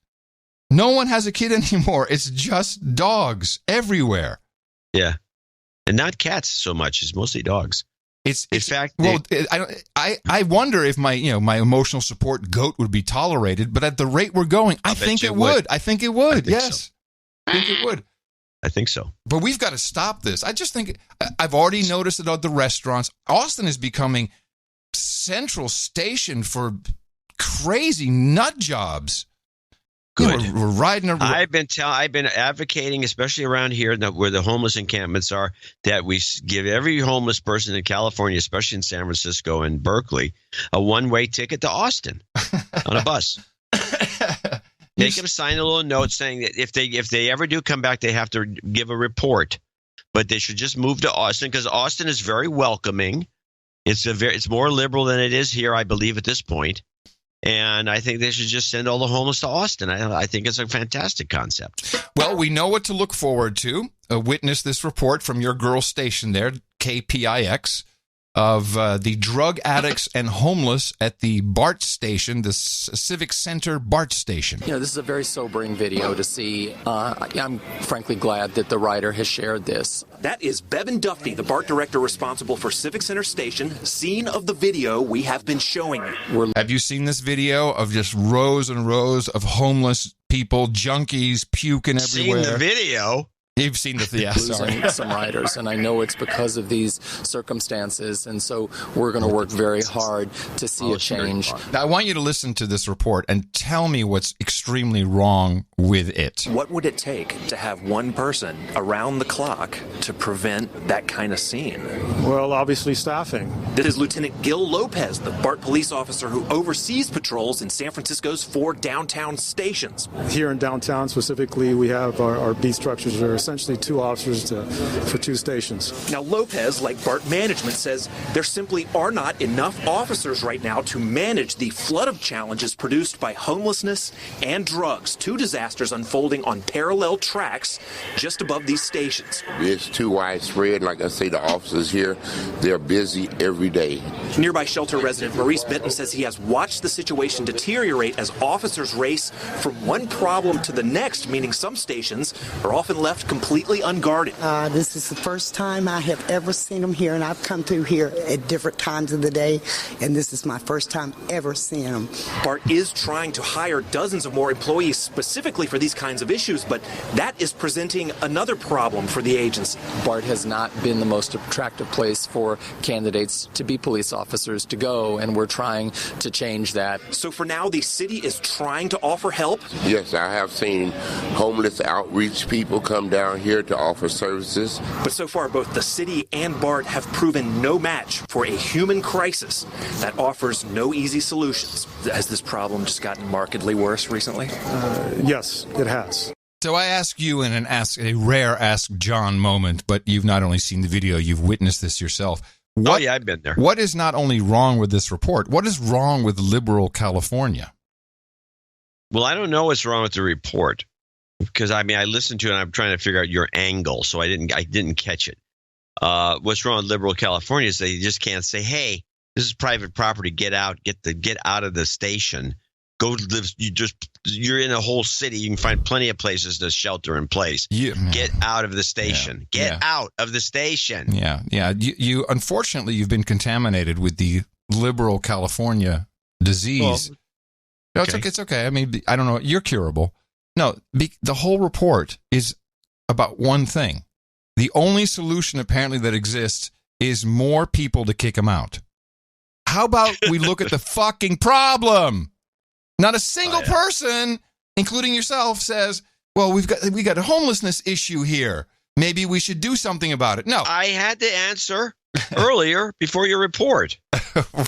No one has a kid anymore. It's just dogs everywhere. Yeah, and not cats so much. It's mostly dogs. In fact, I wonder if my emotional support goat would be tolerated. But at the rate we're going, I think it would. I think it would. Yes, I think it would. I think so. But we've got to stop this. I just think I've already noticed it at the restaurants. Austin is becoming central station for crazy nut jobs. Good. We're riding around. I've been advocating, especially around here where the homeless encampments are, that we give every homeless person in California, especially in San Francisco and Berkeley, a one-way ticket to Austin on a bus. Make them sign a little note saying that if they ever do come back, they have to give a report. But they should just move to Austin because Austin is very welcoming. It's more liberal than it is here, I believe, at this point. And I think they should just send all the homeless to Austin. I think it's a fantastic concept. Well, we know what to look forward to. Witness this report from your girl station there, KPIX, of the drug addicts and homeless at the BART station, the Civic Center BART station. This is a very sobering video to see. I'm frankly glad that the writer has shared this. That is Bevan Duffy, the BART director responsible for Civic Center Station, scene of the video we have been showing you. Have you seen this video of just rows and rows of homeless people, junkies, puking everywhere? Seen the video? You've seen losing some riders, and I know it's because of these circumstances, and so we're going to work very hard to see a change. Now, I want you to listen to this report and tell me what's extremely wrong with it. What would it take to have one person around the clock to prevent that kind of scene? Well, obviously staffing. This is Lieutenant Gil Lopez, the BART police officer who oversees patrols in San Francisco's 4 downtown stations. Here in downtown specifically, we have our beat structures are essentially 2 officers for 2 stations. Now, Lopez, like BART management, says there simply are not enough officers right now to manage the flood of challenges produced by homelessness and drugs, 2 disasters unfolding on parallel tracks just above these stations. It's too widespread. Like I say, the officers here, they're busy every day. Nearby shelter resident Maurice Benton says he has watched the situation deteriorate as officers race from one problem to the next, meaning some stations are often left completely unguarded. This is the first time I have ever seen them here, and I've come through here at different times of the day, and this is my first time ever seeing them. BART is trying to hire dozens of more employees specifically for these kinds of issues, but that is presenting another problem for the agency. BART has not been the most attractive place for candidates to be police officers to go, and we're trying to change that. So for now, the city is trying to offer help? Yes, I have seen homeless outreach people come down here to offer services. But so far, both the city and BART have proven no match for a human crisis that offers no easy solutions. Has this problem just gotten markedly worse recently? Yes, it has. So I ask you in a rare Ask John moment, but you've not only seen the video, you've witnessed this yourself. I've been there. What is not only wrong with this report, what is wrong with liberal California? Well, I don't know what's wrong with the report. Because I listened to it and I'm trying to figure out your angle, so I didn't catch it. What's wrong with liberal California is they just can't say, "Hey, this is private property. Get out. Get out of the station." Go live. You're in a whole city. You can find plenty of places to shelter in place. Get out of the station. Get out of the station. Yeah. You unfortunately, you've been contaminated with the liberal California disease. Well, no, it's okay. I mean, I don't know. You're curable. No, the whole report is about one thing. The only solution apparently that exists is more people to kick them out. How about we look at the fucking problem? Not a single person, including yourself, says, well, we got a homelessness issue here. Maybe we should do something about it. No. I had to answer earlier before your report.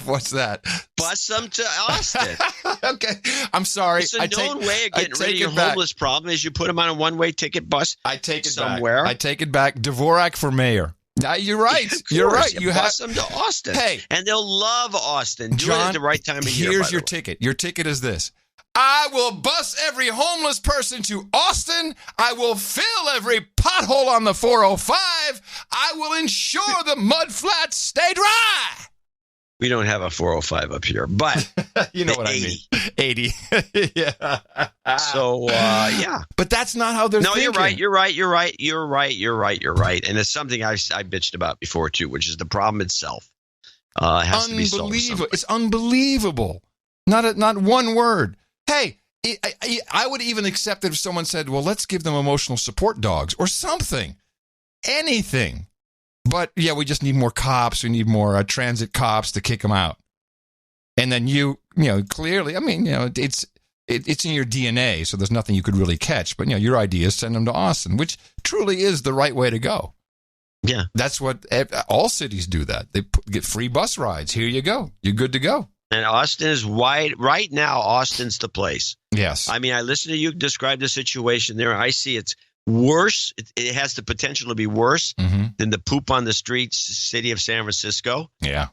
What's that? Bus them to Austin. Okay. I'm sorry. It's a known way of getting rid of your homeless problem is you put them on a one-way ticket bus somewhere. I take it back. Dvorak for mayor. You're right. You're right. You bus them to Austin. Hey. And they'll love Austin. Do it at the right time of year. Here's your ticket. Your ticket is this. I will bus every homeless person to Austin. I will fill every pothole on the 405. I will ensure the mud flats stay dry. We don't have a 405 up here, but you know what 80. I mean. 80. Yeah. So, yeah. But that's not how they're thinking. No, you're right. And it's something I bitched about before, too, which is the problem itself. Has to be solved. It's unbelievable. Not one word. Hey, I would even accept it if someone said, well, let's give them emotional support dogs or something. Anything. But, yeah, we just need more cops. We need more transit cops to kick them out. And then clearly, I mean, it's in your DNA, so there's nothing you could really catch. But, your idea is send them to Austin, which truly is the right way to go. Yeah. That's what all cities do that. They get free bus rides. Here you go. You're good to go. And Austin is wide. Right now, Austin's the place. Yes. I mean, I listen to you describe the situation there. I see it's worse. It has the potential to be worse than the poop on the streets city of San Francisco. Yeah.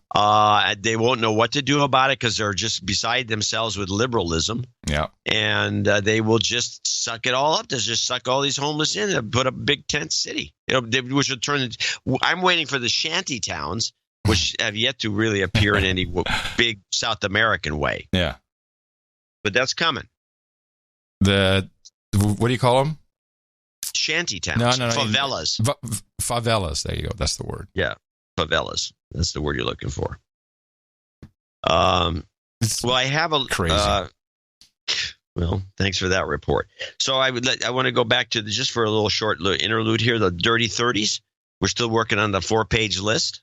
They won't know what to do about it because they're just beside themselves with liberalism. Yeah. And they will just suck it all up. They'll just suck all these homeless in and put a big tent city. Which will turn. I'm waiting for the shanty towns, which have yet to really appear in any big South American way. Yeah. But that's coming. What do you call them? Shanty towns. No. Favelas. Favelas. There you go. That's the word. Yeah. Favelas. That's the word you're looking for. Well, I have a crazy. Well, thanks for that report. So I want to go back to just for a little short interlude here. The Dirty 30s. We're still working on the 4-page list.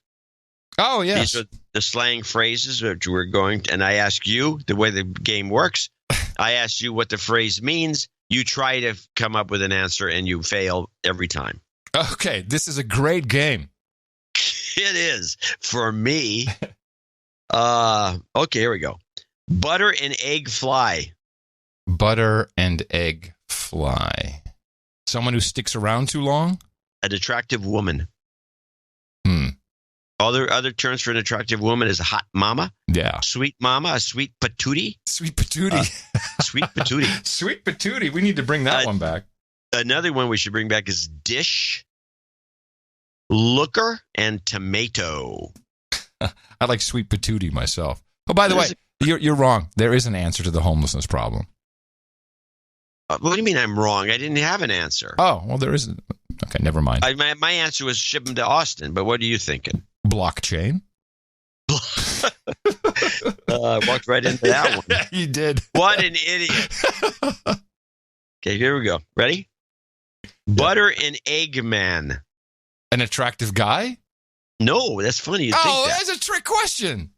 Oh, yes. These are the slang phrases which we're going to, and I ask you the way the game works. I ask you what the phrase means. You try to come up with an answer, and you fail every time. Okay, this is a great game. It is for me. Okay, here we go. Butter and egg fly. Butter and egg fly. Someone who sticks around too long? An attractive woman. Other terms for an attractive woman is a hot mama. Yeah. Sweet mama, a sweet patootie. Sweet patootie. Sweet patootie. Sweet patootie. We need to bring that one back. Another one we should bring back is dish, looker, and tomato. I like sweet patootie myself. Oh, by the way, you're wrong. There is an answer to the homelessness problem. What do you mean I'm wrong? I didn't have an answer. Oh, well, there isn't. Okay, never mind. My answer was ship them to Austin, but what are you thinking? Blockchain. Walked right into that one. You did. What an idiot. Okay, here we go. Ready? Butter and egg man. An attractive guy? No, that's funny. You think that. That's a trick question.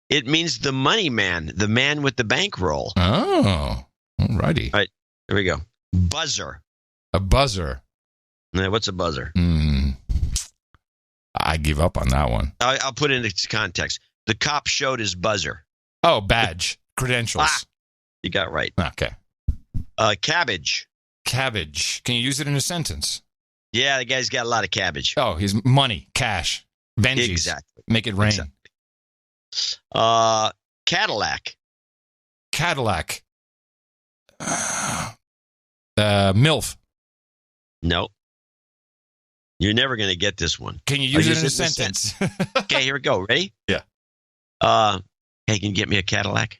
It means the money man, the man with the bankroll. Oh, alrighty. All right, here we go. Buzzer. A buzzer. Now, what's a buzzer? I give up on that one. I'll put it into context. The cop showed his buzzer. Oh, badge. Credentials. You got it right. Okay. Cabbage. Cabbage. Can you use it in a sentence? Yeah, the guy's got a lot of cabbage. Oh, he's money, cash, Benjis. Exactly. Make it rain. Exactly. Cadillac. Cadillac. MILF. No. You're never going to get this one. Can you use it in a sentence? Okay, here we go. Ready? Yeah. Hey, can you get me a Cadillac?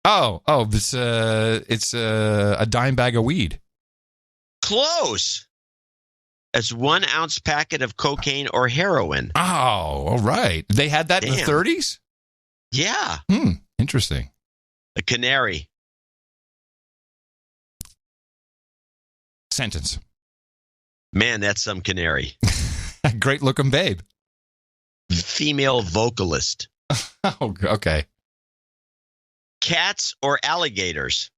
It's a dime bag of weed. Close. It's 1 ounce packet of cocaine or heroin. Oh, all right. They had that in the 30s? Yeah. Interesting. A canary. Sentence. Man, that's some canary. Great looking babe. Female vocalist. Oh, okay. Cats or alligators?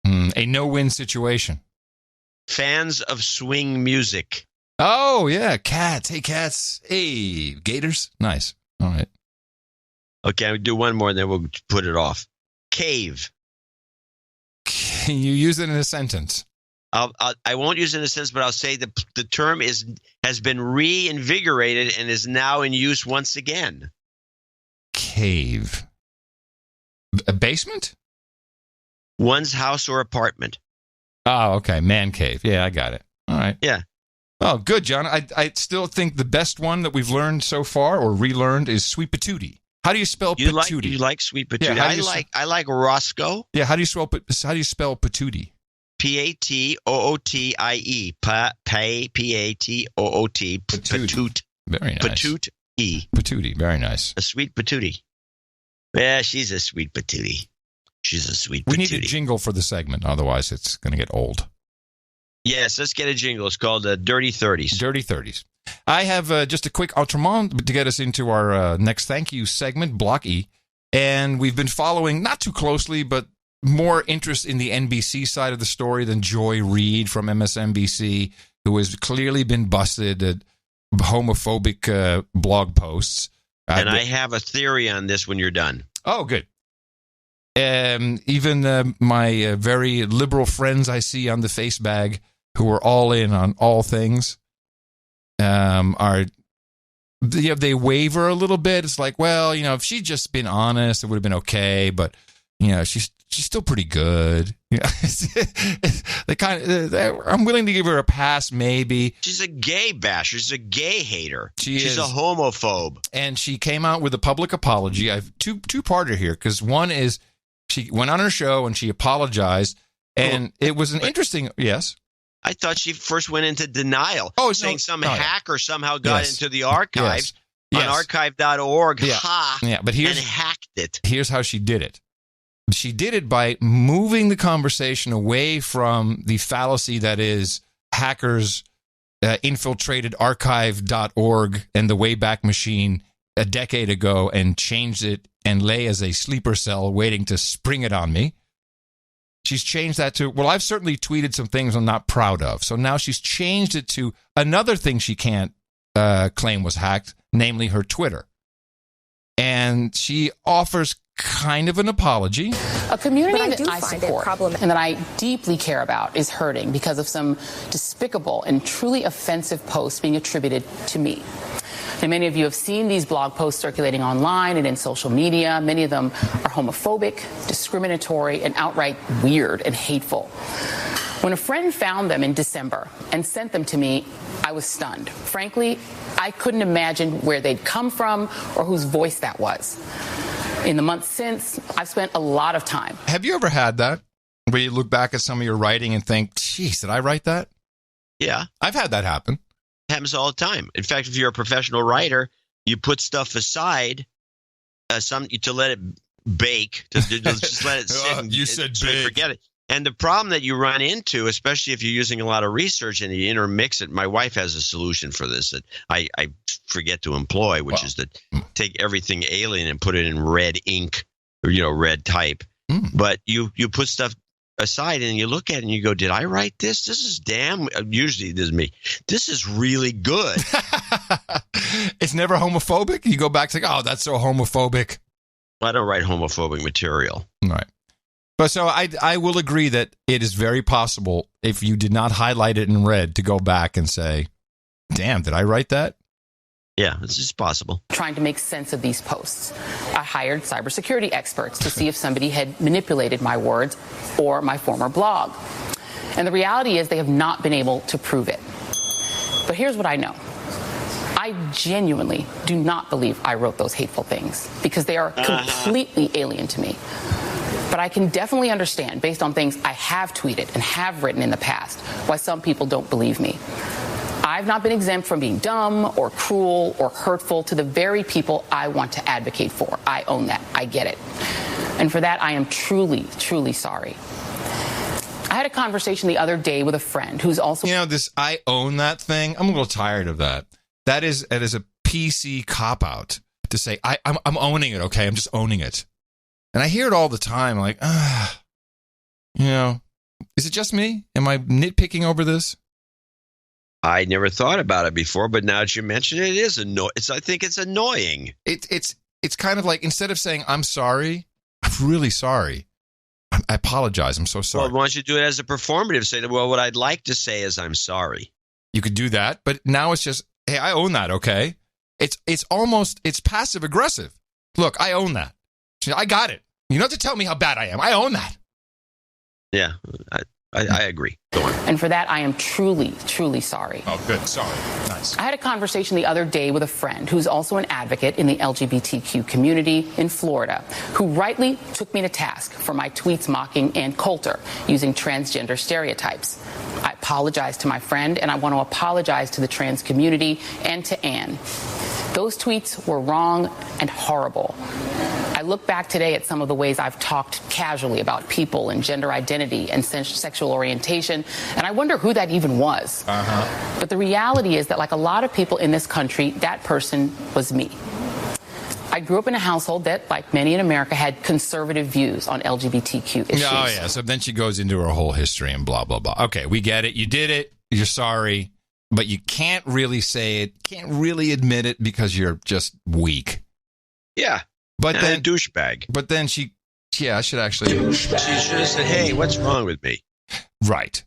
A no-win situation. Fans of swing music. Oh, yeah. Cats. Hey, cats. Hey, gators. Nice. All right. Okay, I'll do one more, then we'll put it off. Cave. Can you use it in a sentence? I won't use it in a sentence, but I'll say the term has been reinvigorated and is now in use once again. Cave. A basement? One's house or apartment. Oh, okay. Man cave. Yeah, I got it. All right. Yeah. Oh, good, John. I still think the best one that we've learned so far or relearned is sweet patootie. How do you spell patootie? You like sweet patootie? Yeah, I like Roscoe. Yeah. How do you spell patootie? Patootie. Patootie. Patoot. Very nice. Patootie. Patootie. Very nice. A sweet patootie. Yeah, she's a sweet patootie. She's a sweet patootie. We need a jingle for the segment, otherwise it's going to get old. Yes, let's get a jingle. It's called Dirty 30s. Dirty 30s. I have just a quick outrement to get us into our next thank you segment, Block E. And we've been following, not too closely, but more interest in the NBC side of the story than Joy Reid from MSNBC, who has clearly been busted at homophobic blog posts. And I have a theory on this when you're done. Oh, good. Even my very liberal friends I see on the face bag who are all in on all things they waver a little bit. It's like, well, if she'd just been honest, it would have been okay. But, she's still pretty good. I'm willing to give her a pass, maybe. She's a gay basher. She's a gay hater. She's a homophobe. And she came out with a public apology. I have two-parter here, because one is she went on her show and she apologized, and it was an interesting, yes? I thought she first went into denial, saying some hacker somehow got into the archives on archive.org and hacked it. Here's how she did it. She did it by moving the conversation away from the fallacy that is hackers infiltrated archive.org and the Wayback Machine a decade ago and changed it and lay as a sleeper cell waiting to spring it on me. She's changed that to, well, I've certainly tweeted some things I'm not proud of. So now she's changed it to another thing she can't claim was hacked, namely her Twitter. And she offers kind of an apology. A community that I support and that I deeply care about is hurting because of some despicable and truly offensive posts being attributed to me. And many of you have seen these blog posts circulating online and in social media. Many of them are homophobic, discriminatory, and outright weird and hateful. When a friend found them in December and sent them to me, I was stunned. Frankly, I couldn't imagine where they'd come from or whose voice that was. In the months since, I've spent a lot of time. Have you ever had that, where you look back at some of your writing and think, geez, did I write that? Yeah. I've had that happen. It happens all the time. In fact, if you're a professional writer, you put stuff aside to let it bake, to just let it sit and you said bake. Forget it. And the problem that you run into, especially if you're using a lot of research and you intermix it, my wife has a solution for this that I forget to employ, which is to take everything alien and put it in red ink or, red type. But you put stuff aside and you look at it and you go, did I write this? This is usually this is me. This is really good. It's never homophobic? You go back to oh, that's so homophobic. I don't write homophobic material. Right. But so I will agree that it is very possible, if you did not highlight it in red, to go back and say, damn, did I write that? Yeah, it's just possible. Trying to make sense of these posts. I hired cybersecurity experts to see if somebody had manipulated my words or my former blog. And the reality is they have not been able to prove it. But here's what I know. I genuinely do not believe I wrote those hateful things because they are completely alien to me. But I can definitely understand, based on things I have tweeted and have written in the past, why some people don't believe me. I've not been exempt from being dumb or cruel or hurtful to the very people I want to advocate for. I own that. I get it. And for that, I am truly, truly sorry. I had a conversation the other day with a friend who's also... this I own that thing, I'm a little tired of that. That is a PC cop-out to say, I'm owning it, okay? I'm just owning it. And I hear it all the time, like, is it just me? Am I nitpicking over this? I never thought about it before, but now that you mention it, it is annoying. I think it's annoying. It's kind of like, instead of saying, I'm sorry, I'm really sorry. I apologize. I'm so sorry. Well, why don't you do it as a performative? Say, well, what I'd like to say is I'm sorry. You could do that, but now it's just, hey, I own that, okay? It's almost passive aggressive. Look, I own that. I got it. You don't have to tell me how bad I am. I own that. Yeah, I agree. Go on. And for that, I am truly, truly sorry. Oh, good. Sorry. Nice. I had a conversation the other day with a friend who's also an advocate in the LGBTQ community in Florida, who rightly took me to task for my tweets mocking Ann Coulter using transgender stereotypes. I apologize to my friend, and I want to apologize to the trans community and to Ann. Those tweets were wrong and horrible. I look back today at some of the ways I've talked casually about people and gender identity and sexual orientation, and I wonder who that even was. But the reality is that, like a lot of people in this country, that person was me. I grew up in a household that, like many in America, had conservative views on LGBTQ issues. Oh, yeah. So then she goes into her whole history and blah, blah, blah. Okay, we get it. You did it. You're sorry. But you can't really say it, can't really admit it because you're just weak. Yeah. But then a douchebag. But then she should actually. She should have said, hey, what's wrong with me? Right.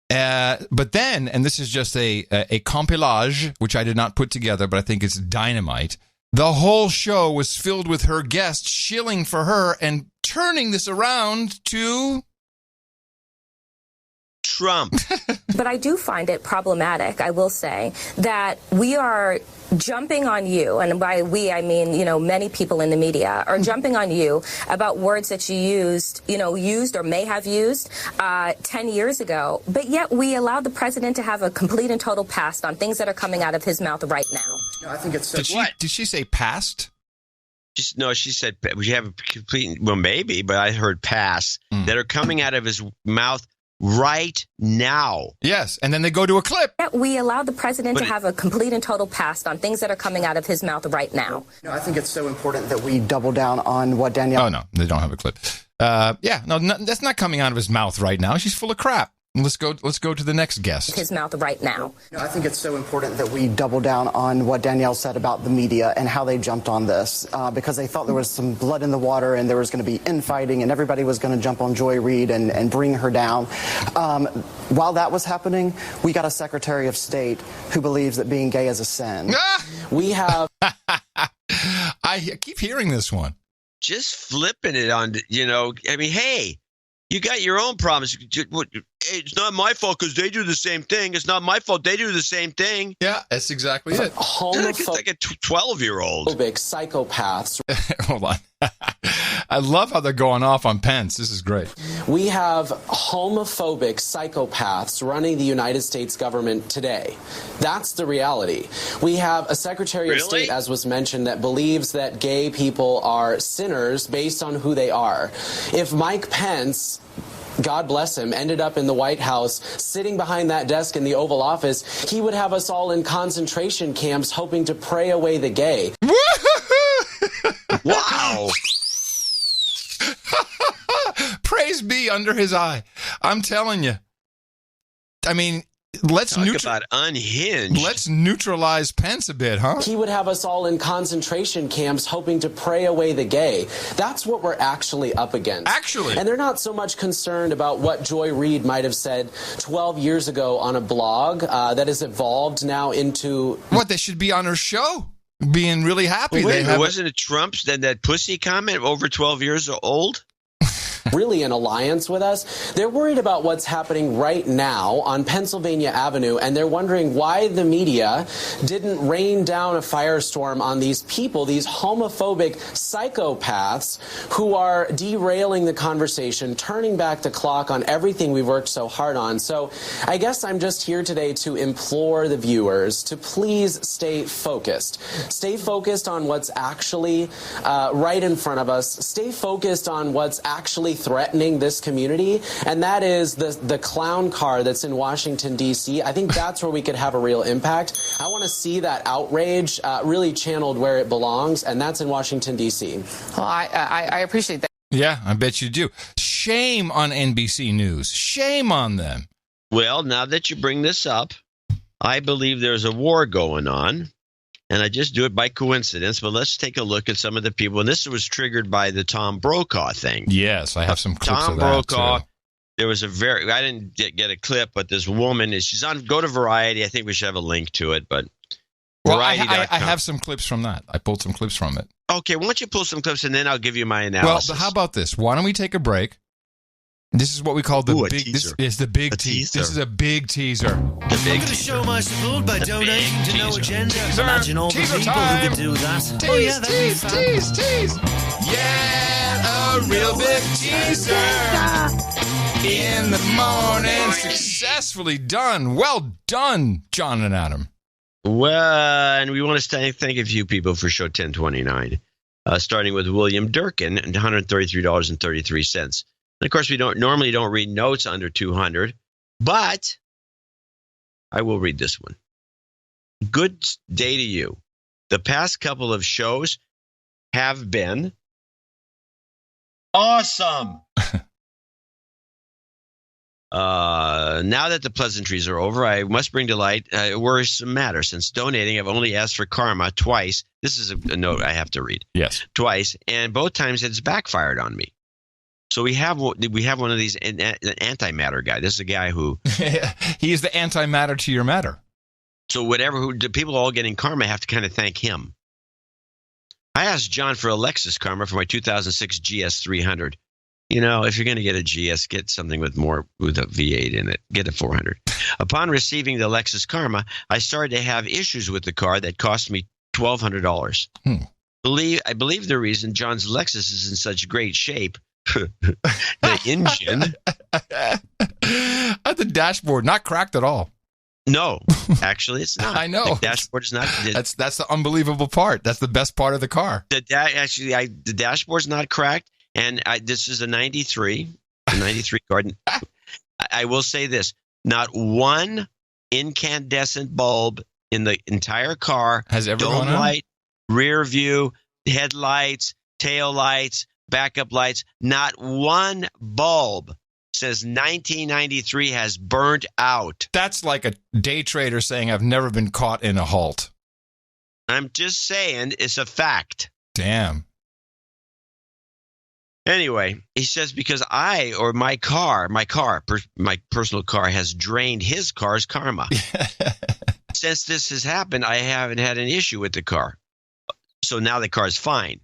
But then, and this is just a compilage, which I did not put together, but I think it's dynamite. The whole show was filled with her guests shilling for her and turning this around to Trump. But I do find it problematic, I will say, that we are jumping on you, and by we I mean, many people in the media are jumping on you about words that you used or may have used 10 years ago, but yet we allowed the president to have a complete and total pass on things that are coming out of his mouth right now. No, I think it's so. Did she say passed? No, she said we have a complete, well, maybe, but I heard pass that are coming out of his mouth right now. Yes, and then they go to a clip. We allowed the president to have a complete and total pass on things that are coming out of his mouth right now. No, I think it's so important that we double down on what Danielle... Oh, no, they don't have a clip. That's not coming out of his mouth right now. She's full of crap. Let's go to the next guest. His mouth right now. No, I think it's so important that we double down on what Danielle said about the media and how they jumped on this because they thought there was some blood in the water and there was going to be infighting and everybody was going to jump on Joy Reid and bring her down. While that was happening, we got a Secretary of State who believes that being gay is a sin. We have... I keep hearing this one. Just flipping it on, hey, you got your own problems. It's not my fault because they do the same thing. It's not my fault. They do the same thing. Yeah, that's exactly it. It's like a 12-year-old. Psychopaths. Hold on. I love how they're going off on Pence. This is great. We have homophobic psychopaths running the United States government today. That's the reality. We have a Secretary of State, as was mentioned, that believes that gay people are sinners based on who they are. If Mike Pence, God bless him, ended up in the White House, sitting behind that desk in the Oval Office, he would have us all in concentration camps hoping to pray away the gay. Wow. Praise be under his eye. I'm telling you. I mean, let's about unhinged. Let's neutralize Pence a bit, huh? He would have us all in concentration camps hoping to pray away the gay. That's what we're actually up against. Actually. And they're not so much concerned about what Joy Reid might have said 12 years ago on a blog that has evolved now into... What, they should be on her show? Being really happy. Wait, wasn't it Trump's that pussy comment over 12 years old? really an alliance with us. They're worried about what's happening right now on Pennsylvania Avenue, and they're wondering why the media didn't rain down a firestorm on these people, these homophobic psychopaths who are derailing the conversation, turning back the clock on everything we've worked so hard on. So I guess I'm just here today to implore the viewers to please stay focused. Stay focused on what's actually right in front of us. Stay focused on what's actually threatening this community, and that is the clown car that's in Washington, D.C. I think that's where we could have a real impact. I want to see that outrage really channeled where it belongs, and that's in Washington, D.C. Well, I appreciate that. Yeah, I bet you do. Shame on NBC News. Shame on them. Well, now that you bring this up, I believe there's a war going on, and I just do it by coincidence, but let's take a look at some of the people. And this was triggered by the Tom Brokaw thing. Yes, I have some clips Tom of that, Brokaw, too. there was I didn't get a clip, but this woman, she's on, go to Variety. I think we should have a link to it, but well, I have some clips from that. I pulled some clips from it. Okay, why don't you pull some clips, and then I'll give you my analysis. Well, how about this? Why don't we take a break? This is what we call the big. Teaser. This is the big teaser. This is a big teaser. The big I'm going to show my support by donating to No Agenda. Teaser. Imagine all the Teaser people time. who could do that. Tease, that'd be fun. tease. Yeah, a real big teaser. In the morning. Successfully done. Well done, John and Adam. Well, and we want to thank a few people for show 1029, starting with William Durkin, $133.33. And of course, we normally don't read notes under 200, but I will read this one. Good day to you. The past couple of shows have been awesome. Now that the pleasantries are over, I must bring to light a worrisome matter. Since donating, I've only asked for karma twice. This is a note I have to read. Yes. Twice, and both times it's backfired on me. So we have one of these antimatter guy. This is a guy who he is the antimatter to your matter. So the people all getting karma have to kind of thank him. I asked John for a Lexus karma for my 2006 GS 300. You know, if you're going to get a GS, get something with a V8 in it. Get a 400. Upon receiving the Lexus karma, I started to have issues with the car that cost me $1,200. I believe the reason John's Lexus is in such great shape. The engine, the dashboard not cracked at all. No, actually, it's not. I know the dashboard is not. That's the unbelievable part. That's the best part of the car. The dashboard's not cracked, and this is a '93 car. I will say this: not one incandescent bulb in the entire car has ever gone on. Light, rear view, headlights, tail lights. Backup lights, not one bulb since 1993 has burnt out. That's like a day trader saying, I've never been caught in a halt. I'm just saying it's a fact. Damn. Anyway, he says, because my personal car has drained his car's karma. Since this has happened, I haven't had an issue with the car. So now the car's fine.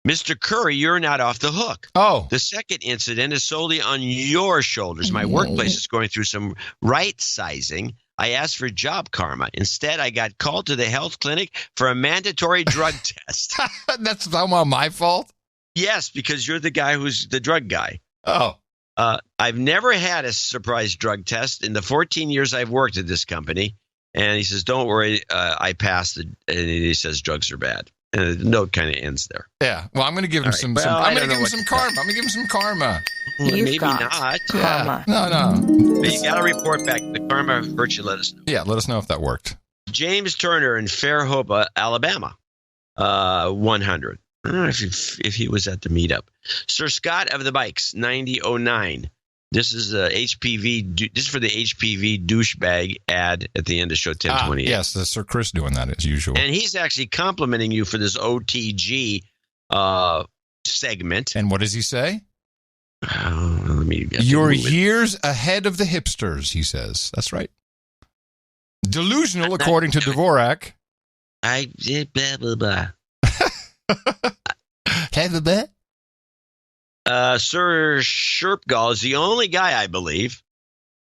Mr. Curry, you're not off the hook. Oh. The second incident is solely on your shoulders. My workplace is going through some right-sizing. I asked for job karma. Instead, I got called to the health clinic for a mandatory drug test. That's somehow my fault? Yes, because you're the guy who's the drug guy. Oh. I've never had a surprise drug test in the 14 years I've worked at this company. And he says, don't worry, I passed. And he says drugs are bad. And the note kind of ends there. Yeah. Well, I'm going to give him some karma. I'm going to give him some karma. Maybe not. Karma. Yeah. No. But you got to report back. The karma virtue, let us know. Yeah, let us know if that worked. James Turner in Fairhope, Alabama, 100. I don't know if he was at the meetup. Sir Scott of the Bikes, 9009. This is HPV. This is for the HPV douchebag ad at the end of show 1028. Yes, that's Sir Chris doing that as usual. And he's actually complimenting you for this OTG segment. And what does he say? Let me You're years ahead of the hipsters, he says. That's right. Delusional, according to Dvorak. I did blah, blah, blah. Have a bet? Sir Sherpgall is the only guy, I believe,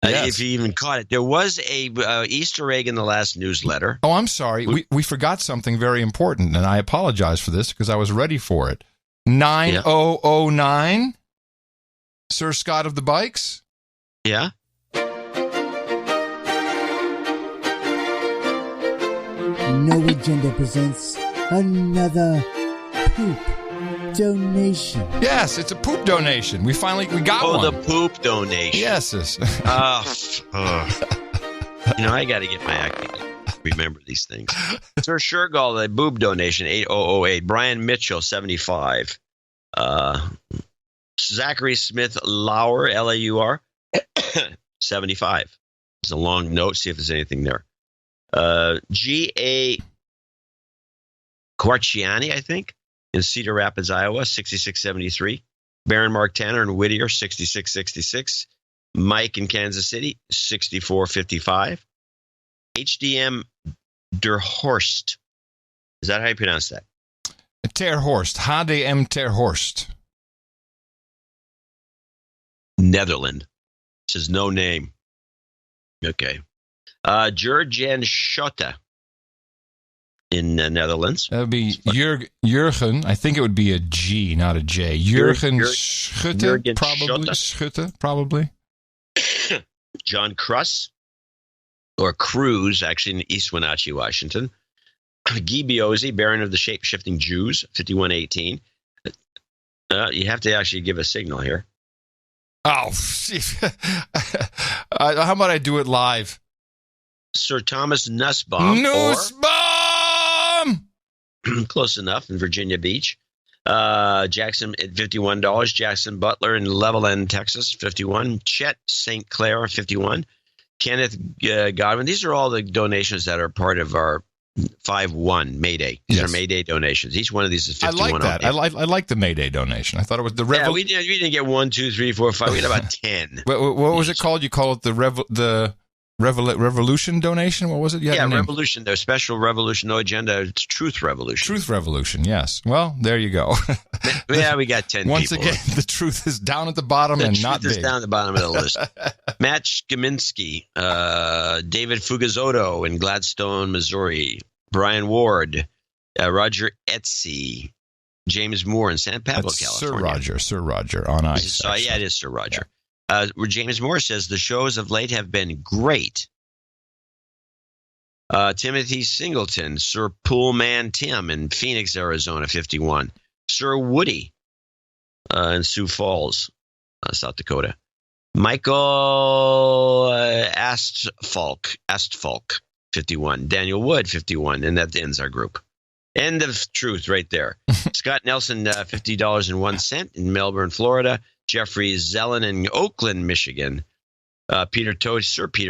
if you even caught it. There was a Easter egg in the last newsletter. Oh, I'm sorry. We forgot something very important, and I apologize for this because I was ready for it. 9009, Sir Scott of the Bikes. Yeah. No Agenda presents another poop donation. Yes, it's a poop donation. We got one. Oh, the poop donation. Yes. I got to get my act together. Remember these things. Sir Shergall, the boob donation, 8008. Brian Mitchell, 75. Zachary Smith Lauer, Laur, 75. It's a long note. See if there's anything there. G.A. Quarciani, I think, in Cedar Rapids, Iowa, 6673. Baron Mark Tanner in Whittier, 6666. Mike in Kansas City, 6455. HDM Terhorst. Is that how you pronounce that? Terhorst. HDM Terhorst. Netherlands. It says no name. Okay. Jurgen Schotte in the Netherlands. That would be Jurgen. I think it would be a G, not a J. Jurgen Schutte, probably. Schutte, probably. John Kruss, or Cruz, actually, in East Wenatchee, Washington. Guy Biozzi, Baron of the Shape-Shifting Jews, 5118. You have to actually give a signal here. Oh, how about I do it live? Sir Thomas Nussbaum. Close enough, in Virginia Beach. Jackson at $51. Jackson Butler in Levelland, Texas, 51. Chet St. Clair, 51. Kenneth Godwin. These are all the donations that are part of our 5-1 Mayday. These are Mayday donations. Each one of these is 51. I like that. I like the Mayday donation. I thought it was the we didn't get 1, 2, 3, 4, 5. We had about 10. What was it called? You call it the Revolution donation? What was it? Revolution. Their special Revolution, no agenda. It's Truth Revolution. Truth Revolution, yes. Well, there you go. We got 10 Once people. Again, the truth is down at the bottom and not big. The truth is down at the bottom of the list. Matt Skaminsky, David Fugazotto in Gladstone, Missouri. Brian Ward, Roger Etsy, James Moore in San Pablo, California. Sir Roger on ice. It is Sir Roger. Yeah. James Moore says the shows of late have been great. Timothy Singleton, Sir Poolman Tim in Phoenix, Arizona, 51. Sir Woody in Sioux Falls, South Dakota. Michael Astfalk, 51. Daniel Wood, 51. And that ends our group. End of truth right there. Scott Nelson, $50.01 in Melbourne, Florida. Jeffrey Zellen in Oakland, Michigan. Sir Peter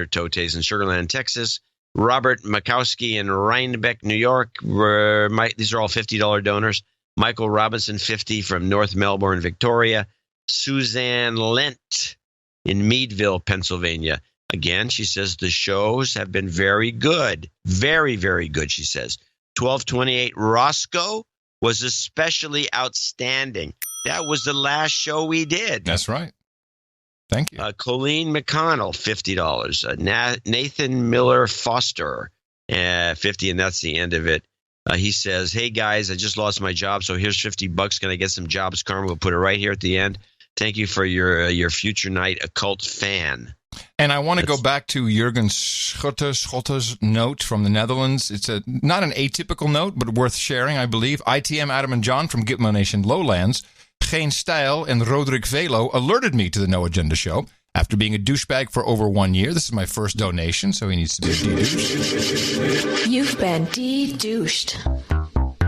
Totes in Sugar Land, Texas. Robert Makowski in Rhinebeck, New York. These are all $50 donors. Michael Robinson, 50 from North Melbourne, Victoria. Suzanne Lent in Meadville, Pennsylvania. Again, she says the shows have been very good. Very, very good, she says. 1228 Roscoe was especially outstanding. That was the last show we did. That's right. Thank you. Colleen McConnell, $50. Nathan Miller Foster, 50, and that's the end of it. He says, hey, guys, I just lost my job, so here's $50. Can I get some jobs karma? We'll put it right here at the end. Thank you for your future night occult fan. And I want to go back to Jurgen Schotte's note from the Netherlands. It's not an atypical note, but worth sharing, I believe. ITM Adam and John from Gitmo Nation Lowlands, Geen Stijl and Roderick Velo alerted me to the No Agenda show. After being a douchebag for over 1 year, this is my first donation, so he needs to be a de-douche. You've been de-douched.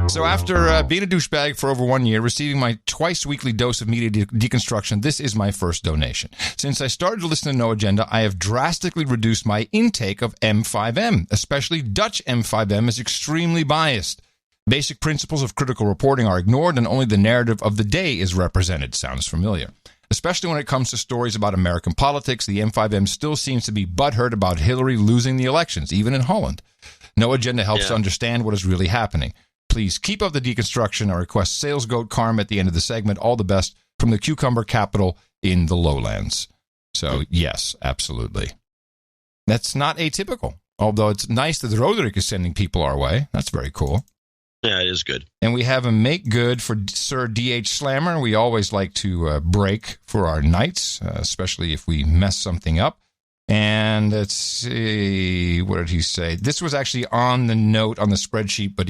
So after being a douchebag for over 1 year, receiving my twice-weekly dose of media deconstruction, this is my first donation. Since I started to listen to No Agenda, I have drastically reduced my intake of M5M. Especially Dutch M5M is extremely biased. Basic principles of critical reporting are ignored, and only the narrative of the day is represented. Sounds familiar. Especially when it comes to stories about American politics, the M5M still seems to be butthurt about Hillary losing the elections, even in Holland. No Agenda helps to understand what is really happening. Please keep up the deconstruction. I request Sales Goat Karma at the end of the segment. All the best. from the cucumber capital in the lowlands. So, yes, absolutely. That's not atypical, although it's nice that Roderick is sending people our way. That's very cool. Yeah, it is good. And we have a make good for Sir D.H. Slammer. We always like to break for our nights, especially if we mess something up. And let's see, what did he say? This was actually on the note on the spreadsheet, but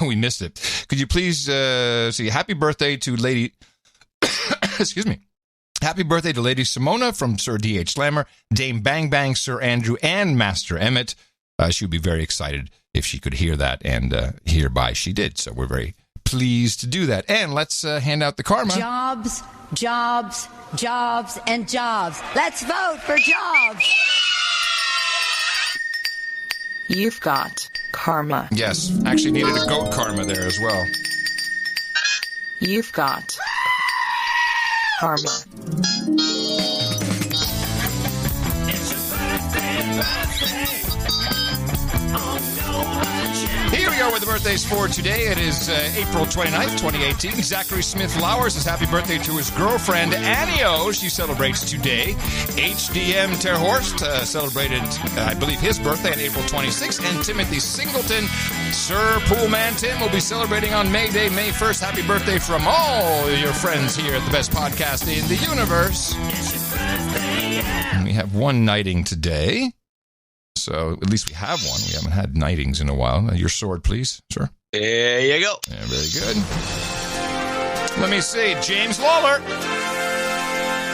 we missed it. Could you please see, happy birthday to Lady, excuse me. Happy birthday to Lady Simona from Sir D.H. Slammer, Dame Bang Bang, Sir Andrew, and Master Emmett. She would be very excited if she could hear that, and hereby she did. So we're very pleased to do that. And let's hand out the karma. Jobs, jobs, jobs, and jobs. Let's vote for jobs. You've got karma. Yes, actually needed a goat karma there as well. You've got karma. Here we are with the birthdays for today. It is April 29th, 2018. Zachary Smith Lowers says happy birthday to his girlfriend, Annie O. She celebrates today. HDM Terhorst celebrated, I believe, his birthday on April 26th. And Timothy Singleton, Sir Poolman Tim, will be celebrating on May Day, May 1st. Happy birthday from all your friends here at the best podcast in the universe. And we have one knighting today. So at least we have one. We haven't had knightings in a while. Your sword, please, sir. There you go. Yeah, very good. Let me see. James Lawler.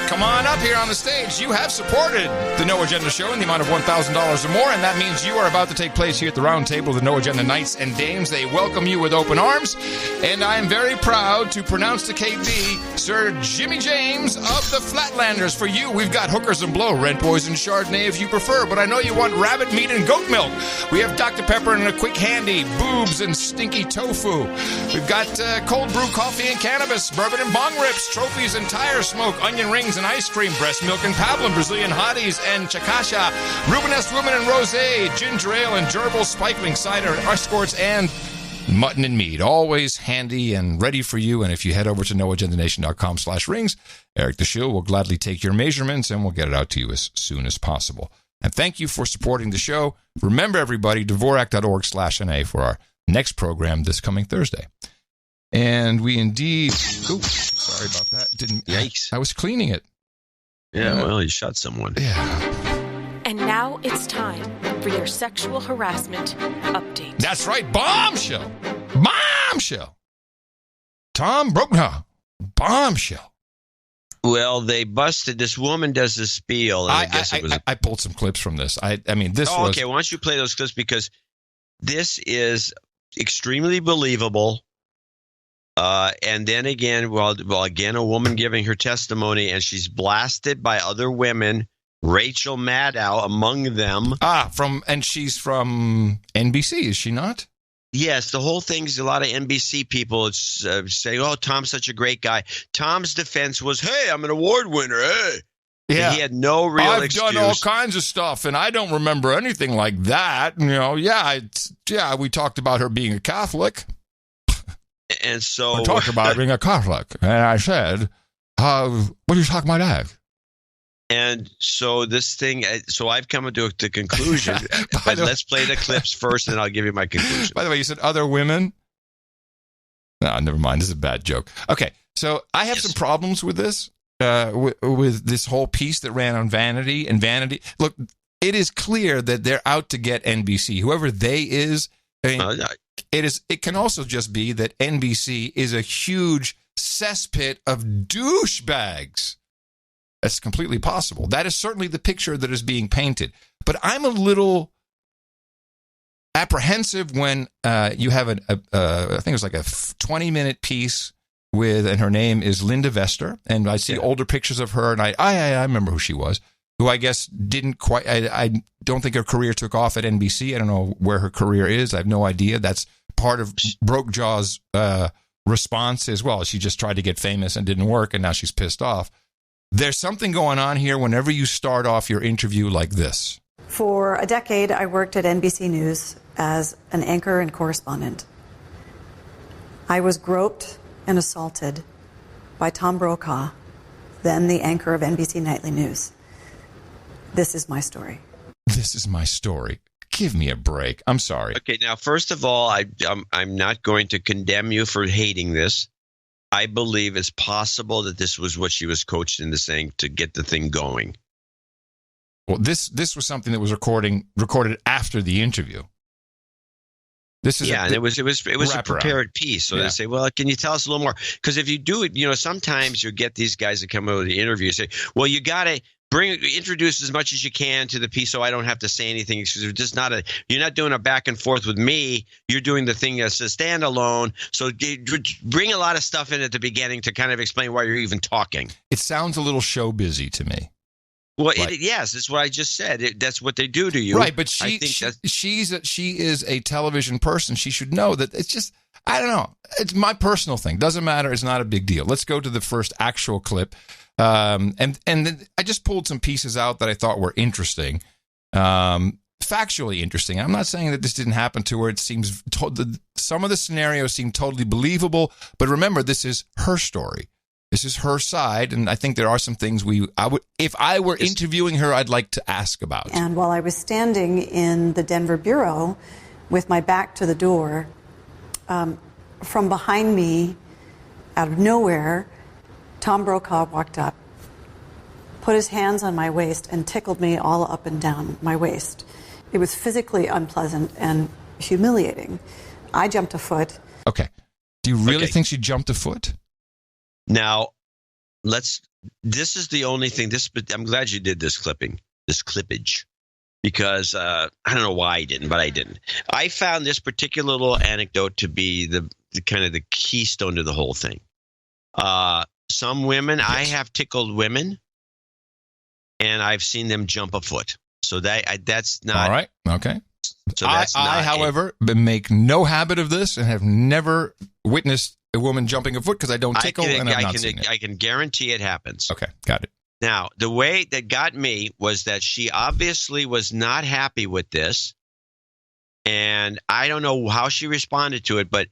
Come on up here on the stage. You have supported the No Agenda Show in the amount of $1,000 or more, and that means you are about to take place here at the round table of the No Agenda Knights and Dames. They welcome you with open arms, and I am very proud to pronounce to KB Sir Jimmy James of the Flatlanders. For you, we've got hookers and blow, rent boys and Chardonnay if you prefer, but I know you want rabbit meat and goat milk. We have Dr. Pepper and a quick handy, boobs and stinky tofu. We've got cold brew coffee and cannabis, bourbon and bong rips, trophies and tire smoke, onion rings and ice cream, breast milk and pablum, Brazilian hotties and chakasha, Rubenesque women and rosé, ginger ale and gerbil, sparkling cider, escorts, and mutton and meat. Always handy and ready for you. And if you head over to noagendanation.com/rings, Eric the Shill will gladly take your measurements and we'll get it out to you as soon as possible. And thank you for supporting the show. Remember, everybody, Dvorak.org/NA for our next program this coming Thursday. And we indeed... Oops, sorry about that. Yikes. I was cleaning it. Yeah, well, you shot someone. Yeah. And now it's time for your sexual harassment update. That's right, bombshell. Bombshell. Tom Brokaw. Bombshell. Well, they busted. This woman does this spiel. And I pulled some clips from this. I mean, this was... Okay, why don't you play those clips? Because this is extremely believable. And then again, again, a woman giving her testimony, and she's blasted by other women, Rachel Maddow among them. And she's from NBC, is she not? Yes, the whole thing's a lot of NBC people saying, oh, Tom's such a great guy. Tom's defense was, hey, I'm an award winner, hey. Yeah. And he had no real excuse. I've done all kinds of stuff, and I don't remember anything like that. You know, we talked about her being a Catholic. And so we talked about being a Catholic, and I said, "What are you talking about that?" And so this thing, so I've come to the conclusion. But let's play the clips first, and I'll give you my conclusion. By the way, you said other women. No, never mind. This is a bad joke. Okay, so I have some problems with this, with this whole piece that ran on Vanity and Vanity. Look, it is clear that they're out to get NBC, whoever they is. I mean, it can also just be that NBC is a huge cesspit of douchebags. That's completely possible. That is certainly the picture that is being painted. But I'm a little apprehensive when you have I think it was like a 20-minute piece and her name is Linda Vester, and I see older pictures of her, and I remember who she was. Who I guess didn't quite, I don't think her career took off at NBC. I don't know where her career is. I have no idea. That's part of Brokejaw's response as well. She just tried to get famous and didn't work, and now she's pissed off. There's something going on here whenever you start off your interview like this. For a decade, I worked at NBC News as an anchor and correspondent. I was groped and assaulted by Tom Brokaw, then the anchor of NBC Nightly News. This is my story. This is my story. Give me a break. I'm sorry. Okay, now, first of all, I'm not going to condemn you for hating this. I believe it's possible that this was what she was coached into saying to get the thing going. Well, this was something that was recorded after the interview. This is and it was a prepared piece. So they say, well, can you tell us a little more? Because if you do it, sometimes you get these guys that come over to the interview and say, well, you got to introduce as much as you can to the piece so I don't have to say anything. Because you're not doing a back and forth with me. You're doing the thing as a standalone. So bring a lot of stuff in at the beginning to kind of explain why you're even talking. It sounds a little show busy to me. Well, yes, that's what I just said. That's what they do to you. Right, but she is a television person. She should know that it's just, I don't know. It's my personal thing. Doesn't matter. It's not a big deal. Let's go to the first actual clip. And then I just pulled some pieces out that I thought were interesting, factually interesting. I'm not saying that this didn't happen to her. It seems some of the scenarios seem totally believable. But remember, this is her story. This is her side, and I think there are some things if I were interviewing her, I'd like to ask about. And while I was standing in the Denver bureau with my back to the door, from behind me, out of nowhere, Tom Brokaw walked up, put his hands on my waist, and tickled me all up and down my waist. It was physically unpleasant and humiliating. I jumped a foot. Okay. Do you really think she jumped a foot? Now, this is the only thing, I'm glad you did this clippage, because I don't know why I didn't, but I didn't. I found this particular little anecdote to be the kind of the keystone to the whole thing. Some women, yes. I have tickled women, and I've seen them jump a foot. So that's not. All right, okay. So that's I however, make no habit of this and have never witnessed a woman jumping a foot because I don't tickle and I've not seen it. I can guarantee it happens. Okay, got it. Now, the way that got me was that she obviously was not happy with this, and I don't know how she responded to it, but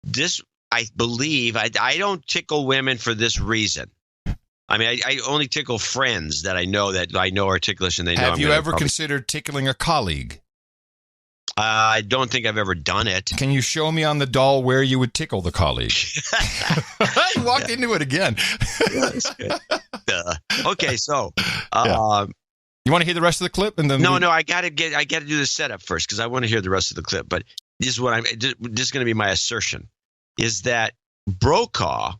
this, I believe, I don't tickle women for this reason. I mean, I only tickle friends that I know are ticklish, and they know. Have you ever considered tickling a colleague? I don't think I've ever done it. Can you show me on the doll where you would tickle the colleague? I walked into it again. Yeah, that's good. Okay, so you want to hear the rest of the clip, and then no, I got to do the setup first because I want to hear the rest of the clip. But this is this is going to be my assertion: is that Brokaw,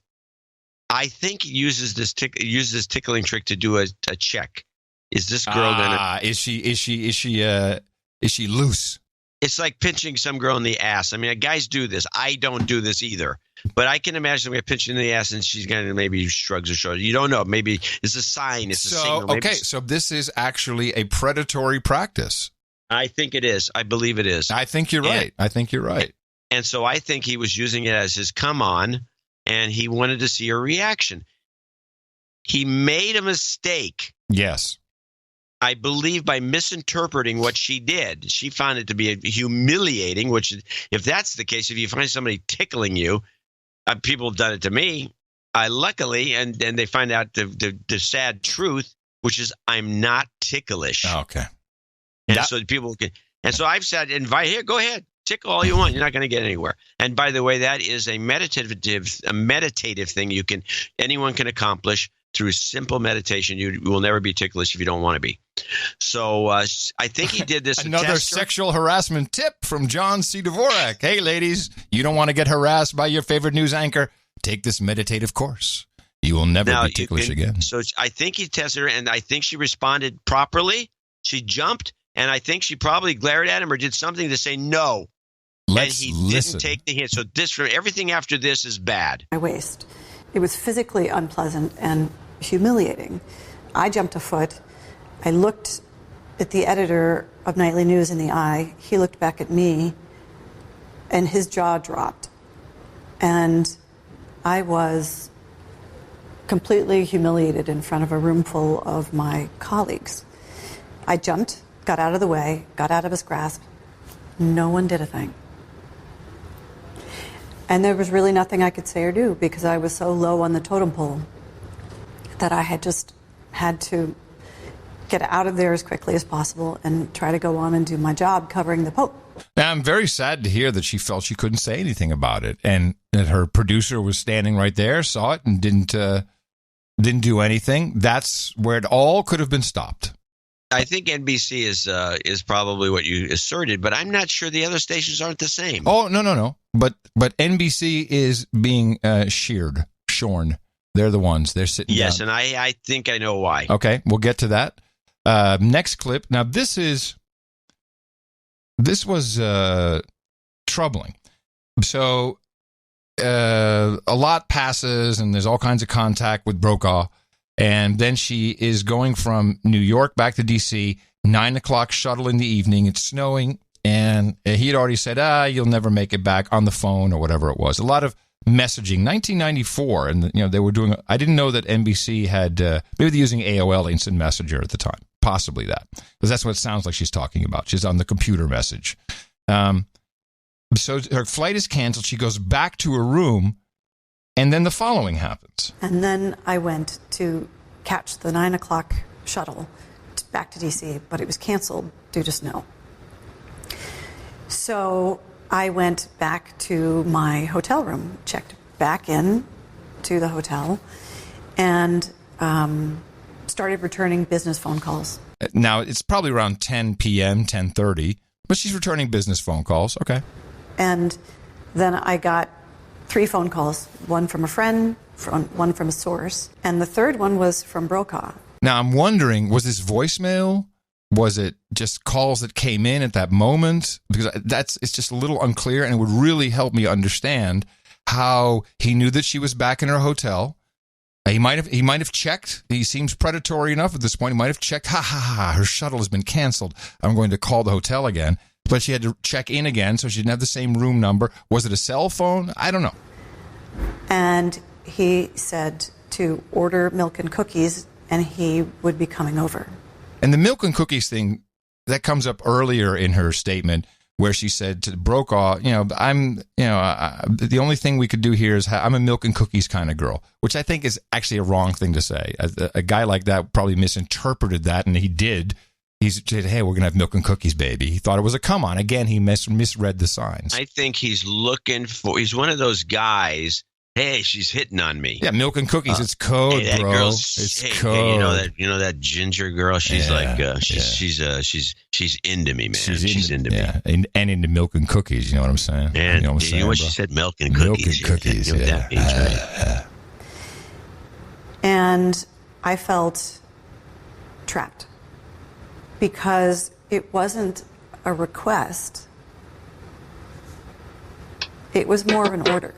I think, uses this tickling trick to do a check. Is this girl gonna? Is she loose? It's like pinching some girl in the ass. I mean, guys do this. I don't do this either. But I can imagine we're pinching in the ass and she's going to maybe shrugs her shoulders. You don't know. Maybe it's a sign. It's a signal. Okay, so this is actually a predatory practice. I think it is. I believe it is. I think you're right. And so I think he was using it as his come on, and he wanted to see her reaction. He made a mistake. Yes. I believe by misinterpreting what she did. She found it to be humiliating, which if that's the case, if you find somebody tickling you, people have done it to me, luckily, and they find out the sad truth, which is I'm not ticklish. Okay. And so people can, and so I've said, go ahead, tickle all you want. You're not going to get anywhere. And by the way, that is a meditative thing anyone can accomplish. Through simple meditation, you will never be ticklish if you don't want to be. So I think he did this. Another sexual harassment tip from John C. Dvorak. Hey, ladies, you don't want to get harassed by your favorite news anchor? Take this meditative course. You will never be ticklish again. So I think he tested her, and I think she responded properly. She jumped, and I think she probably glared at him or did something to say no. And he didn't take the hint. So everything after this is bad. My waist. It was physically unpleasant and humiliating. I jumped a foot. I looked at the editor of Nightly News in the eye. He looked back at me, and his jaw dropped. And I was completely humiliated in front of a room full of my colleagues. I jumped, got out of the way, got out of his grasp. No one did a thing. And there was really nothing I could say or do because I was so low on the totem pole that I had just had to get out of there as quickly as possible and try to go on and do my job covering the Pope. Now, I'm very sad to hear that she felt she couldn't say anything about it, and that her producer was standing right there, saw it, and didn't do anything. That's where it all could have been stopped. I think NBC is probably what you asserted, but I'm not sure the other stations aren't the same. Oh, no. But NBC is being shorn. They're the ones. They're sitting Yes, down. and I think I know why. Okay, we'll get to that. Next clip. Now, this was troubling. So a lot passes, and there's all kinds of contact with Brokaw. And then she is going from New York back to D.C., 9 o'clock shuttle in the evening. It's snowing, and he had already said, you'll never make it back, on the phone or whatever it was. A lot of messaging. 1994, and they were doing. I didn't know that NBC had maybe they're using AOL Instant Messenger at the time, possibly that, because that's what it sounds like she's talking about. She's on the computer message. So her flight is canceled. She goes back to her room, and then the following happens. And then I went to catch the 9 o'clock shuttle back to D.C., but it was canceled due to snow. So I went back to my hotel room, checked back in to the hotel, and started returning business phone calls. Now, it's probably around 10 p.m., 10:30, but she's returning business phone calls. Okay. And then I got 3 phone calls, one from a friend, one from a source, and the third one was from Brokaw. Now, I'm wondering, was this voicemail? Was it just calls that came in at that moment? Because it's just a little unclear, and it would really help me understand how he knew that she was back in her hotel. He might have checked. He seems predatory enough at this point. He might have checked, her shuttle has been canceled. I'm going to call the hotel again. But she had to check in again, so she didn't have the same room number. Was it a cell phone? I don't know. And he said to order milk and cookies, and he would be coming over. And the milk and cookies thing, that comes up earlier in her statement, where she said to Brokaw, the only thing we could do here is I'm a milk and cookies kind of girl, which I think is actually a wrong thing to say. A guy like that probably misinterpreted that, and he did. He said, hey, we're going to have milk and cookies, baby. He thought it was a come on. Again, he misread the signs. I think he's one of those guys. Hey, she's hitting on me. Yeah, milk and cookies. It's code, hey, bro. It's code. Hey, you know that ginger girl. She's she's into me, man. She's into me. Yeah, and into milk and cookies. You know what I'm saying? And you know what I'm saying, what she said? Milk and cookies. Milk and cookies. That means, right? And I felt trapped because it wasn't a request. It was more of an order.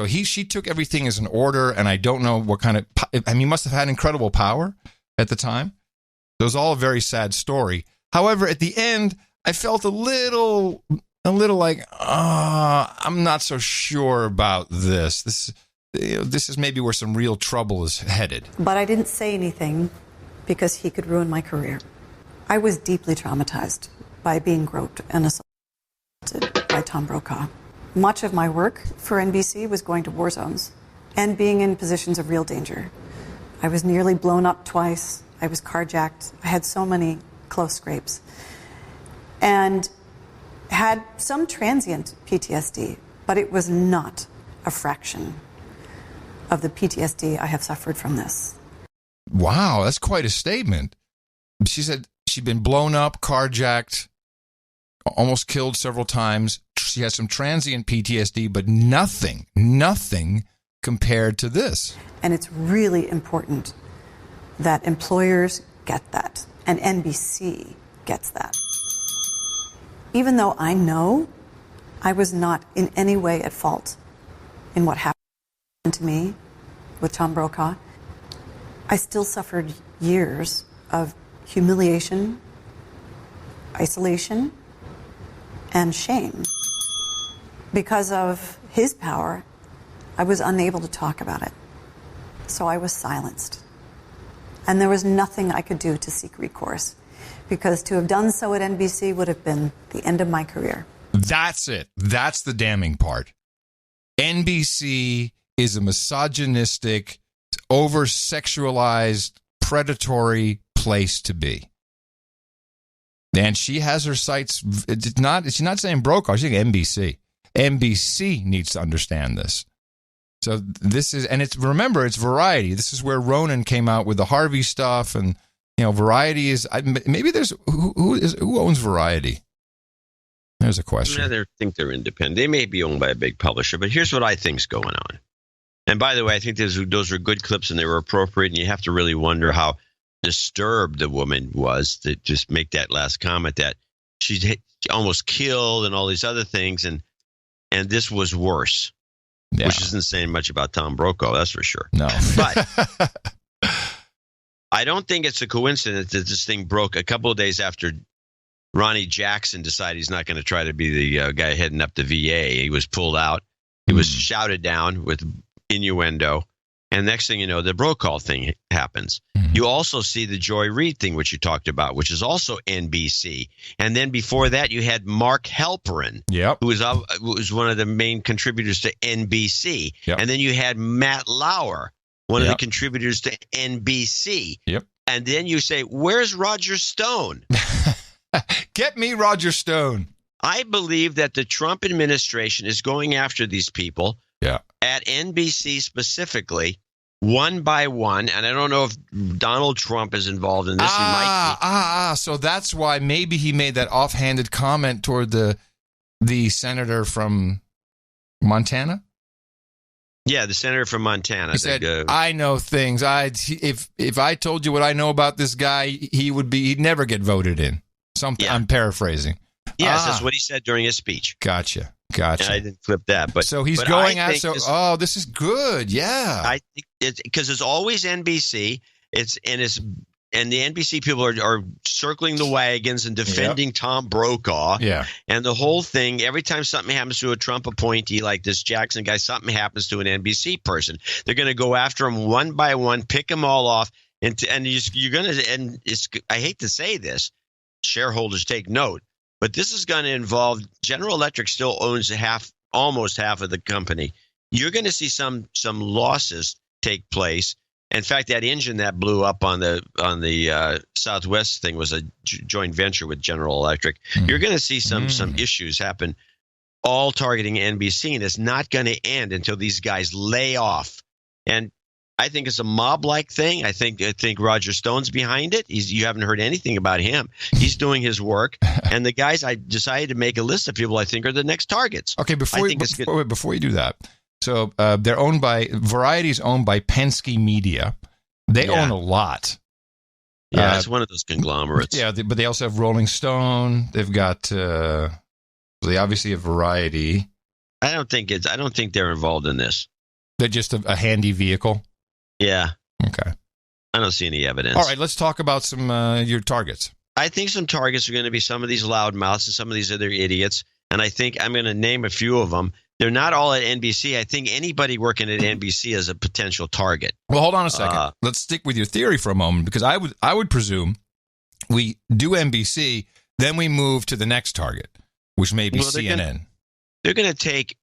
She took everything as an order, and I don't know what kind of. He must have had incredible power at the time. It was all a very sad story. However, at the end, I felt a little like, I'm not so sure about this. This is maybe where some real trouble is headed. But I didn't say anything because he could ruin my career. I was deeply traumatized by being groped and assaulted by Tom Brokaw. Much of my work for NBC was going to war zones and being in positions of real danger. I was nearly blown up twice. I was carjacked. I had so many close scrapes. And had some transient PTSD, but it was not a fraction of the PTSD I have suffered from this. Wow, that's quite a statement. She said she'd been blown up, carjacked, almost killed several times. She has some transient PTSD, but nothing compared to this. And it's really important that employers get that, and NBC gets that. Even though I know I was not in any way at fault in what happened to me with Tom Brokaw, I still suffered years of humiliation, isolation, and shame. Because of his power, I was unable to talk about it. So I was silenced. And there was nothing I could do to seek recourse, because to have done so at NBC would have been the end of my career. That's it. That's the damning part. NBC is a misogynistic, over-sexualized, predatory place to be. And she has her sights. She's not saying Brokaw. She's saying NBC. NBC needs to understand this. So this is, and remember, it's Variety. This is where Ronan came out with the Harvey stuff, and Variety is maybe there's who owns Variety. There's a question. I think they're independent. They may be owned by a big publisher, but here's what I think's going on. And by the way, I think those were good clips and they were appropriate. And you have to really wonder how disturbed the woman was to just make that last comment that she almost killed and all these other things, and this was worse. Yeah. Which isn't saying much about Tom Brokaw, that's for sure. No. But I don't think it's a coincidence that this thing broke a couple of days after Ronnie Jackson decided he's not going to try to be the guy heading up the VA. He was pulled out. He was shouted down with innuendo. And next thing you know, the Brokaw thing happens. Mm-hmm. You also see the Joy Reid thing, which you talked about, which is also NBC. And then before that, you had Mark Halperin, who was one of the main contributors to NBC. Yep. And then you had Matt Lauer, one of the contributors to NBC. Yep. And then you say, where's Roger Stone? Get me Roger Stone. I believe that the Trump administration is going after these people at NBC specifically, one by one. And I don't know if Donald Trump is involved in this. He might be. So that's why maybe he made that offhanded comment toward the senator from Montana. Yeah, the senator from Montana. He said, I know things. If I told you what I know about this guy, he'd never get voted in. Something. I'm paraphrasing. Yes, that's what he said during his speech. Gotcha. And I didn't flip that, but so he's going out. So this is good. Yeah, I think because it's always NBC. And the NBC people are circling the wagons and defending Tom Brokaw. Yeah, and the whole thing. Every time something happens to a Trump appointee like this Jackson guy, something happens to an NBC person. They're going to go after him one by one, pick them all off, and you're going to. And I hate to say this, shareholders take note. But this is going to involve General Electric still owns almost half of the company. You're going to see some losses take place. In fact, that engine that blew up on the Southwest thing was a joint venture with General Electric. Mm. You're going to see some issues happen, all targeting NBC, and it's not going to end until these guys lay off. And I think it's a mob-like thing. I think Roger Stone's behind it. You haven't heard anything about him. He's doing his work. And the guys, I decided to make a list of people I think are the next targets. Okay, before you do that, so they're owned by Variety's owned by Penske Media. They own a lot. Yeah, it's one of those conglomerates. Yeah, but they also have Rolling Stone. They've got they obviously have Variety. I don't think they're involved in this. They're just a handy vehicle. Yeah. Okay. I don't see any evidence. All right, let's talk about some your targets. I think some targets are going to be some of these loudmouths and some of these other idiots, and I think I'm going to name a few of them. They're not all at NBC. I think anybody working at NBC is a potential target. Well, hold on a second. Let's stick with your theory for a moment, because I would presume we do NBC, then we move to the next target, which may be CNN. They're going to take.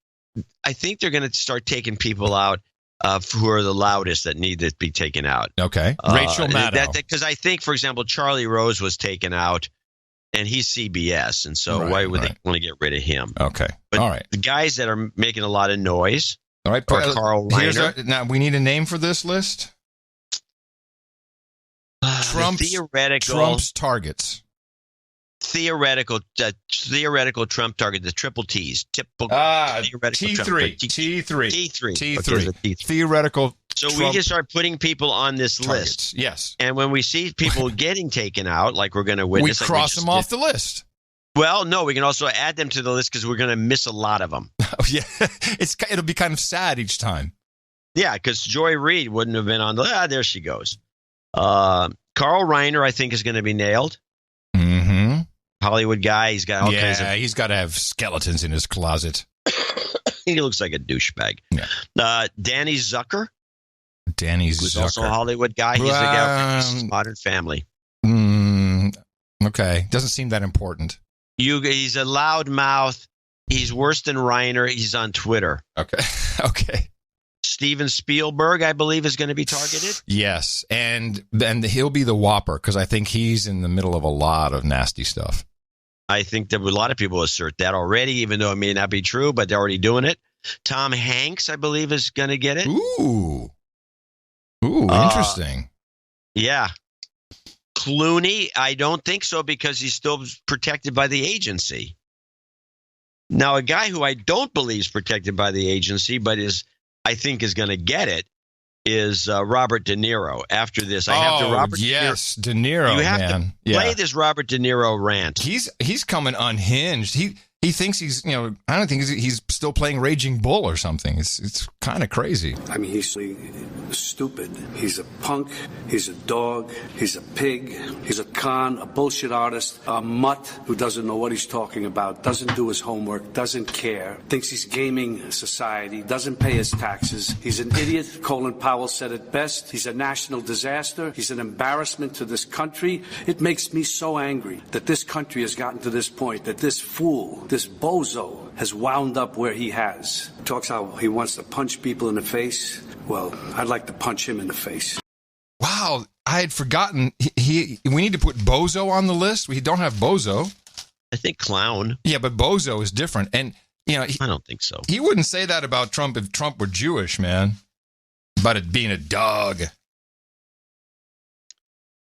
I think they're going to start taking people out who are the loudest that need to be taken out. Okay. Rachel Maddow. Because I think, for example, Charlie Rose was taken out, and he's CBS, and so why would they want to get rid of him? Okay. But all right. The guys that are making a lot of noise are Carl Reiner. Now, we need a name for this list. Trump's targets. Theoretical Trump target, the triple T's. T3. Theoretical. So we can start putting people on this list. Yes. And when we see people getting taken out, like we're going to witness, we cross them off the list. Well, no, we can also add them to the list because we're going to miss a lot of them. Oh, yeah. It'll be kind of sad each time. Yeah, because Joy Reid wouldn't have been on the. There she goes. Carl Reiner, I think, is going to be nailed. Mm-hmm. Hollywood guy. He's got all kinds of. Yeah, he's got to have skeletons in his closet. He looks like a douchebag. Yeah. Danny Zucker. Who's also a Hollywood guy. He's the guy from Modern Family. Okay. Doesn't seem that important. He's a loudmouth. He's worse than Reiner. He's on Twitter. Okay. Okay. Steven Spielberg, I believe, is going to be targeted. Yes, and he'll be the whopper because I think he's in the middle of a lot of nasty stuff. I think that a lot of people assert that already, even though it may not be true, but they're already doing it. Tom Hanks, I believe, is going to get it. Ooh, interesting. Yeah. Clooney, I don't think so because he's still protected by the agency. Now, a guy who I don't believe is protected by the agency, but I think is going to get it, is Robert De Niro. After this, I have to Robert. Yes, De Niro. You have to play this Robert De Niro rant. He's coming unhinged. He thinks he's, I don't think he's still playing Raging Bull or something. It's kind of crazy. I mean, he's stupid. He's a punk. He's a dog. He's a pig. He's a con, a bullshit artist, a mutt who doesn't know what he's talking about, doesn't do his homework, doesn't care, thinks he's gaming society, doesn't pay his taxes. He's an idiot. Colin Powell said it best. He's a national disaster. He's an embarrassment to this country. It makes me so angry that this country has gotten to this point, that this fool, this bozo has wound up where he has. Talks how he wants to punch people in the face. Well, I'd like to punch him in the face. Wow, I had forgotten. We need to put bozo on the list. We don't have bozo. I think clown. Yeah, but bozo is different. And, I don't think so. He wouldn't say that about Trump if Trump were Jewish, man. About it being a dog.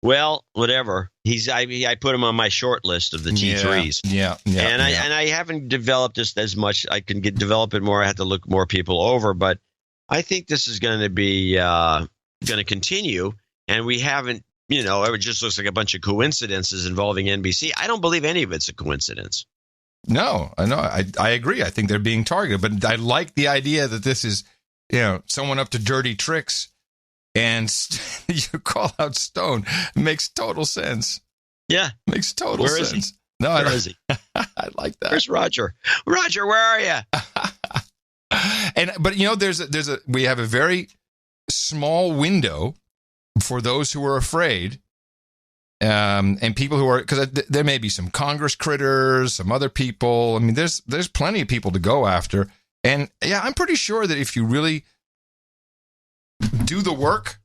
Well, whatever. I put him on my short list of the T3s. Yeah. And I haven't developed this as much. I can develop it more. I have to look more people over, but I think this is going to be going to continue. And we haven't, it just looks like a bunch of coincidences involving NBC. I don't believe any of it's a coincidence. No, I know. I agree. I think they're being targeted, but I like the idea that this is, someone up to dirty tricks. And you call out Stone. Makes total sense. Yeah. Makes total sense. Is he? No, where is he? I like that. Where's Roger? Roger, where are you? But we have a very small window for those who are afraid, and people who are, because there may be some Congress critters, some other people. I mean, there's plenty of people to go after, and yeah, I'm pretty sure that if you really do the work,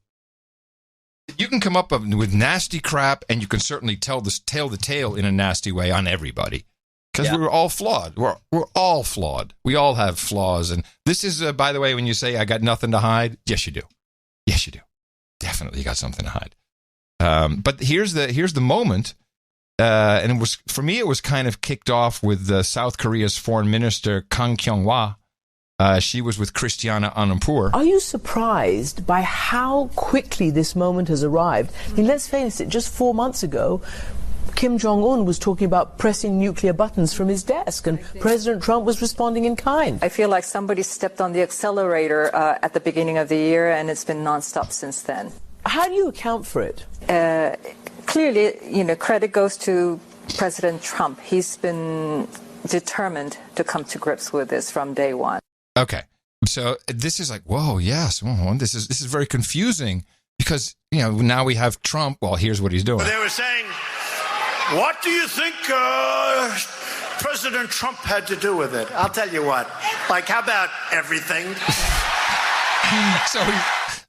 you can come up with nasty crap, and you can certainly tell the tale in a nasty way on everybody. Because we're all flawed. We're all flawed. We all have flaws. And this is, by the way, when you say, I got nothing to hide, yes, you do. Yes, you do. Definitely you got something to hide. But here's the moment. And it was, for me, it was kind of kicked off with South Korea's foreign minister, Kang Kyung-hwa. She was with Christiana Amanpour. Are you surprised by how quickly this moment has arrived? I mean, let's face it, just 4 months ago, Kim Jong-un was talking about pressing nuclear buttons from his desk, and President Trump was responding in kind. I feel like somebody stepped on the accelerator at the beginning of the year, and it's been nonstop since then. How do you account for it? Clearly, credit goes to President Trump. He's been determined to come to grips with this from day one. Okay, so this is like, whoa, yes, this is very confusing because now we have Trump. Well, here's what he's doing. They were saying, what do you think President Trump had to do with it? I'll tell you what. Like, how about everything?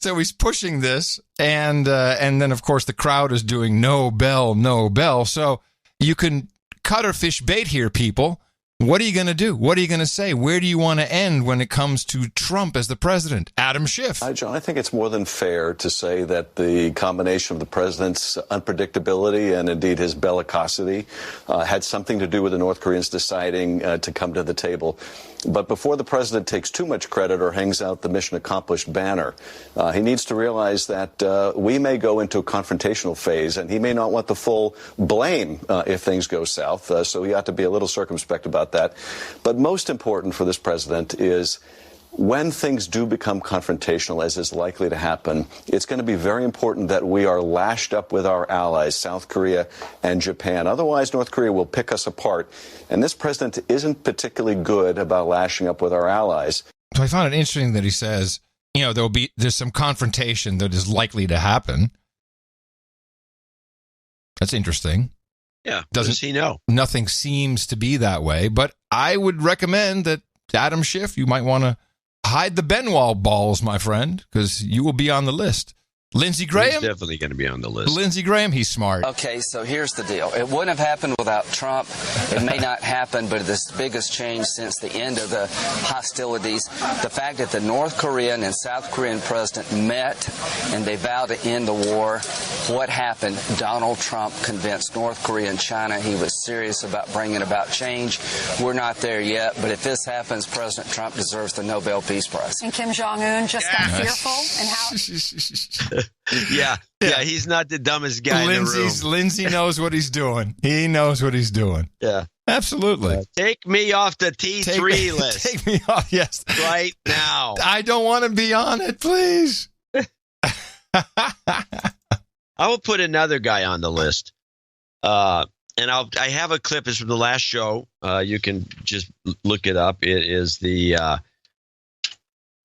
So he's pushing this, and then of course the crowd is doing no bell, no bell. So you can cut or fish bait here, people. What are you going to do? What are you going to say? Where do you want to end when it comes to Trump as the president? Adam Schiff. Hi, John. I think it's more than fair to say that the combination of the president's unpredictability and indeed his bellicosity had something to do with the North Koreans deciding to come to the table. But before the president takes too much credit or hangs out the mission accomplished banner, he needs to realize that we may go into a confrontational phase, and he may not want the full blame if things go south. So he ought to be a little circumspect about that. But most important for this president is when things do become confrontational, as is likely to happen, it's going to be very important that we are lashed up with our allies, South Korea and Japan. Otherwise, North Korea will pick us apart. And this president isn't particularly good about lashing up with our allies. So I found it interesting that he says, there's some confrontation that is likely to happen. That's interesting. Yeah. Doesn't he know? Nothing seems to be that way. But I would recommend that Adam Schiff, you might want to hide the Benoit balls, my friend, because you will be on the list. Lindsey Graham? He's definitely going to be on the list. Lindsey Graham, he's smart. Okay, so here's the deal. It wouldn't have happened without Trump. It may not happen, but it's the biggest change since the end of the hostilities. The fact that the North Korean and South Korean president met and they vowed to end the war. What happened? Donald Trump convinced North Korea and China he was serious about bringing about change. We're not there yet, but if this happens, President Trump deserves the Nobel Peace Prize. And Kim Jong-un just got fearful and how... Yeah, he's not the dumbest guy in the room. Lindsey knows what he's doing. He knows what he's doing. Yeah. Absolutely. Take me off the T3 list. Take me off, yes. Right now. I don't want to be on it, please. I will put another guy on the list. And I have a clip. It's from the last show. You can just look it up. It is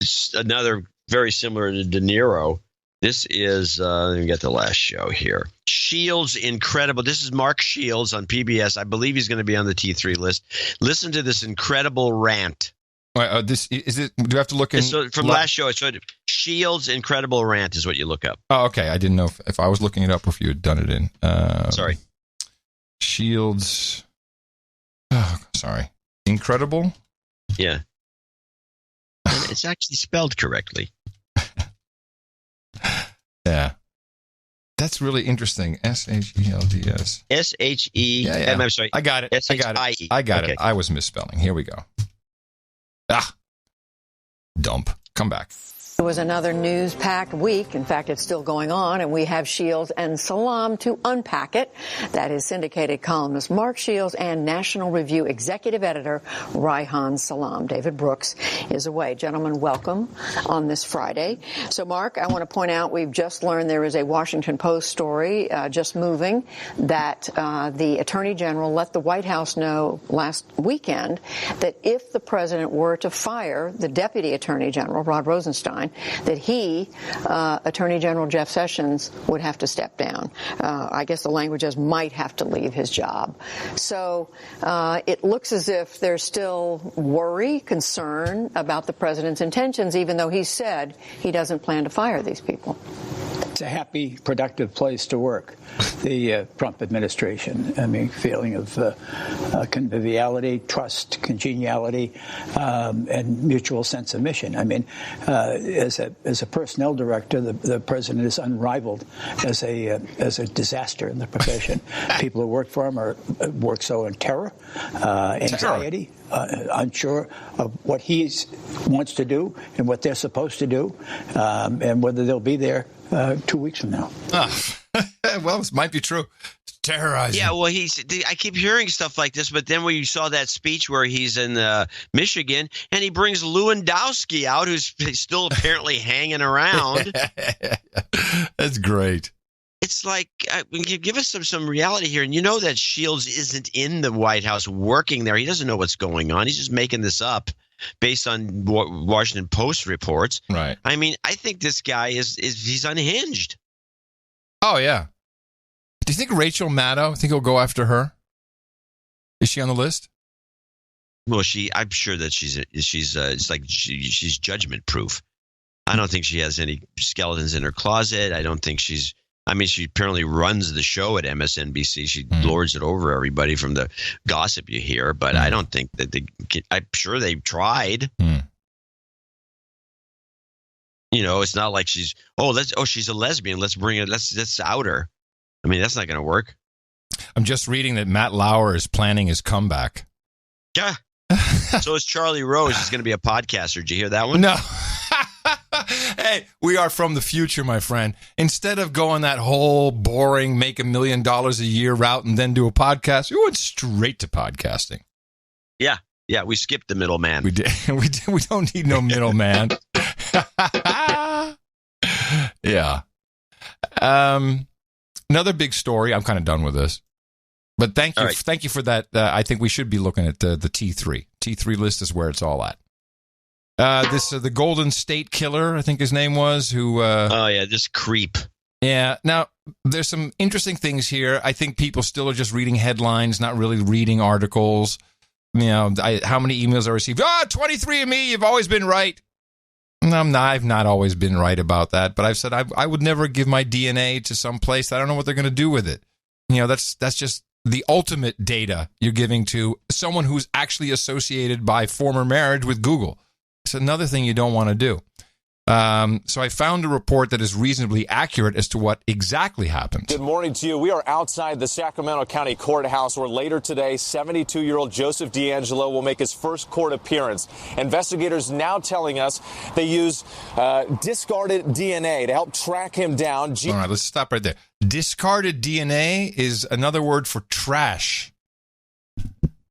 it's another very similar to De Niro. This is, let me get the last show here. Shields Incredible. This is Mark Shields on PBS. I believe he's going to be on the T3 list. Listen to this incredible rant. This is it. Do I have to look in? From last show, it's Shields Incredible Rant is what you look up. Oh, okay. I didn't know if I was looking it up or if you had done it in. Sorry. Shields. Oh, sorry. Incredible? Yeah. And it's actually spelled correctly. Yeah. That's really interesting. SHELDS. SHE. Yeah. I'm sorry. I got it. SHIE. I got it. I was misspelling. Here we go. Dump. Come back. It was another news-packed week. In fact, it's still going on, and we have Shields and Salam to unpack it. That is syndicated columnist Mark Shields and National Review executive editor Reihan Salam. David Brooks is away. Gentlemen, welcome on this Friday. So, Mark, I want to point out we've just learned there is a Washington Post story just moving that the Attorney General let the White House know last weekend that if the president were to fire the Deputy Attorney General, Rod Rosenstein, that he, Attorney General Jeff Sessions, would have to step down. I guess the language is might have to leave his job. So it looks as if there's still worry, concern about the president's intentions, even though he said he doesn't plan to fire these people. It's a happy, productive place to work, the Trump administration. I mean, feeling of conviviality, trust, congeniality, and mutual sense of mission. I mean, as a personnel director, the president is unrivaled as a disaster in the profession. People who work for him work so in terror, anxiety, unsure of what he wants to do and what they're supposed to do, and whether they'll be there 2 weeks from now. Well, this might be true. It's terrorizing. Yeah, well, I keep hearing stuff like this, but then when you saw that speech where he's in Michigan and he brings Lewandowski out, who's still apparently hanging around. That's great. It's like, give us some reality here. And you know that Shields isn't in the White House working there. He doesn't know what's going on. He's just making this up based on Washington Post reports. Right. I mean, I think this guy he's unhinged. Oh, yeah. Do you think Rachel Maddow, think he'll go after her? Is she on the list? Well, I'm sure that it's like she's judgment proof. I don't think she has any skeletons in her closet. I don't think she apparently runs the show at MSNBC. She lords it over everybody from the gossip you hear, but I don't think that I'm sure they've tried. You know, it's not like she's a lesbian. Let's bring it. Let's out her. I mean, that's not going to work. I'm just reading that Matt Lauer is planning his comeback. Yeah. So is Charlie Rose. He's going to be a podcaster. Did you hear that one? No. Hey, we are from the future, my friend. Instead of going that whole boring, make $1 million a year route and then do a podcast, we went straight to podcasting. Yeah. Yeah. We skipped the middleman. We did. We don't need no middleman. Yeah. Another big story. I'm kind of done with this. But thank you. Right. Thank you for that. I think we should be looking at the T3. T3 list is where it's all at. The Golden State Killer, I think his name was, who... this creep. Yeah. Now, there's some interesting things here. I think people still are just reading headlines, not really reading articles. How many emails I received? 23andMe, you've always been right. I've not always been right about that, but I've said I would never give my DNA to some place that I don't know what they're going to do with it. That's just the ultimate data you're giving to someone who's actually associated by former marriage with Google. It's another thing you don't want to do. So I found a report that is reasonably accurate as to what exactly happened. Good morning to you. We are outside the Sacramento County Courthouse where later today, 72-year-old Joseph DeAngelo will make his first court appearance. Investigators now telling us they use discarded DNA to help track him down. All right, let's stop right there. Discarded DNA is another word for trash.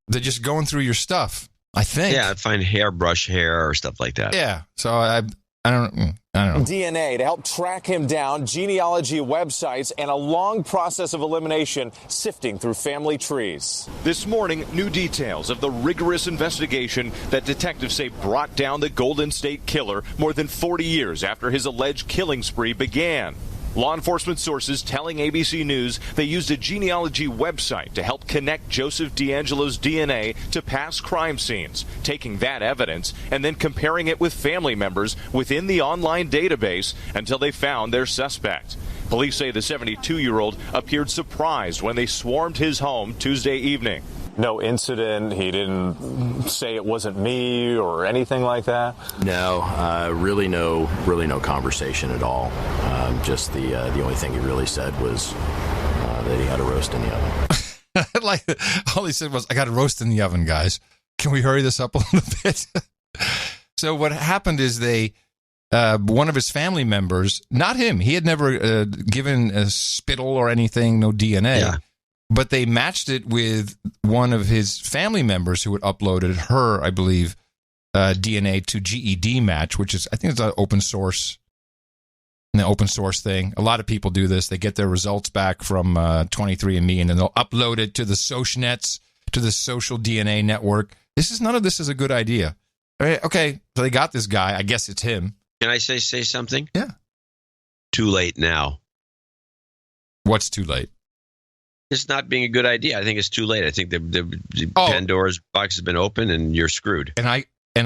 They're just going through your stuff, I think. Yeah, I'd find hairbrush hair or stuff like that. Yeah, so I don't know. DNA to help track him down, genealogy websites, and a long process of elimination sifting through family trees. This morning, new details of the rigorous investigation that detectives say brought down the Golden State Killer more than 40 years after his alleged killing spree began. Law enforcement sources telling ABC News they used a genealogy website to help connect Joseph DeAngelo's DNA to past crime scenes, taking that evidence and then comparing it with family members within the online database until they found their suspect. Police say the 72-year-old appeared surprised when they swarmed his home Tuesday evening. No incident. He didn't say it wasn't me or anything like that. No, really no conversation at all. Just the only thing he really said was that he had a roast in the oven. Like all he said was, "I got a roast in the oven, guys. Can we hurry this up a little bit?" So what happened is one of his family members, not him, he had never given a spittle or anything, no DNA. Yeah. But they matched it with one of his family members who had uploaded her, I believe, DNA to GED Match, which is, I think it's an open source thing. A lot of people do this. They get their results back from 23andMe, and then they'll upload it to the socialnets, to the social DNA network. None of this is a good idea. Okay, so they got this guy. I guess it's him. Can I say something? Yeah. Too late now. What's too late? It's not being a good idea. I think it's too late. I think the Pandora's box has been opened, and you're screwed. And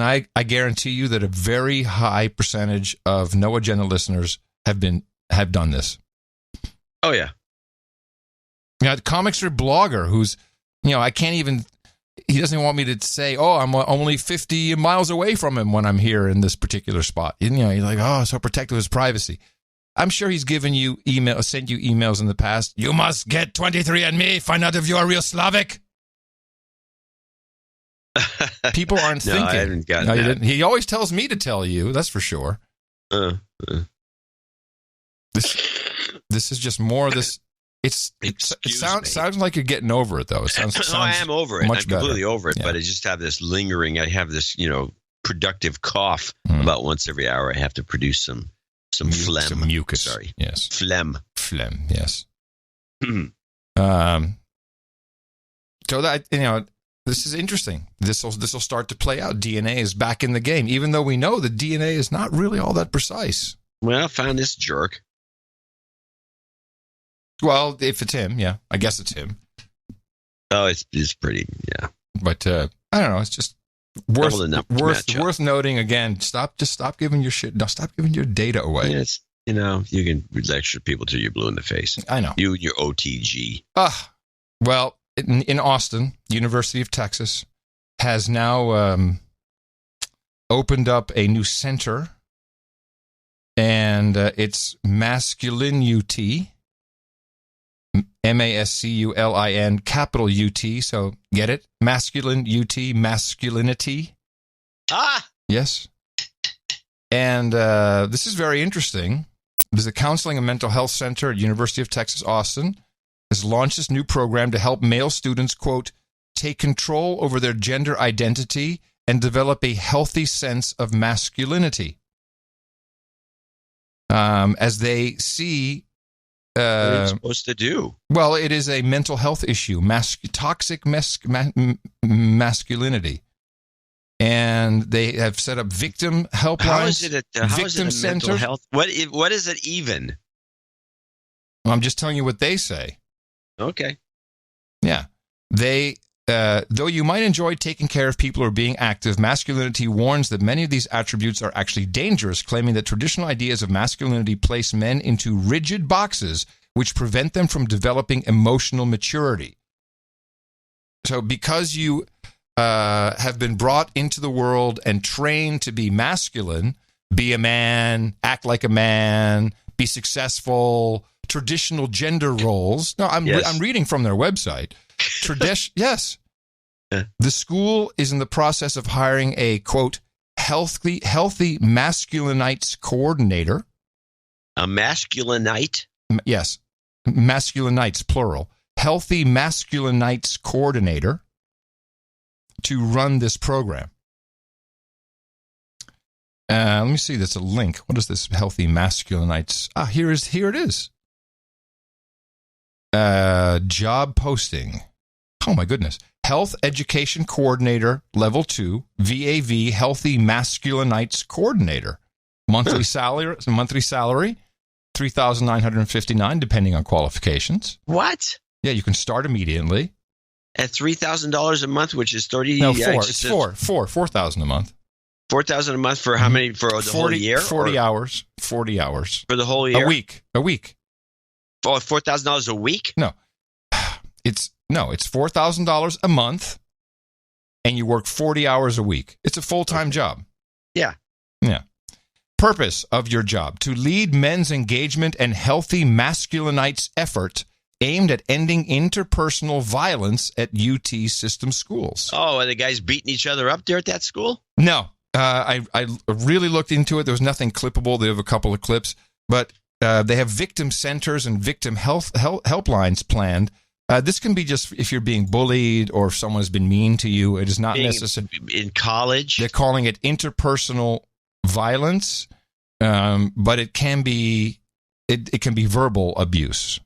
I guarantee you that a very high percentage of No Agenda listeners have done this. Oh yeah. The comic strip blogger who's, I can't even. He doesn't want me to say, I'm only 50 miles away from him when I'm here in this particular spot. He's like, so protective of his privacy. I'm sure he's sent you emails in the past. You must get 23andMe, find out if you are real Slavic. People aren't thinking. I haven't gotten that. You didn't. He always tells me to tell you, that's for sure. This is just more of this. It sounds like you're getting over it, though. It sounds I am over it. I'm completely over it, yeah. But I just have this lingering. I have this, productive cough. About once every hour, I have to produce some phlegm. Some mucus. Sorry. Yes. Phlegm, yes. So that, this is interesting. This will start to play out. DNA is back in the game, even though we know that DNA is not really all that precise. Well, I found this jerk. Well, if it's him, yeah. I guess it's him. Oh, it's pretty, yeah. But I don't know, it's just worth noting again. Stop giving your shit. Stop giving your data away. Yes, you can lecture people till you're blue in the face. I know. You and your OTG. Well, in Austin, University of Texas has now opened up a new center, and it's Masculin-UT, MASCULIN, capital UT. So get it? Masculin-UT, masculinity. Yes. And this is very interesting. There's a counseling and mental health center at University of Texas, Austin, has launched this new program to help male students, quote, take control over their gender identity and develop a healthy sense of masculinity. As they see... what are you supposed to do? Well, it is a mental health issue, toxic masculinity. And they have set up victim helplines. How is it a mental health? What is it even? I'm just telling you what they say. Okay. Yeah. Though you might enjoy taking care of people or being active, masculinity warns that many of these attributes are actually dangerous, claiming that traditional ideas of masculinity place men into rigid boxes which prevent them from developing emotional maturity. So because you have been brought into the world and trained to be masculine, be a man, act like a man, be successful, traditional gender roles. No, I'm reading from their website. Yes. The school is in the process of hiring a, quote, healthy masculinites coordinator. A masculinite? Yes. Masculinites, plural. Healthy masculinites coordinator to run this program. Let me see. That's a link. What is this? Healthy masculinites. Here it is. Job posting. Oh my goodness. Health Education Coordinator, Level 2, VAV, Healthy Masculinites Coordinator. Monthly salary, $3,959, depending on qualifications. What? Yeah, you can start immediately. At $3,000 a month, which is 30. No, $4,000 a month. $4,000 a month for how many? For the whole year? 40 hours. 40 hours. For the whole year? A week. Oh, $4,000 a week? No. It's $4,000 a month, and you work 40 hours a week. It's a full-time job. Yeah. Yeah. Purpose of your job: to lead men's engagement and healthy masculinites effort aimed at ending interpersonal violence at UT system schools. Oh, are the guys beating each other up there at that school? No. I really looked into it. There was nothing clippable. They have a couple of clips, but they have victim centers and victim helplines planned. This can be just if you're being bullied or if someone has been mean to you. It is not necessary. In college? They're calling it interpersonal violence, but it can be verbal abuse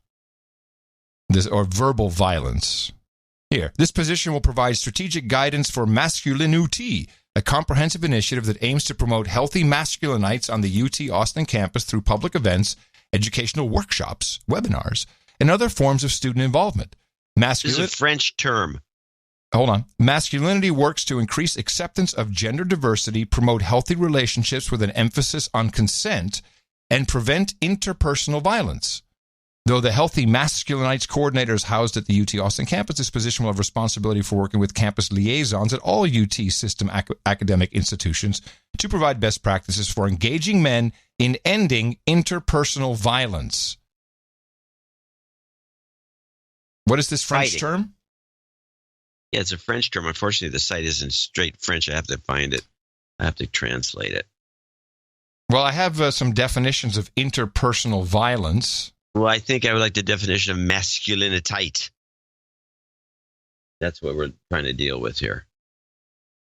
or verbal violence. Here, this position will provide strategic guidance for Masculinity, a comprehensive initiative that aims to promote healthy masculinites on the UT Austin campus through public events, educational workshops, webinars, and other forms of student involvement. This is a French term. Hold on. Masculinity works to increase acceptance of gender diversity, promote healthy relationships with an emphasis on consent, and prevent interpersonal violence. Though the Healthy Masculinites Coordinator is housed at the UT Austin campus, this position will have responsibility for working with campus liaisons at all UT system academic institutions to provide best practices for engaging men in ending interpersonal violence. What is this French term? Yeah, it's a French term. Unfortunately, the site isn't straight French. I have to find it. I have to translate it. Well, I have some definitions of interpersonal violence. Well, I think I would like the definition of masculinitite. That's what we're trying to deal with here.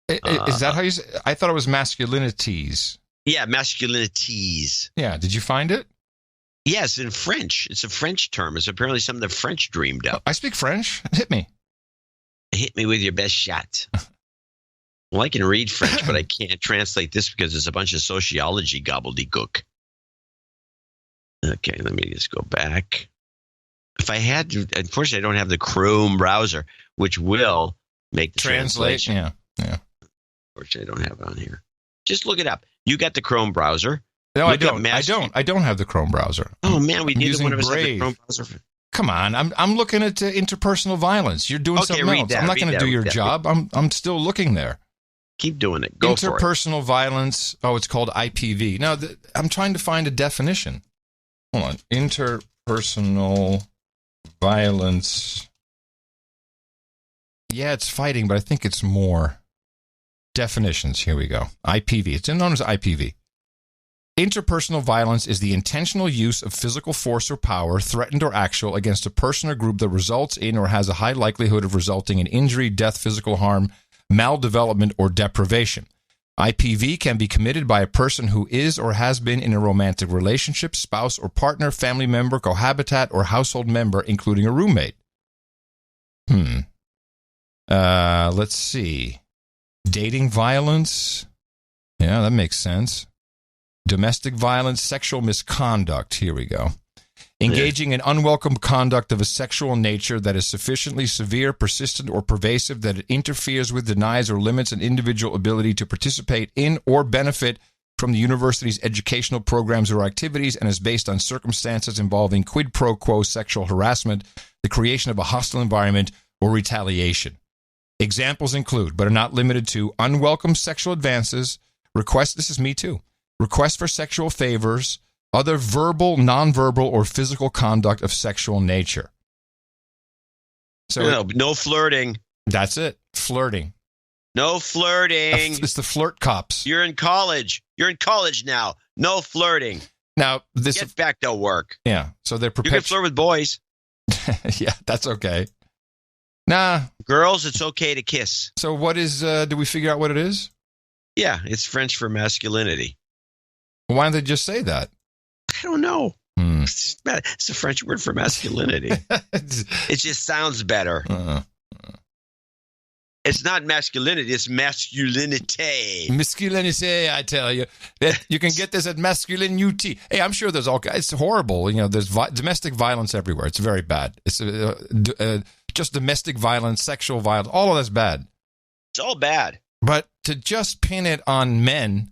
Is that how you say it? I thought it was masculinities. Yeah, masculinities. Yeah, did you find it? Yes, in French. It's a French term. It's apparently something the French dreamed up. I speak French. Hit me. Hit me with your best shot. Well, I can read French, but I can't translate this because it's a bunch of sociology gobbledygook. Okay, let me just go back. If I had to, unfortunately, I don't have the Chrome browser, which will make the translation. Yeah. Unfortunately, I don't have it on here. Just look it up. You got the Chrome browser. No, I don't. I don't have the Chrome browser. Oh man, we neither one of us have the Chrome browser. Come on, I'm looking at interpersonal violence. You're doing something else. I'm not going to do your job. I'm still looking there. Keep doing it. Go for it. Interpersonal violence. Oh, it's called IPV. Now, I'm trying to find a definition. Hold on. Interpersonal violence. Yeah, it's fighting, but I think it's more. Definitions. Here we go. IPV. It's known as IPV. Interpersonal violence is the intentional use of physical force or power, threatened or actual, against a person or group that results in or has a high likelihood of resulting in injury, death, physical harm, maldevelopment, or deprivation. IPV can be committed by a person who is or has been in a romantic relationship, spouse or partner, family member, cohabitat, or household member, including a roommate. Let's see. Dating violence. Yeah, that makes sense. Domestic violence, sexual misconduct. Here we go. Engaging in unwelcome conduct of a sexual nature that is sufficiently severe, persistent, or pervasive that it interferes with, denies, or limits an individual ability to participate in or benefit from the university's educational programs or activities and is based on circumstances involving quid pro quo sexual harassment, the creation of a hostile environment, or retaliation. Examples include, but are not limited to, unwelcome sexual advances, requests, this is me too, requests for sexual favors, other verbal, nonverbal, or physical conduct of sexual nature. So no flirting. That's it. Flirting. No flirting. It's the flirt cops. You're in college. You're in college now. No flirting. Now, get back to work. Yeah. So they're You can flirt with boys. Yeah, that's okay. Nah. Girls, it's okay to kiss. So what is, do we figure out what it is? Yeah, it's French for masculinity. Why don't they just say that? I don't know. It's a French word for masculinity. It just sounds better. It's not masculinity, it's masculinity. Masculinity, I tell you. That you can get this at Masculine UT. Hey, I'm sure there's all kinds. It's horrible. You know, there's domestic violence everywhere. It's very bad. It's just domestic violence, sexual violence. All of that's bad. It's all bad. But to just pin it on men.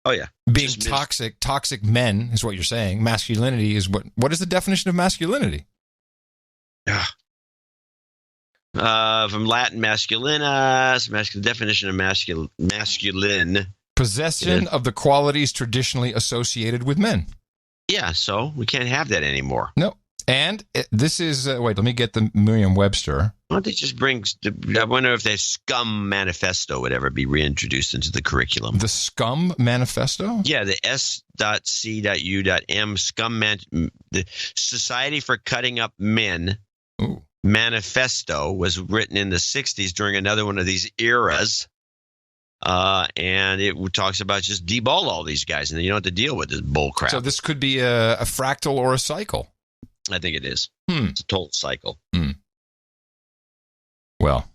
Oh, yeah. Being toxic men is what you're saying. Masculinity is what is the definition of masculinity? From Latin masculinus, definition of masculine. Possession of the qualities traditionally associated with men. Yeah, so we can't have that anymore. No. And this is, wait, let me get the Merriam-Webster. Why don't they just bring, I wonder if the Scum Manifesto would ever be reintroduced into the curriculum. The Scum Manifesto? Yeah, the S.C.U.M. the Society for Cutting Up Men Manifesto was written in the 60s during another one of these eras. And it talks about just deball all these guys, and you don't have to deal with this bull crap. So this could be a fractal or a cycle. I think it is. It's a total cycle. Well.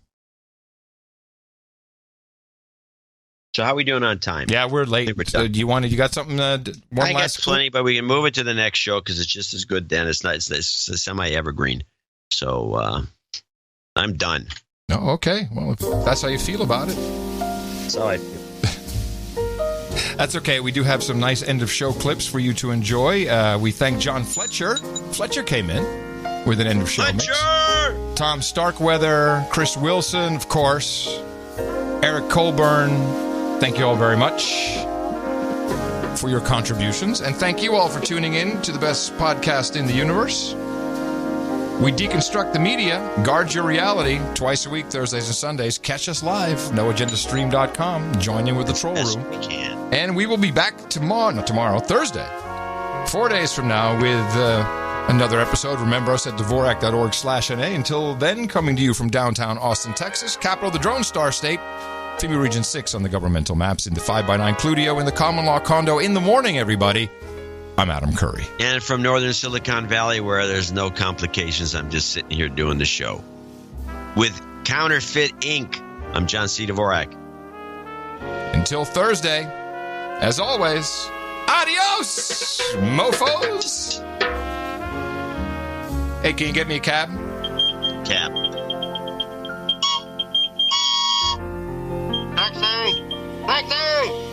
So how are we doing on time? Yeah, we're late. Do you got something? I got plenty, but we can move it to the next show because it's just as good then. It's semi-evergreen. So I'm done. Oh, okay. Well, if that's how you feel about it. That's how I feel. That's okay. We do have some nice end-of-show clips for you to enjoy. We thank John Fletcher. Fletcher came in with an end-of-show mix. Tom Starkweather, Chris Wilson, of course, Eric Colburn. Thank you all very much for your contributions. And thank you all for tuning in to the best podcast in the universe. We deconstruct the media, guard your reality, twice a week, Thursdays and Sundays. Catch us live, noagendastream.com. Join in with the troll room. We can. And we will be back Thursday, 4 days from now with another episode. Remember us at Dvorak.org/NA. Until then, coming to you from downtown Austin, Texas, capital of the Drone Star State, FEMA Region 6 on the governmental maps, in the 5x9 Cludio, in the common law condo. In the morning, everybody. I'm Adam Curry. And from northern Silicon Valley, where there's no complications, I'm just sitting here doing the show. With Counterfeit Inc., I'm John C. Dvorak. Until Thursday, as always, adios, mofos. Hey, can you get me a cab? Cab. Taxi! Taxi!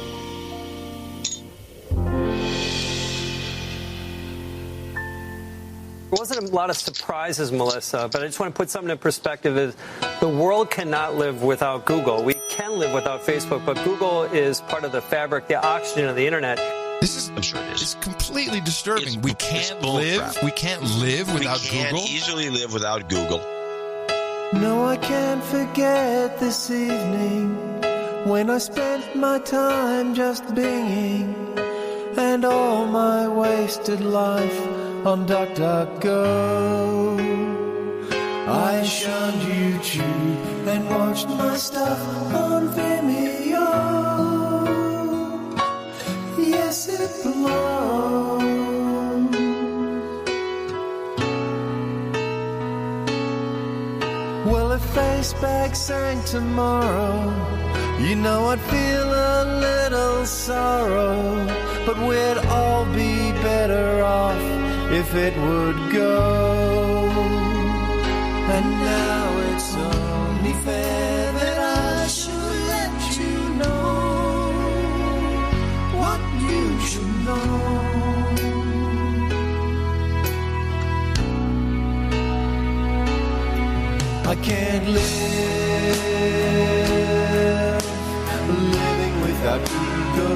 There wasn't a lot of surprises, Melissa, but I just want to put something in perspective. Is the world cannot live without Google. We can live without Facebook, but Google is part of the fabric, the oxygen of the internet. This is, I'm sure it is. It's completely disturbing. We can't live without Google. We can't easily live without Google. No, I can't forget this evening when I spent my time just binging and all my wasted life on DuckDuckGo. I shunned YouTube and watched my stuff on Vimeo. Yes, it blows. Well, if Facebag sang tomorrow, you know I'd feel a little sorrow, but we'd all be better off if it would go. And now it's only fair that I should let you know what you should know. I can't live living without ego.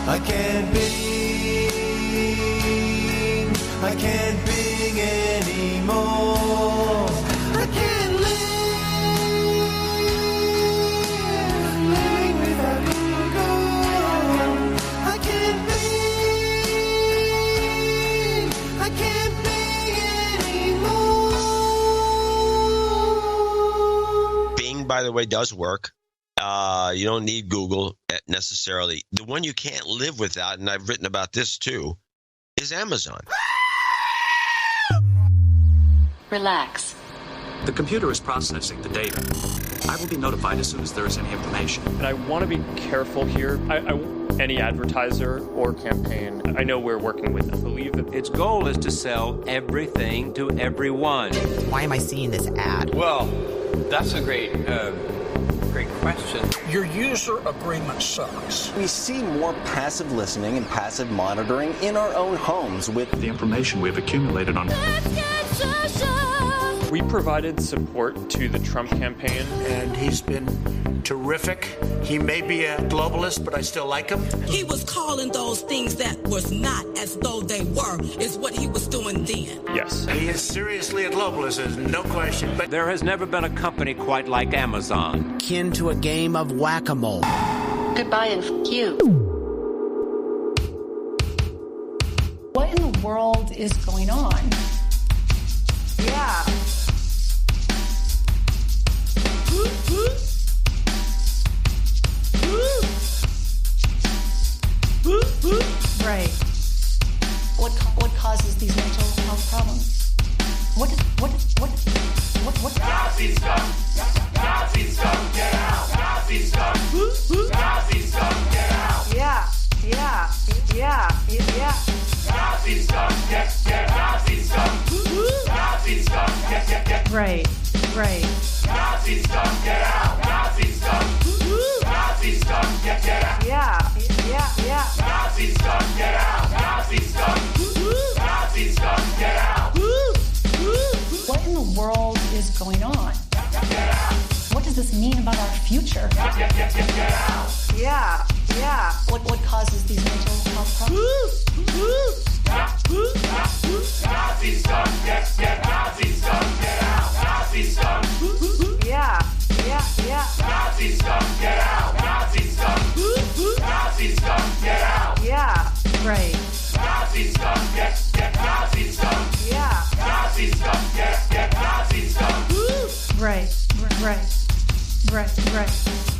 I can't be anymore. I can't live living without ego. I can't be anymore. Bing, by the way, does work. You don't need Google necessarily. The one you can't live without, and I've written about this too, is Amazon. Relax. The computer is processing the data. I will be notified as soon as there is any information. And I want to be careful here. Any advertiser or campaign, I know we're working with them. I believe that its goal is to sell everything to everyone. Why am I seeing this ad? Well, that's a great question. Your user agreement sucks. We see more passive listening and passive monitoring in our own homes with the information we've accumulated on. We provided support to the Trump campaign. And he's been terrific. He may be a globalist, but I still like him. He was calling those things that was not as though they were, is what he was doing then. Yes. He is seriously a globalist, there's no question. But there has never been a company quite like Amazon. Akin to a game of whack-a-mole. Goodbye and f*** you. What in the world is going on? Yeah. Right. What causes these mental health problems? What? Nazi scum! Nazi scum, get out! Nazi scum! Nazi scum, get out! Yeah. Nazi scum, get Nazi scum! Nazi scum, get. Right. Nazi scum, get out! Nazi scum! Nazi scum, get out! Yeah. Nazi scum, get out! Nazi scum! Nazi scum, get out! What in the world is going on? Get out! What does this mean about our future? Get out! Yeah. What causes these mental health problems? Nazi scum, get Nazi scum, get out! Nazi scum! Yeah. Nazi scum, get out! Nazi scum! Nazi scum, get out! Yeah. Right. Nazi scum, get Nazi scum! Yeah. Nazi scum, get Nazi scum! Right.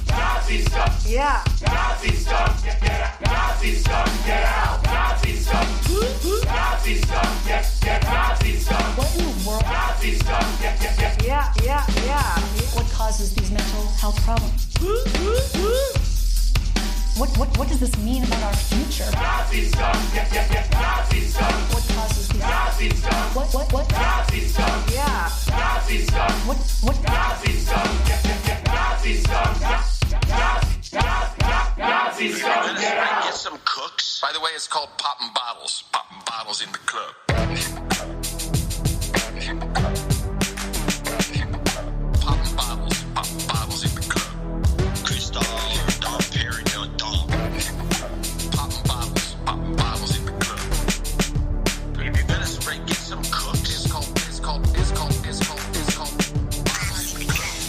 Nazi scum! Yeah. Nazi scum, get Nazi scum, get out! Nazi scum! Nazi scum, get Nazi scum! What in the world? Nazi scum, get. Yeah. What causes these mental health problems? What does this mean about our future? Nazi scum, get Nazi scum! What causes these Nazi scum! What? Nazi scum! Yeah. Nazi scum! What? Nazi scum, get Nazi scum! Nazi scum, get out! Get some cooks. By the way, it's called popping bottles. Popping bottles in the club. Popping bottles in the club. Crystal, Dom Perignon, Dom. Popping bottles in the club. If you're gonna spray, get some cooks. It's called bottles in the club.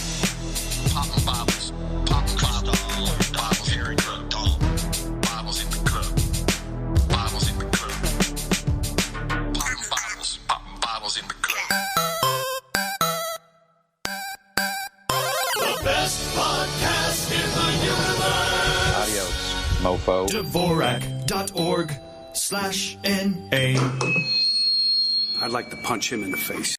Popping bottles. Popping bottles. Bottles in the club. Bottles in the club. Bottles in the club. Popping bottles in the club. The best podcast in the universe. Adios, mofo. Dvorak.org/NA. I'd like to punch him in the face.